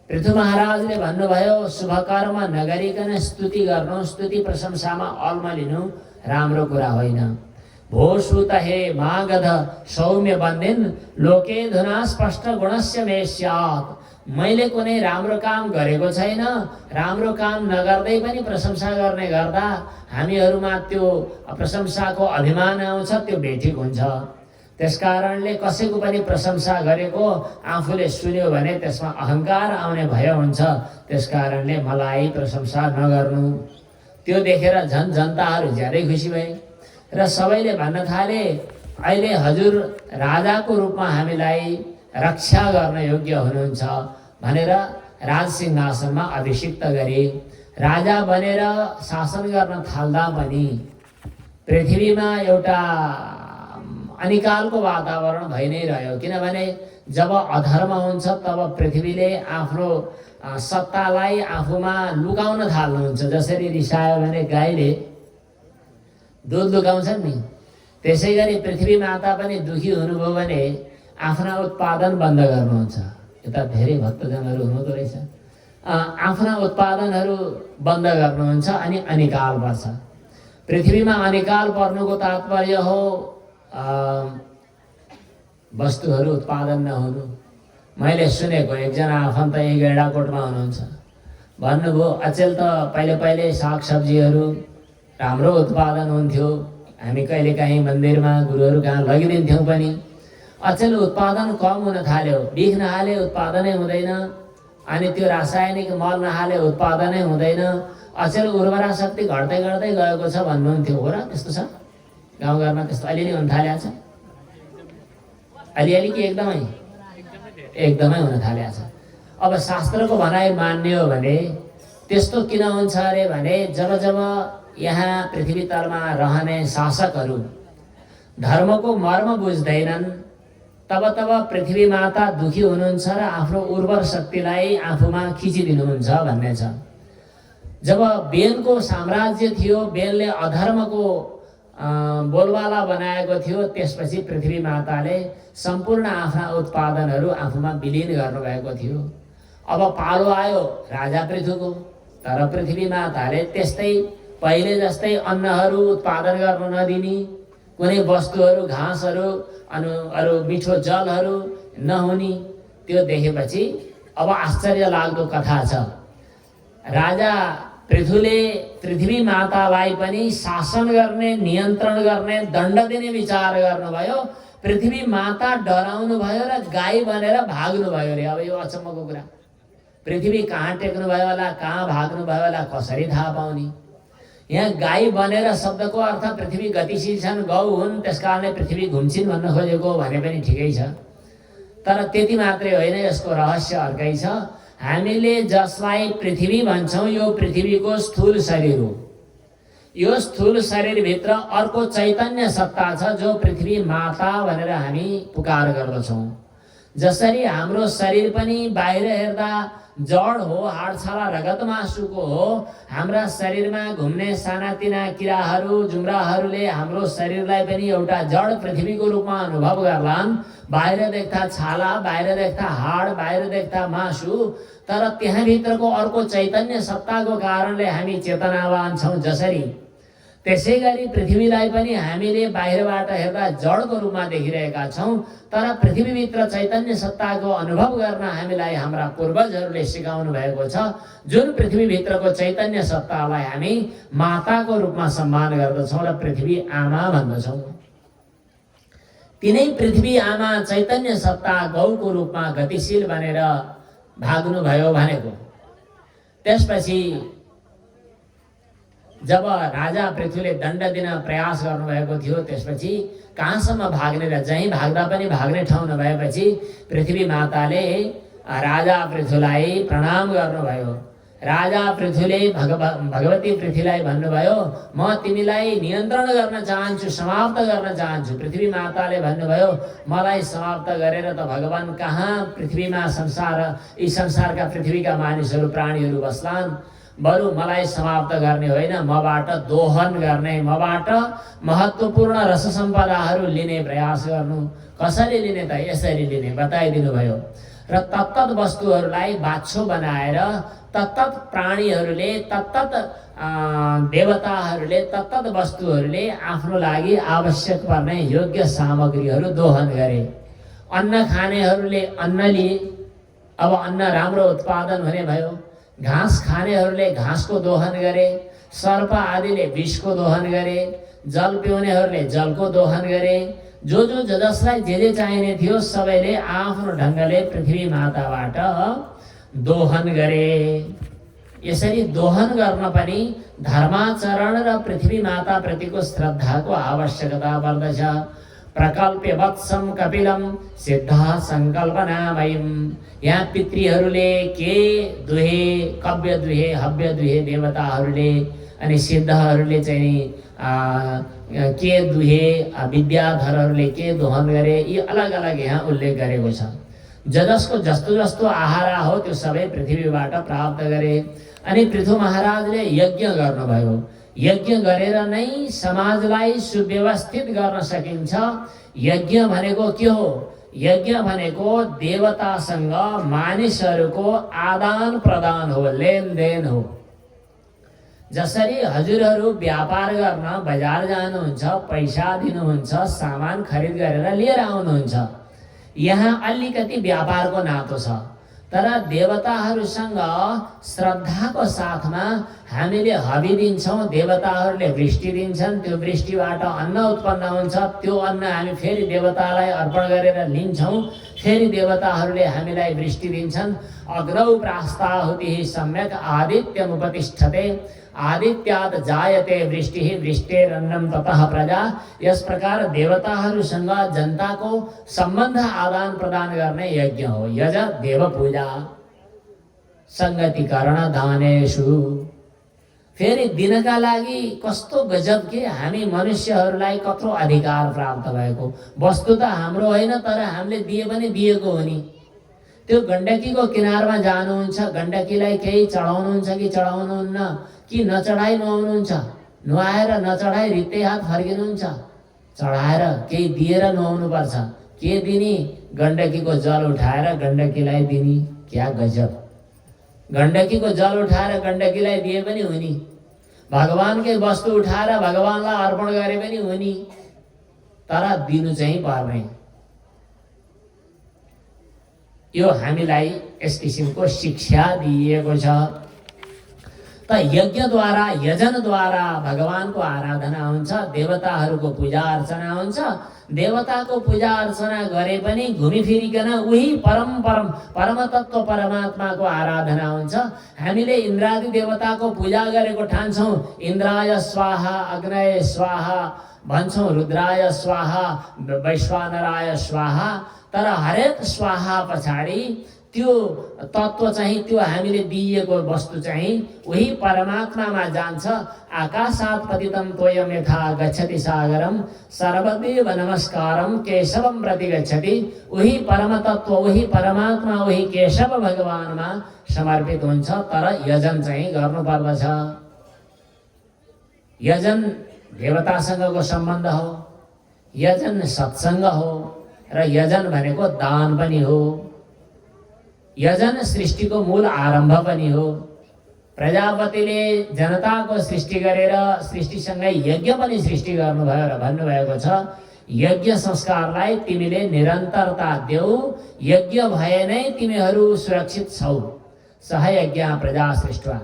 पृथु महाराजले भन्नुभयो, शुभ कर्म नगरिकन स्तुति गर्नु, स्तुति प्रशंसामा अल्मलिनु राम्रो कुरा होइन। भो सुत हे मागध सौम्य बन्दिन लोके धुना स्पष्ट गुणस्य मे स्यात्। मैले कुनै राम्रो काम गरेको छैन, राम्रो काम नगर्दै पनि प्रशंसा गर्ने गर्दा हामीहरूमा त्यो प्रशंसाको अभिमान आउँछ, त्यो बेठिक हुन्छ। त्यसकारणले कसैको पनि प्रशंसा गरेको आफूले सुन्यो भने त्यसमा अहङ्कार आउने भय हुन्छ। त्यसकारणले मलाई प्रशंसा नगर्नु। त्यो देखेर झन् जनताहरू ज्यादै खुसी भए र सबैले भन्न थाले, अहिले हजुर राजाको रूपमा हामीलाई रक्षा गर्न योग्य हुनुहुन्छ भनेर राजसिंहासनमा अभिषिक्त गरे। राजा बनेर शासन गर्न थाल्दा पनि पृथ्वीमा एउटा अनिकालको वातावरण भइ नै रह्यो। किनभने जब अधर्म हुन्छ तब पृथ्वीले आफ्नो सत्तालाई आफूमा लुकाउन थाल्नुहुन्छ। जसरी रिसायो भने गाईले दुध लुकाउँछन् नि, त्यसै गरी पृथ्वी माता पनि दुखी हुनुभयो भने आफ्ना उत्पादन बन्द गर्नुहुन्छ। यता धेरै भक्तजनहरू हुनुहुँदो रहेछ। आफ्ना उत्पादनहरू बन्द गर्नुहुन्छ अनि अनिकाल पर्छ। पृथ्वीमा अनिकाल पर्नुको तात्पर्य हो वस्तुहरू उत्पादन नहुनु। मैले सुनेको एकजना आफन्त यही गैंडाकोटमा हुनुहुन्छ, भन्नुभयो अचेल त पहिले सागसब्जीहरू राम्रो उत्पादन हुन्थ्यो, हामी कहिलेकाहीँ मन्दिरमा गुरुहरू कहाँ लगिदिन्थ्यौँ पनि। अचेल उत्पादन कम हुन थाल्यो, बिख नहाले उत्पादनै हुँदैन, अनि त्यो रासायनिक मल नहाले उत्पादनै हुँदैन। अचेल उर्वरा शक्ति घट्दै घट्दै गएको छ भन्नुहुन्थ्यो। हो र, त्यस्तो छ गाउँघरमा? त्यस्तो अलिअलि हुन थालेको छ? अलिअलि कि एकदमै हुन थालेको छ। अब शास्त्रको भनाइ मान्ने हो भने त्यस्तो किन हुन्छ अरे भने जब जब यहाँ पृथ्वी तलमा रहने शासकहरू धर्मको मर्म बुझ्दैनन् तब तब पृथ्वी माता दुखी हुनुहुन्छ र आफ्नो उर्वर शक्तिलाई आफूमा खिचिदिनुहुन्छ भन्ने छ। जब बेनको साम्राज्य थियो, बेनले अधर्मको बोलबाला बनाएको थियो। त्यसपछि पृथ्वी माताले सम्पूर्ण आफ्ना उत्पादनहरू आफूमा विलिन गर्नुभएको थियो। अब पालो आयो राजा पृथुको, तर पृथ्वी माताले त्यस्तै पहिले जस्तै अन्नहरू उत्पादन गर्न नदिने, कुनै वस्तुहरू घाँसहरू अरू मिठो जलहरू नहुने, त्यो देखेपछि अब आश्चर्य लाग्दो कथा छ। राजा पृथुले पृथ्वी मातालाई पनि शासन गर्ने, नियन्त्रण गर्ने, दण्ड दिने विचार गर्नुभयो। पृथ्वी माता डराउनु भयो र गाई बनेर भाग्नु भयो अरे। अब यो अचम्मको कुरा, पृथ्वी कहाँ टेक्नु भयो होला, कहाँ भाग्नु भयो होला, कसरी थाहा पाउने? यहाँ गाई बनेर शब्दको अर्थ पृथ्वी गतिशील छन्, गौ हुन्, त्यस कारणले पृथ्वी घुम्छिन् भन्न खोजेको भने पनि ठिकै छ। तर त्यति मात्रै होइन, यसको रहस्य अर्कै छ। हामीले जसलाई पृथ्वी भन्छौँ यो पृथ्वीको स्थूल शरीर हो। यो स्थूल शरीरभित्र अर्को चैतन्य सत्ता छ जो पृथ्वी माता भनेर हामी पुकार गर्दछौँ। जसरी हाम्रो शरीर पनि बाहिर हेर्दा जड हो, हाडछाला रगत मासुको हो, हाम्रा शरीरमा घुम्ने सानातिना किराहरू जुम्राहरूले हाम्रो शरीरलाई पनि एउटा जड पृथ्वीको रूपमा अनुभव गर्लान्। बाहिर देख्दा छाला, बाहिर देख्दा हाड, बाहिर देख्दा मासु, तर त्यहाँभित्रको अर्को चैतन्य सत्ताको कारणले हामी चेतनावान छौँ। जसरी त्यसै गरी पृथ्वीलाई पनि हामीले बाहिरबाट हेर्दा जडको रूपमा देखिरहेका छौँ, तर पृथ्वीभित्र चैतन्य सत्ताको अनुभव गर्न हामीलाई हाम्रा पूर्वजहरूले सिकाउनु भएको छ। जुन पृथ्वीभित्रको चैतन्य सत्तालाई हामी माताको रूपमा सम्मान गर्दछौँ र पृथ्वी आमा भन्दछौँ। तिनै पृथ्वी आमा चैतन्य सत्ता गौको रूपमा गतिशील बनेर भाग्नु भयो भनेको। त्यसपछि जब राजा पृथ्वीले दण्ड दिन प्रयास गर्नुभएको थियो, त्यसपछि कहाँसम्म भाग्ने र जहीँ भाग्दा पनि भाग्ने ठाउँ नभएपछि पृथ्वी माताले राजा पृथुलाई प्रणाम गर्नुभयो। राजा पृथुले भगवती पृथ्वीलाई भन्नुभयो, म तिमीलाई नियन्त्रण गर्न चाहन्छु, समाप्त गर्न चाहन्छु। पृथ्वी माताले भन्नुभयो, मलाई समाप्त गरेर त भगवान कहाँ पृथ्वीमा यी संसारका पृथ्वीका मानिसहरू प्राणीहरू बस्लान्। बरु मलाई समाप्त गर्ने होइन, मबाट दोहन गर्ने, मबाट महत्त्वपूर्ण रस सम्पदाहरू लिने प्रयास गर्नु। कसरी लिने त? यसरी लिने बताइदिनु भयो। र तत्तत वस्तुहरूलाई बाछो बनाएर तत्तत प्राणीहरूले, तत्तत देवताहरूले, तत्तत वस्तुहरूले आफ्नो लागि आवश्यक पर्ने योग्य सामग्रीहरू दोहन गरे। अन्न खानेहरूले अन्न लिए, अब अन्न राम्रो उत्पादन हुने भयो। घाँस खानेहरूले घाँसको दोहन गरे, सर्प आदिले विषको दोहन गरे, जल पिउनेहरूले जलको दोहन गरे। जो जसलाई जे चाहिने थियो सबैले आफ्नो ढङ्गले पृथ्वी माताबाट दोहन गरे। यसरी दोहन गर्न पनि धर्माचरण र पृथ्वी माता प्रतिको श्रद्धाको आवश्यकता पर्दछ। प्रकल्प्य वत्सम कपिलम सिद्धा सङ्कल्पनामयम। यहाँ पितृहरूले के दुहे, कव्य दुहे, हव्य दुहे देवताहरूले, अनि सिद्धहरूले चाहिँ के दुहे, विद्याधरहरूले के दोहन गरे, यी अलग अलग यहाँ उल्लेख गरेको छ। जसको जस्तो जस्तो आहारा हो त्यो सबै पृथ्वीबाट प्राप्त गरे। अनि पृथु महाराजले यज्ञ गर्नुभयो। यज्ञ गरेर नै समाजलाई सुव्यवस्थित गर्न सकिन्छ। यज्ञ भनेको के हो? यज्ञ भनेको देवतासँग मानिसहरूको आदान प्रदान हो, लेनदेन हो। जसरी हजुरहरू व्यापार गर्न बजार जानुहुन्छ, पैसा दिनुहुन्छ, सामान खरिद गरेर लिएर आउनुहुन्छ, यहाँ अलिकति व्यापारको नातो छ। तर देवताहरूसँग श्रद्धाको साथमा हामीले हवि दिन्छौँ, देवताहरूले वृष्टि दिन्छन्, त्यो वृष्टिबाट अन्न उत्पन्न हुन्छ, त्यो अन्न हामी फेरि देवतालाई अर्पण गरेर लिन्छौँ, फेरि देवताहरूले हामीलाई वृष्टि दिन्छन्। अग्नौ प्रास्ताहुतिः सम्यक् आदित्यमुपतिष्ठते, आदित्यात् जायते वृष्टिः, वृष्टेरन्नं ततः प्रजा। यस प्रकार देवताहरूसँग जनताको सम्बन्ध आदान प्रदान गर्ने यज्ञ हो। यज देव पूजा सङ्गतिकरण दानेषु। फेरि दिनका लागि कस्तो गजब के हामी मनुष्यहरूलाई कत्रो अधिकार प्राप्त भएको। वस्तु त हाम्रो होइन, तर हामीले दिए पनि दिएको हो नि। त्यो गण्डकीको किनारमा जानुहुन्छ, गण्डकीलाई केही चढाउनुहुन्छ कि चढाउनुहुन्न, कि नचढाइ नुहाउनुहुन्छ? नुहाएर नचढाइ रित्तै हात फर्किनुहुन्छ। चढाएर केही दिएर नुहाउनुपर्छ। के दिने? गण्डकीको जल उठाएर गण्डकीलाई दिने। क्या गजब! गण्डकीको जल उठाएर गण्डकीलाई दिए पनि हुने, भगवानकै वस्तु उठाएर भगवानलाई अर्पण गरे पनि हुने, तर दिनु चाहिँ पर्ने। यो हामीलाई यस किसिमको शिक्षा दिइएको छ। त यज्ञद्वारा यजनद्वारा भगवानको आराधना हुन्छ, देवताहरूको पूजा अर्चना हुन्छ। देवताको पूजा अर्चना गरे पनि घुमिफिरिकन उही परमतत्व परमात्माको आराधना हुन्छ। हामीले इन्द्रादि देवताको पूजा गरेको ठान्छौँ। इन्द्राय स्वाहा, अग्नये स्वाहा भन्छौँ, रुद्राय स्वाहा, वैश्वानराय स्वाहा। तर हरेक स्वाहा पछाडि त्यो तत्व चाहिँ, त्यो हामीले दिइएको वस्तु चाहिँ उही परमात्मामा जान्छ। आकाशात् पतितं तोयं यथा गच्छति सागरम सर्वदेव नमस्कारम केशवम प्रति गच्छति। उही परमतत्व, उही परमात्मा, उही केशव भगवानमा समर्पित हुन्छ। तर यजन चाहिँ गर्नुपर्दछ। यजन देवतासँगको सम्बन्ध हो, यजन सत्सङ्ग हो, र यजन भनेको दान पनि हो। यजन सृष्टिको मूल आरम्भ पनि हो। प्रजापतिले जनताको सृष्टि गरेर सृष्टिसँगै यज्ञ पनि सृष्टि गर्नुभयो र भन्नुभएको छ, यज्ञ संस्कारलाई तिमीले निरन्तरता देऊ, यज्ञ भए नै तिमीहरू सुरक्षित छौ। सहयज्ञ प्रजा सृष्टि।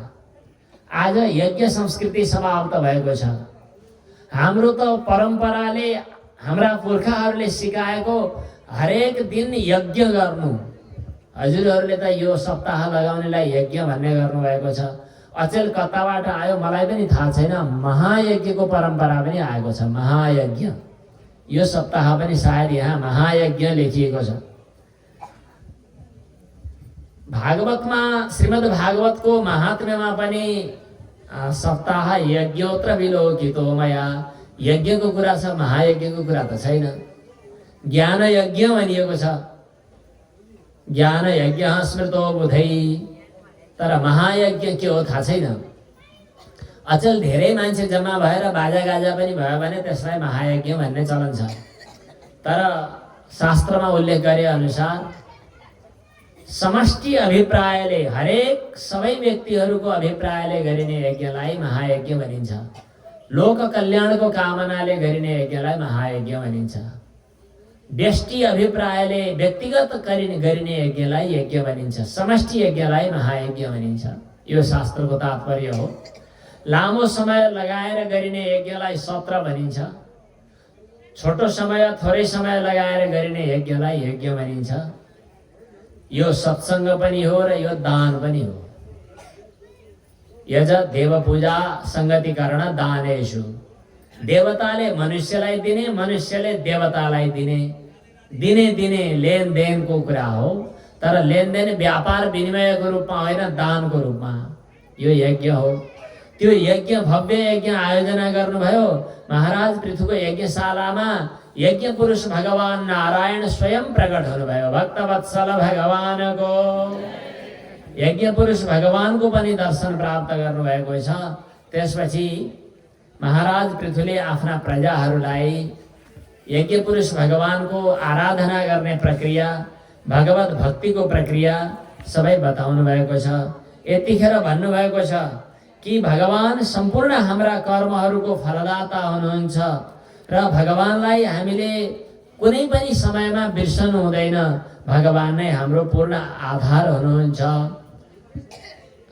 आज यज्ञ संस्कृति समाप्त भएको छ। हाम्रो त परम्पराले, हाम्रा पुर्खाहरूले सिकाएको हरेक दिन यज्ञ गर्नु। हजुरहरूले त यो सप्ताह लगाउनेलाई यज्ञ भन्ने गर्नुभएको छ। अचेल कताबाट आयो मलाई पनि थाहा छैन। महायज्ञको परम्परा पनि आएको छ। महायज्ञ, यो सप्ताह पनि सायद यहाँ महायज्ञ लेखिएको छ। भागवतमा, श्रीमद् भागवतको महात्म्यमा पनि सप्ताह यज्ञोत्र विलोकितो मया, यज्ञको कुरा छ, महायज्ञको कुरा त छैन। ज्ञान यज्ञ भनिएको छ, ज्ञान यज्ञ स्मृतो बुधै, तर महायज्ञ के हो थाहा छैन। अचेल धेरै मान्छे जम्मा भएर बाजागाजा पनि भयो भने त्यसलाई महायज्ञ भन्ने चलन छ। तर शास्त्रमा उल्लेख गरे अनुसार समष्टि अभिप्रायले, हरेक सबै व्यक्तिहरूको अभिप्रायले गरिने यज्ञलाई महायज्ञ भनिन्छ। लोक कल्याणको कामनाले गरिने यज्ञलाई महायज्ञ भनिन्छ। व्यष्टि अभिप्रायले, व्यक्तिगत गरिने यज्ञलाई यज्ञ भनिन्छ। समष्टि यज्ञलाई महायज्ञ भनिन्छ। यो शास्त्रको तात्पर्य हो। लामो समय लगाएर गरिने यज्ञलाई सत्र भनिन्छ। छोटो समय, थोरै समय लगाएर गरिने यज्ञलाई यज्ञ भनिन्छ। यो सत्सङ्ग पनि हो र यो दान पनि हो। यज देव पूजा संगतिकरण दानेषु। देवताले मनुष्यलाई दिने, मनुष्यले देवतालाई दिने। दिने लेनदेनको कुरा हो, तर लेनदेन व्यापार विनिमयको रूपमा होइन, दानको रूपमा। यो यज्ञ हो। त्यो यज्ञ, भव्य यज्ञ आयोजना गर्नुभयो महाराज पृथुको यज्ञशालामा। यज्ञ पुरुष भगवान नारायण स्वयं प्रकट हुनुभयो। भक्तवत्सल भगवानको, यज्ञ पुरुष भगवानको पनि दर्शन प्राप्त गर्नुभएको छ। त्यसपछि महाराज पृथुले आफ्ना प्रजाहरूलाई यज्ञ पुरुष भगवानको आराधना गर्ने प्रक्रिया, भगवत भक्तिको प्रक्रिया सबै बताउनु भएको छ। यतिखेर भन्नुभएको छ कि भगवान सम्पूर्ण हाम्रा कर्महरूको फलदाता हुनुहुन्छ र भगवानलाई हामीले कुनै पनि समयमा बिर्सनु हुँदैन। भगवान नै हाम्रो पूर्ण आधार हुनुहुन्छ।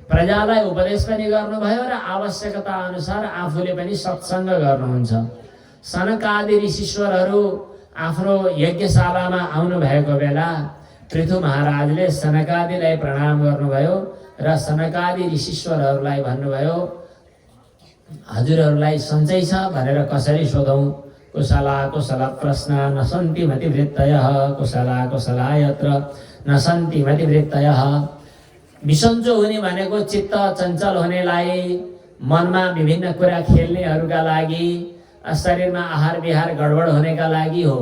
प्रजालाई उपदेश पनि गर्नुभयो र आवश्यकता अनुसार आफूले पनि सत्सङ्ग गर्नुहुन्छ। सनकादि ऋषीश्वरहरू आफ्नो यज्ञशालामा आउनु भएको बेला पृथु महाराजले सनकादिलाई प्रणाम गर्नुभयो र सनकादि ऋषीश्वरहरूलाई भन्नुभयो, हजुरहरूलाई सन्चै छ भनेर कसरी सोधौँ? कुशला कुशल प्रश्न न सन्ति मतिवृत्तयः, कुशला कुशलायत्र न सन्ति मतिवृत्तयः। बिसन्चो हुने भनेको चित्त चञ्चल हुनेलाई, मनमा विभिन्न कुरा खेल्नेहरूका लागि, शरीरमा आहार विहार गडबड हुनेका लागि हो।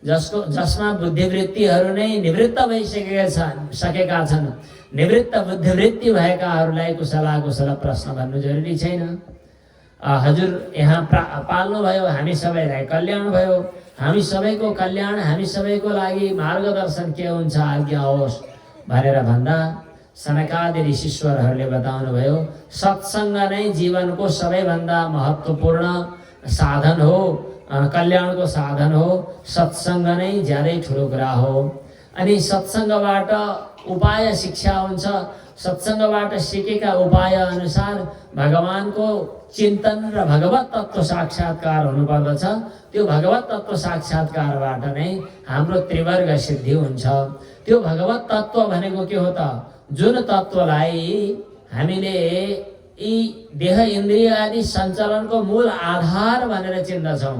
जसमा बुद्धिवृत्तिहरू नै निवृत्त भइसकेका छन्। निवृत्त बुद्धिवृत्ति भएकाहरूलाई कुशला कुशल प्रश्न भन्नु जरुरी छैन। हजुर यहाँ पाल्नुभयो, हामी सबैलाई कल्याण भयो। हामी सबैको कल्याण, हामी सबैको लागि मार्गदर्शन के हुन्छ आज्ञा होस् भनेर भन्दा सनकादि ऋषीश्वरहरूले बताउनु भयो, सत्सङ्ग नै जीवनको सबैभन्दा महत्त्वपूर्ण साधन हो, कल्याणको साधन हो। सत्सङ्ग नै ज्यादै ठुलो कुरा हो। अनि सत्सङ्गबाट उपाय शिक्षा हुन्छ। सत्सङ्गबाट सिकेका उपाय अनुसार भगवानको चिन्तन र भगवत तत्त्व साक्षात्कार हुनुपर्दछ। त्यो भगवत तत्त्व साक्षात्कारबाट नै हाम्रो त्रिवर्ग सिद्धि हुन्छ। त्यो भगवत तत्त्व भनेको के हो त? जुन तत्त्वलाई हामीले यी देह इन्द्रिय आदि सञ्चालनको मूल आधार भनेर चिन्दछौँ,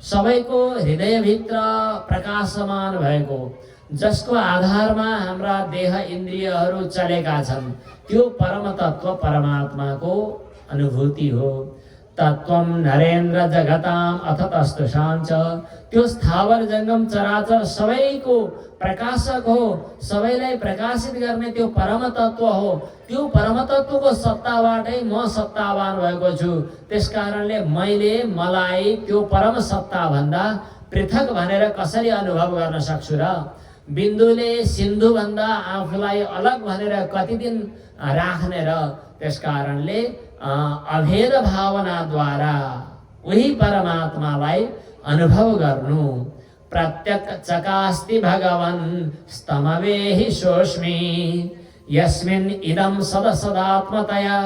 सबैको हृदयभित्र प्रकाशमान भएको, जसको आधारमा हाम्रा देह इन्द्रियहरू चलेका छन्, त्यो परम तत्त्व परमात्माको अनुभूति हो। तत्त्वं नरेन्द्र जगताम अथ तस्तु शाञ्च, त्यो स्थावर जङ्गम चराचर सबैको प्रकाशक हो, सबैलाई प्रकाशित गर्ने त्यो परम तत्त्व हो। त्यो परम तत्त्वको सत्ताबाटै म सत्तावान भएको छु। त्यसकारणले मैले मलाई त्यो परम सत्ता भन्दा पृथक भनेर कसरी अनुभव गर्न सक्छु र? बिन्दुले सिन्धु भन्दा आफूलाई अलग भनेर कति दिन राख्ने र? त्यसकारणले अभेद भावनाद्वारा उही परमात्मालाई अनुभव गर्नु। प्रत्यक्षकास्ति भगवन् स्तमवेहि सोऽस्मि यस्मिन् इदं सदसदात्मतया,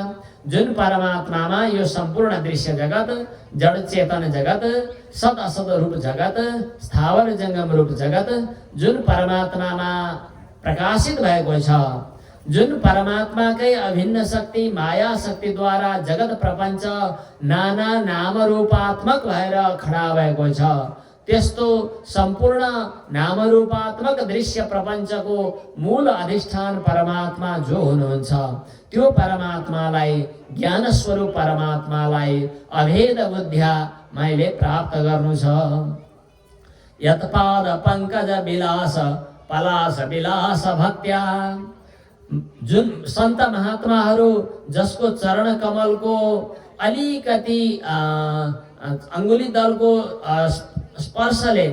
जुन परमात्मामा यो सम्पूर्ण दृश्य जगत, जड चेतन जगत, सद असद रूप जगत, स्थावर जङ्गम रूप जगत जुन परमात्मामा प्रकाशित भएको छ, जुन परमात्माकै अभिन्न शक्ति माया शक्तिद्वारा जगत प्रपञ्च नाना नाम रूपात्मक भएर खडा भएको छ, त्यस्तो सम्पूर्ण नामरूपात्मक दृश्य प्रपञ्चको मूल अधिष्ठान परमात्मा जो हुनुहुन्छ, त्यो परमात्मालाई, ज्ञान स्वरूप परमात्मालाई अभेद बुद्ध्या मैले प्राप्त गर्नु छ। यत्पाद पंकज विलास पलास विलास भक्त्या, जुन सन्त महात्माहरू जसको चरण कमलको अलिकति अंगुली दलको स्पर्शले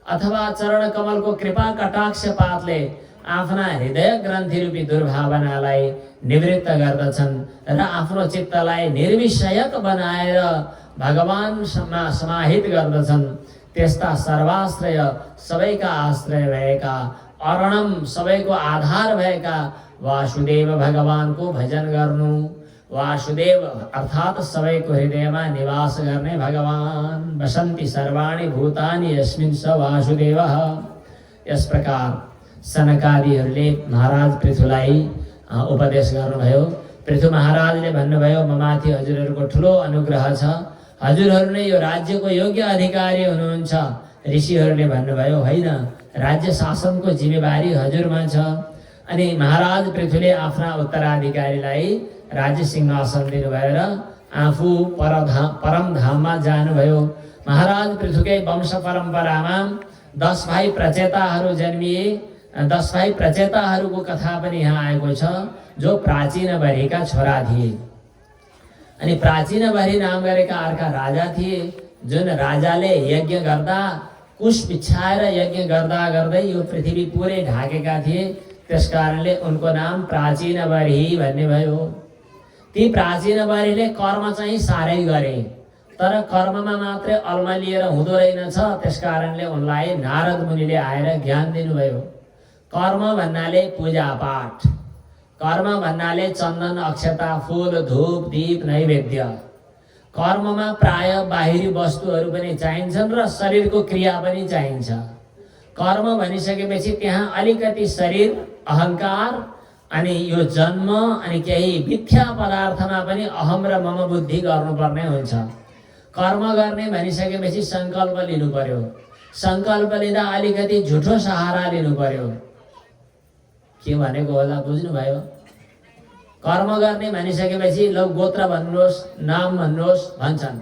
अथवा चरण कमलको कृपा कटाक्ष पातले आफ्ना हृदय ग्रन्थि रूपी दुर्भावनालाई निवृत्त गर्दछन् र आफ्नो चित्तलाई निर्विषयक बनाएर भगवानमा समाहित गर्दछन्। त्यस्ता सर्वाश्रय, सबैका आश्रय भएका, अरणम सबैको आधार भएका वासुदेव भगवानको भजन गर्नु। वासुदेव अर्थात सबैको हृदयमा निवास गर्ने भगवान। बसन्ति सर्वाणि भूतानि यस्मिन् स वासुदेवः। यस प्रकार सनकादिहरूले महाराज पृथुलाई उपदेश गर्नुभयो। पृथु महाराजले भन्नुभयो, ममाथि हजुरहरूको ठुलो अनुग्रह छ, हजुरहरू नै यो राज्यको योग्य अधिकारी हुनुहुन्छ। ऋषिहरूले भन्नुभयो, होइन, राज्य शासनको जिम्मेवारी हजुरमा छ। अनि महाराज पृथुले आफ्ना उत्तराधिकारीलाई राज्य सिंहासन दिनुभएर आफू परम धाममा जानुभयो। महाराज पृथुकै वंश परम्परामा 10 भाइ प्रचेताहरू जन्मिए। 10 भाइ प्रचेताहरूको कथा पनि यहाँ आएको छ, जो प्राचीन बरीका छोरा थिए। अनि प्राचीन बरी नाम गरेका अर्का राजा थिए, जुन राजाले यज्ञ गर्दा कुश बिछाएर यज्ञ गर्दा गर्दै यो पृथ्वी पुरै ढाकेका थिए। त्यसकारणले उनको नाम प्राचीन बरी भन्ने भयो। ती प्राचीन बरीले कर्म चाहिँ साह्रै गरे, तर कर्ममा मात्रै अल्मलिएर हुँदो रहेनछ। त्यसकारणले उनलाई नारद मुनिले आएर ज्ञान दिनुभयो। कर्म भन्नाले पूजा पाठ, कर्म भन्नाले चन्दन अक्षता फूल धूप दीप नैवेद्य। कर्ममा प्राय बाहिरी वस्तुहरू पनि चाहिन्छन् र शरीरको क्रिया पनि चाहिन्छ। कर्म भनिसकेपछि त्यहाँ अलिकति शरीर, अहंकार अनि यो जन्म अनि केही मिथ्या पदार्थमा पनि अहम र मम बुद्धि गर्नुपर्ने हुन्छ। कर्म गर्ने भनिसकेपछि संकल्प लिनु पर्यो। संकल्प लिँदा अलिकति झुठो सहारा लिनु पर्यो। के भनेको होला बुझ्नुभयो? कर्म गर्ने भनिसकेपछि लौ गोत्र भन्नुहोस्, नाम भन्नुहोस् भन्छन्।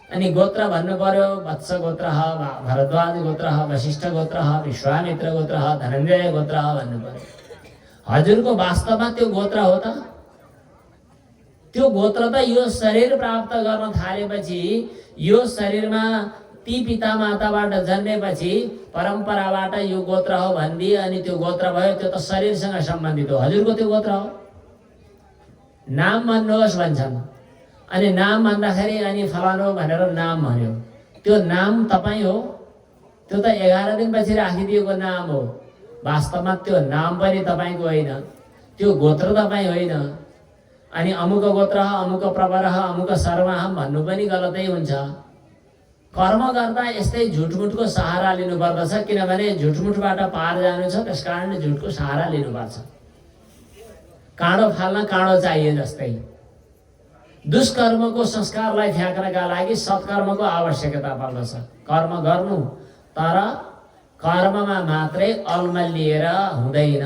अनि गोत्र भन्नु पर्यो, वत्स गोत्र, भरद्वाज गोत्र, वशिष्ठ गोत्र, विश्वामित्र गोत्र, धनञ्जय गोत्र भन्नु पर्यो। हजुरको वास्तवमा त्यो गोत्र हो त? त्यो गोत्र त यो शरीर प्राप्त गर्न थालेपछि यो शरीरमा ती पिता माताबाट जन्मेपछि परम्पराबाट यो गोत्र हो भनिदिए अनि त्यो गोत्र भयो। त्यो त शरीरसँग सम्बन्धित हो। हजुरको त्यो गोत्र हो, नाम भन्नुहोस् भन्छन्। अनि नाम भन्दाखेरि अनि फलानु भनेर नाम भन्यो। त्यो नाम तपाईँ हो, त्यो त 11 दिनपछि राखिदिएको नाम हो। वास्तवमा त्यो नाम पनि तपाईँको होइन, त्यो गोत्र तपाईँ होइन। अनि अमुक गोत्र अमुक प्रवर अमुक शर्मा भन्नु पनि गलतै हुन्छ। कर्म गर्दा यस्तै झुटमुटको सहारा लिनुपर्दछ, किनभने झुटमुटबाट पार जानु छ, त्यस कारणले झुटको सहारा लिनुपर्छ। काँडो फाल्न काँडो चाहिए जस्तै दुष्कर्मको संस्कारलाई फ्याँक्नका लागि सत्कर्मको आवश्यकता पर्दछ। कर्म गर्नु, तर कर्ममा मात्रै अल्मलिएर हुँदैन।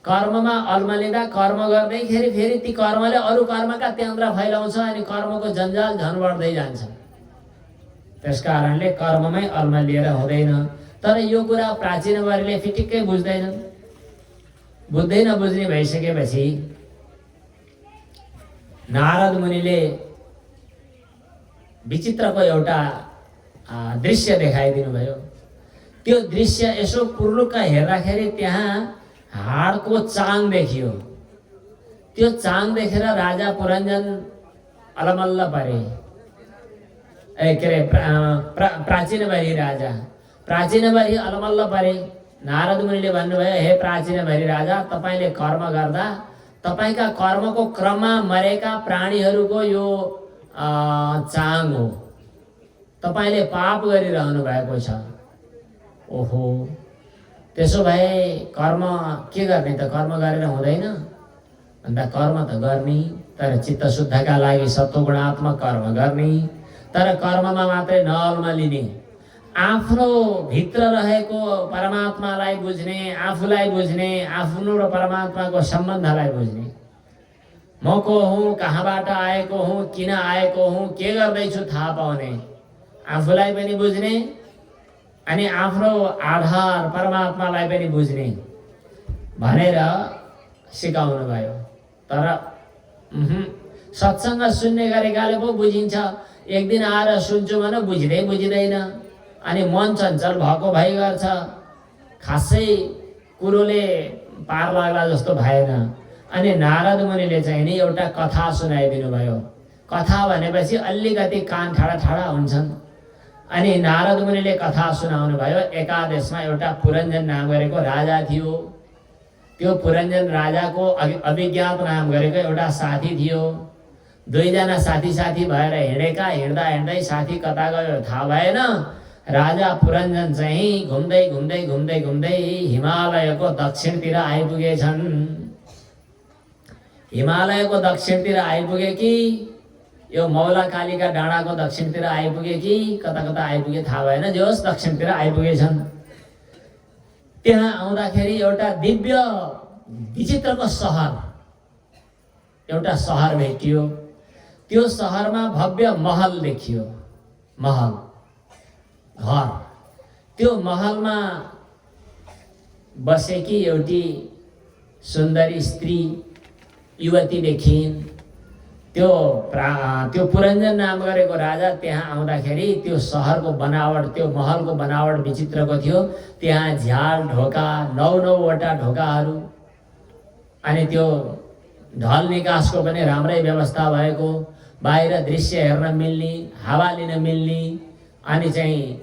कर्ममा अल्मलिँदा कर्म गर्दैखेरि फेरि ती कर्मले अरू कर्मका त्यन्द्र फैलाउँछ अनि कर्मको जन्जाल झन् बढ्दै जान्छ। त्यसकारणले कर्ममै अल्मलिएर हुँदैन। तर यो कुरा प्राचीनवर्गले फिटिक्कै बुझ्दैनन्। बुझ्दै नबुझ्ने भइसकेपछि नारद मुनिले विचित्रको एउटा दृश्य देखाइदिनु भयो। त्यो दृश्य यसो पुर्लुक्क हेर्दाखेरि त्यहाँ हाडको चाङ देखियो। त्यो चाङ देखेर राजा पुरञ्जन अलमल्ल परे। के अरे प्राचीनवरी राजा प्राचीनवरी अलमल्ल परे। नारद मुनिले भन्नुभयो, हे प्राचीनवरी राजा, तपाईँले कर्म गर्दा तपाईँका कर्मको क्रममा मरेका प्राणीहरूको यो चाङ हो। तपाईँले पाप गरिरहनु भएको छ। ओहो, त्यसो भए कर्म के गर्ने त? कर्म गरेर हुँदैन? अन्त कर्म त गर्ने, तर चित्त शुद्धका लागि सत्वगुणात्मक कर्म गर्ने, तर कर्ममा मात्रै नअल्मलिने, आफ्नो भित्र रहेको परमात्मालाई बुझ्ने, आफूलाई बुझ्ने, आफ्नो र परमात्माको सम्बन्धलाई बुझ्ने। म को हुँ, कहाँबाट आएको हुँ, किन आएको हुँ, के गर्दैछु थाहा पाउने, आफूलाई पनि बुझ्ने अनि आफ्नो आधार परमात्मालाई पनि बुझ्ने भनेर सिकाउनु भयो। तर सत्सङ्ग सुन्ने गरेकाले पो बुझिन्छ। एक दिन आएर सुन्छु भने बुझिँदैन अनि मन चञ्चल भएको भइ गर्छ। खासै कुरोले पार लाग्ला जस्तो भएन। अनि नारद मुनिले चाहिँ नि एउटा कथा सुनाइदिनु भयो। कथा भनेपछि अलिकति कान ठाडा ठाडा हुन्छन्। अनि नारद मुनिले कथा सुनाउनु भयो। एकादेशमा एउटा पुरञ्जन नाम गरेको राजा थियो। त्यो पुरञ्जन राजाको अभिज्ञात नाम गरेको एउटा साथी थियो। दुईजना साथी भएर हिँडेका, हिँड्दा हिँड्दै साथी कता गयो थाहा भएन। राजा पुरञ्जन चाहिँ घुम्दै हिमालयको दक्षिणतिर आइपुगेछन्। हिमालयको दक्षिणतिर आइपुगे कि यो मौला कालीका डाँडाको दक्षिणतिर आइपुगे कि कता आइपुगे थाहा भएन। जे होस् दक्षिणतिर आइपुगेछन्। त्यहाँ आउँदाखेरि एउटा दिव्य विचित्रको एउटा सहर भेटियो। त्यो सहरमा भव्य महल देखियो। महल घर। त्यो महलमा बसेकी एउटी सुन्दरी स्त्री युवती देखिन्। त्यो पुरञ्जन नाम गरेको राजा त्यहाँ आउँदाखेरि त्यो सहरको बनावट, त्यो महलको बनावट विचित्रको थियो। त्यहाँ झ्याल ढोका, 9-9वटा ढोकाहरू, अनि त्यो ढल निकासको पनि राम्रै व्यवस्था भएको, बाहिर दृश्य हेर्न मिल्ने, हावा लिन मिल्ने, अनि चाहिँ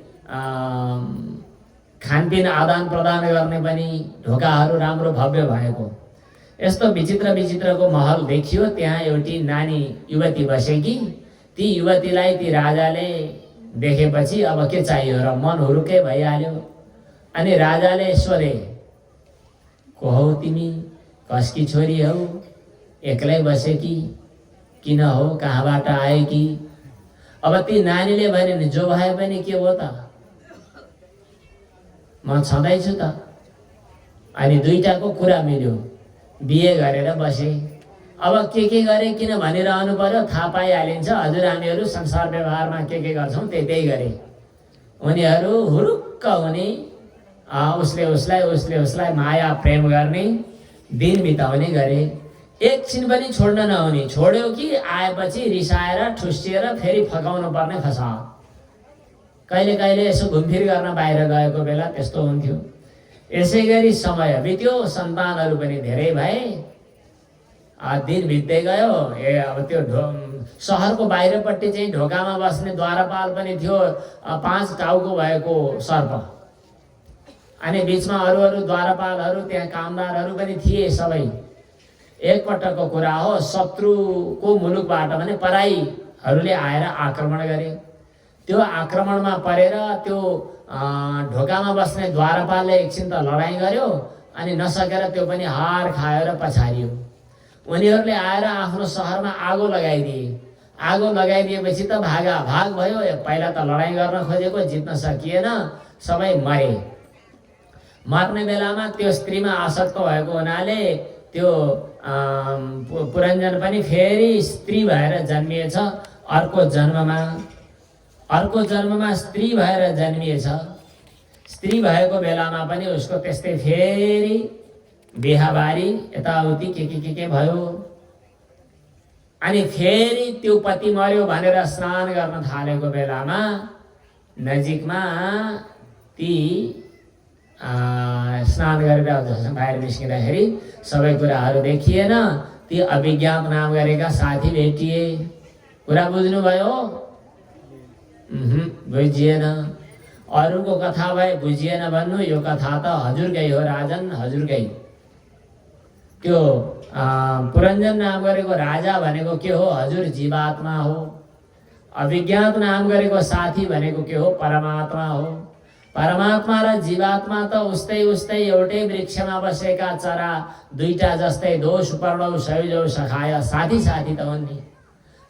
खानपिन आदान प्रदान गर्ने पनि ढोकाहरू राम्रो भव्य भएको। यस्तो विचित्रको महल देखियो। त्यहाँ एउटी नानी युवती बसेकी। ती युवतीलाई ती राजाले देखेपछि अब के चाहियो र मन हुरुकै भइहाल्यो। अनि राजाले सोधे, को हौ तिमी, कसकी छोरी हौ, एक्लै बसेकी किन हो, कहाँबाट आएकी? अब ती नानीले भने नि जो भए पनि के हो त, म छँदैछु त। अनि दुईटाको कुरा मिल्यो। बिहे गरेर बसे। अब के गरे किन भनिरहनु पर्यो, थाहा पाइहालिन्छ। हजुर हामीहरू संसार व्यवहारमा के गर्छौँ त्यही गरे। उनीहरू हुरुक्क हुने, उसले उसलाई माया प्रेम गर्ने, दिन बिताउने गरे। एकछिन पनि छोड्न नहुने, छोड्यो कि आएपछि रिसाएर ठुस्सिएर फेरि फकाउनु पर्ने फसा। कहिले कहिले यसो घुमफिर गर्न बाहिर गएको बेला त्यस्तो हुन्थ्यो। यसै गरी समय बित्यो, सन्तानहरू पनि धेरै भए, दिन बित्दै गयो। अब त्यो सहरको बाहिरपट्टि चाहिँ ढोकामा बस्ने द्वारपाल पनि थियो, 5 टाउको भएको सर्प। अनि बिचमा अरू अरू द्वारपालहरू, त्यहाँ कामदारहरू पनि थिए सबै। एकपटकको कुरा हो, शत्रुको मुलुकबाट भने पराईहरूले आएर आक्रमण गरे। त्यो आक्रमणमा परेर त्यो ढोकामा बस्ने द्वारपालले एकछिन त लडाइँ गर्यो, अनि नसकेर त्यो पनि हार खायो र पछारियो। उनीहरूले आएर आफ्नो सहरमा आगो लगाइदिए। आगो लगाइदिएपछि त भाग भयो। पहिला त लडाइँ गर्न खोजेको, जित्न सकिएन, सबै मरे। मर्ने बेलामा त्यो स्त्रीमा आसक्त भएको हुनाले त्यो पुरञ्जन पनि फेरि स्त्री भएर जन्मिएछ। अर्को जन्ममा स्त्री भएर जन्मिएछ। स्त्री भएको बेलामा पनि उसको त्यस्तै फेरि बिहाबारी यताउति के भयो। अनि फेरि त्यो पति मर्यो भनेर स्नान गर्न थालेको बेलामा नजिकमा ती स्नान गरेर बाहिर निस्किँदाखेरि सबै कुराहरू देखिएन। ती अभिज्ञात नाम गरेका साथी भेटिए। कुरा बुझ्नुभयो? बुझिएन। अरूको कथा भए बुझिएन भन्नु, यो कथा त हजुरकै हो राजन, हजुरकै। त्यो पुरञ्जन नाम गरेको राजा भनेको के हो? हजुर जीवात्मा हो। अभिज्ञात नाम गरेको साथी भनेको के हो? परमात्मा हो। परमात्मा र जीवात्मा त उस्तै एउटै वृक्षमा बसेका चरा दुईटा जस्तै, दोष पर्णौ सयुजौ सखाय, साथी त हुन् नि।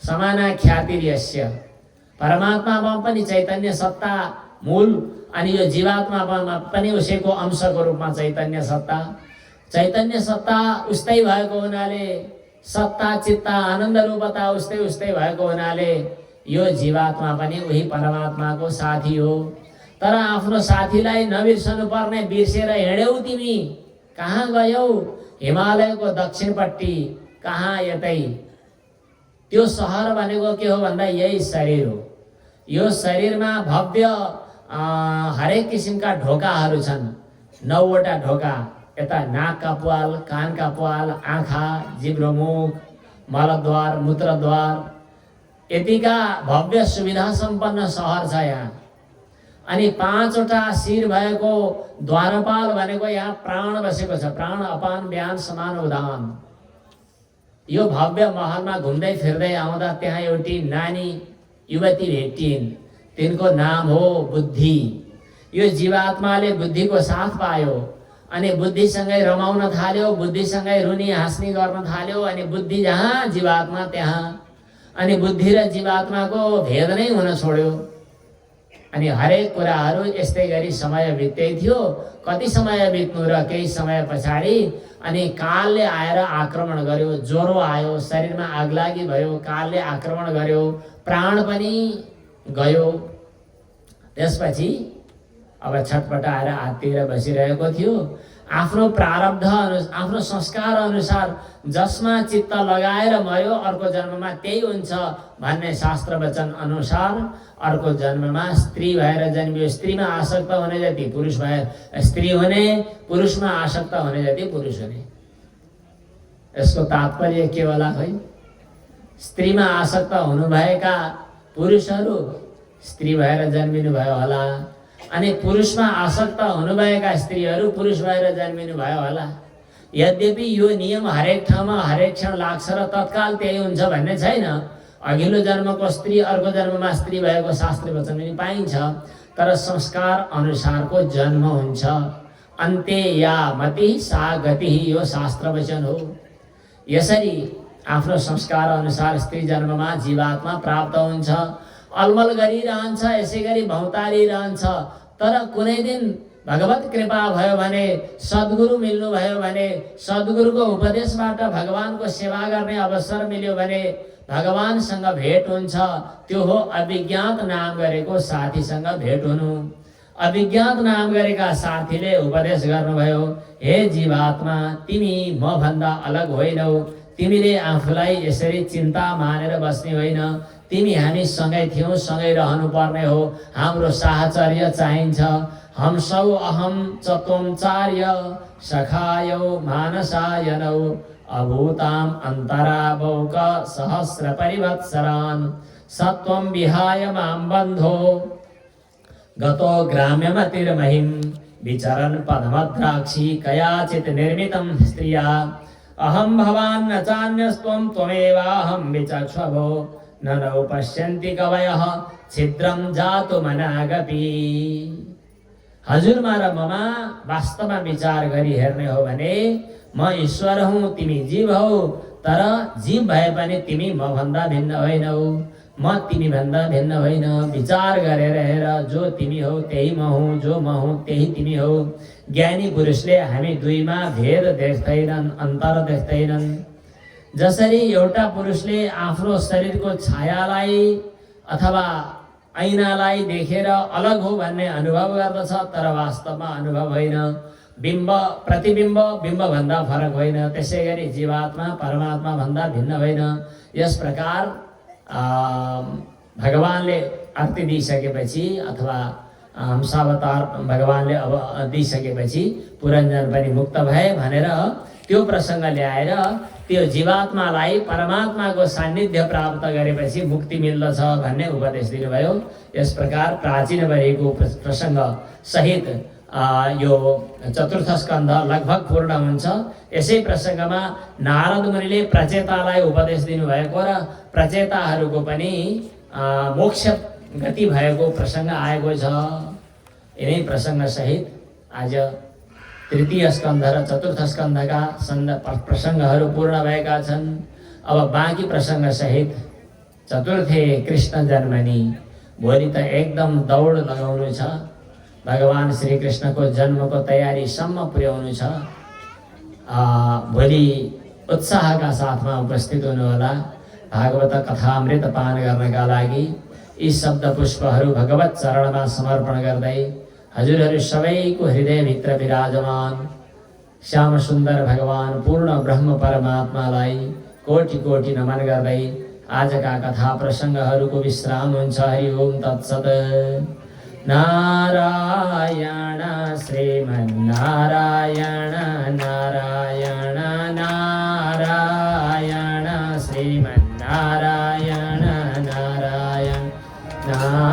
समाना ख्यातिर्यस्य। परमात्मामा पनि चैतन्य सत्ता मूल, अनि यो जीवात्मामा पनि उसैको अंशको रूपमा चैतन्य सत्ता। चैतन्य सत्ता उस्तै भएको हुनाले, सत्ता चित्ता आनन्द रूपता उस्तै भएको हुनाले यो जीवात्मा पनि उही परमात्माको साथी हो। तर आफ्नो साथीलाई नबिर्सनु पर्ने। बिर्सेर हिँड्यौ तिमी, कहाँ गयौ? हिमालयको दक्षिणपट्टि, कहाँ? यतै। त्यो सहर भनेको के हो भन्दा यही शरीर हो। यो शरीरमा भव्य हरेक किसिमका ढोकाहरू छन्। 9वटा ढोका। यता नाकका प्वाल, कानका प्वाल, आँखा, जिब्रो, मुख, मलद्वार, मूत्रद्वार, यतिका भव्य सुविधा सम्पन्न सहर छ यहाँ। अनि 5वटा शिर भएको द्वारपाल भनेको यहाँ प्राण बसेको छ। प्राण, अपान, व्यान, समान, उदान। यो भव्य महलमा घुम्दै फिर्दै आउँदा त्यहाँ एउटी नानी युवती भेटिन्। तिनको नाम हो बुद्धि। यो जीवात्माले बुद्धिको साथ पायो अनि बुद्धिसँगै रमाउन थाल्यो, बुद्धिसँगै रुनी हाँस्नी गर्न थाल्यो। अनि बुद्धि जहाँ जीवात्मा त्यहाँ। अनि बुद्धि र जीवात्माको भेद नै हुन छोड्यो। अनि हरेक कुराहरू यस्तै गरी समय बित्दै थियो। कति समय बित्नु र केही समय पछाडि अनि कालले आएर आक्रमण गर्यो। ज्वरो आयो, शरीरमा आगलागी भयो, कालले आक्रमण गर्यो, प्राण पनि गयो। त्यसपछि अब छटपटाएर आत्तिएर बसिरहेको थियो। आफ्नो प्रारब्ध अनुसार, आफ्नो संस्कार अनुसार जसमा चित्त लगाएर मर्यो अर्को जन्ममा त्यही हुन्छ भन्ने शास्त्र वचन अनुसार अर्को जन्ममा स्त्री भएर जन्मियो। स्त्रीमा आसक्त हुने जति पुरुष भएर स्त्री हुने, पुरुषमा आसक्त हुने जति पुरुष हुने। यसको तात्पर्य के होला खै? स्त्रीमा आसक्त हुनुभएका पुरुषहरू स्त्री भएर जन्मिनु भयो होला, अनि पुरुषमा आसक्त हुनुभएका स्त्रीहरू पुरुष भएर जन्मिनु भयो होला। यद्यपि यो नियम हरेक ठाउँमा हरेक क्षण लाग्छ र तत्काल त्यही हुन्छ भन्ने छैन। अघिल्लो जन्मको स्त्री अर्को जन्ममा स्त्री भएको शास्त्र वचन पनि पाइन्छ। तर संस्कार अनुसारको जन्म हुन्छ। अन्ते या मति सा गति, यो शास्त्र वचन हो। यसरी आफ्नो संस्कार अनुसार स्त्री जन्ममा जीवात्मा प्राप्त हुन्छ। अलमल गरिरहन्छ, यसै गरी भौतारिरहन्छ। तर कुनै दिन भगवत कृपा भयो भने, सद्गुरु मिल्नु भयो भने, सद्गुरुको उपदेशबाट भगवानको सेवा गर्ने अवसर मिल्यो भने भगवानसँग भेट हुन्छ। त्यो हो अभिज्ञात नाम गरेको साथीसँग भेट हुनु। अभिज्ञात नाम गरेका साथीले उपदेश गर्नुभयो, हे जीवात्मा, तिमी म भन्दा अलग होइनौ, तिमीले आफूलाई यसरी चिन्ता मानेर बस्ने होइन। तिमी हामी सँगै थियौँ, सँगै रहनुपर्ने हो। हाम्रो साहचर्य चाहिन्छ। हंसौ अहम च त्वंचार्य सखायौ मानसायनौ अभूताम अन्तराबौक सहस्र परिवत्सरान् सत्वं विहाय मां बन्धो गतो ग्राम्यमतिर्महिं विचरन् पदमद्राक्षी कयाचित् निर्मितं स्त्रिया अहं भवान् न चान्यस्त्वं त्वमेवाहं विचक्ष्वभो ननौ पश्यन्ति कवयः छिद्रं जातुमनागपि। हजुरमा र ममा वास्तवमा विचार गरी हेर्ने हो भने म ईश्वर हुँ, तिमी जीव हौ। तर जीव भए पनि तिमी म भन्दा भिन्न होइनौ, म तिमी भन्दा भिन्न होइन। विचार गरेर हेर, जो तिमी हौ त्यही म हुँ, जो म हुँ त्यही तिमी हौ। ज्ञानी पुरुषले हामी दुईमा भेद देख्दैनन्, अन्तर देख्दैनन्। जसरी एउटा पुरुषले आफ्नो शरीरको छायालाई अथवा ऐनालाई देखेर अलग हो भन्ने अनुभव गर्दछ, तर वास्तवमा अनुभव होइन। बिम्ब प्रतिबिम्ब बिम्बभन्दा फरक होइन। त्यसै गरी जीवात्मा परमात्मा भन्दा भिन्न होइन। यस प्रकार भगवानले आरती दिइसकेपछि अथवा हंसावतार भगवानले अब दिइसकेपछि पुरञ्जन पनि मुक्त भए भनेर त्यो प्रसङ्ग ल्याएर त्यो जीवात्मालाई परमात्माको सान्निध्य प्राप्त गरेपछि मुक्ति मिल्दछ भन्ने उपदेश दिनुभयो। यस प्रकार प्राचीन भएको प्रसङ्ग सहित यो चतुर्थ स्कन्ध लगभग पूर्ण हुन्छ। यसै प्रसङ्गमा नारद मुनिले प्रचेतालाई उपदेश दिनुभएको र प्रचेताहरूको पनि मोक्ष गति भएको प्रसङ्ग आएको छ। यिनै प्रसङ्ग सहित आज तृतीय स्कन्ध र चतुर्थ स्कन्धका प्रसङ्गहरू पूर्ण भएका छन्। अब बाँकी प्रसङ्ग सहित चतुर्थे कृष्ण जन्मनी, भोलि त एकदम दौड लगाउनु छ। भगवान श्री कृष्णको जन्मको तयारीसम्म पुर्याउनु छ। भोलि उत्साहका साथमा उपस्थित हुनुहोला। भागवत कथामृत पान गर्नका लागि यी शब्द पुष्पहरू भगवत चरणमा समर्पण गर्दै हजुरहरू सबैको हृदयभित्र विराजमान श्याम सुन्दर भगवान पूर्ण ब्रह्म परमात्मालाई कोटि कोटि नमन गर्दै आजका कथा प्रसङ्गहरूको विश्राम हुन्छ। हरि ओम तत्सत। नारायण श्रीमन्नारायण नारायण नारायण श्रीमन्नारायण नारायण नारायण।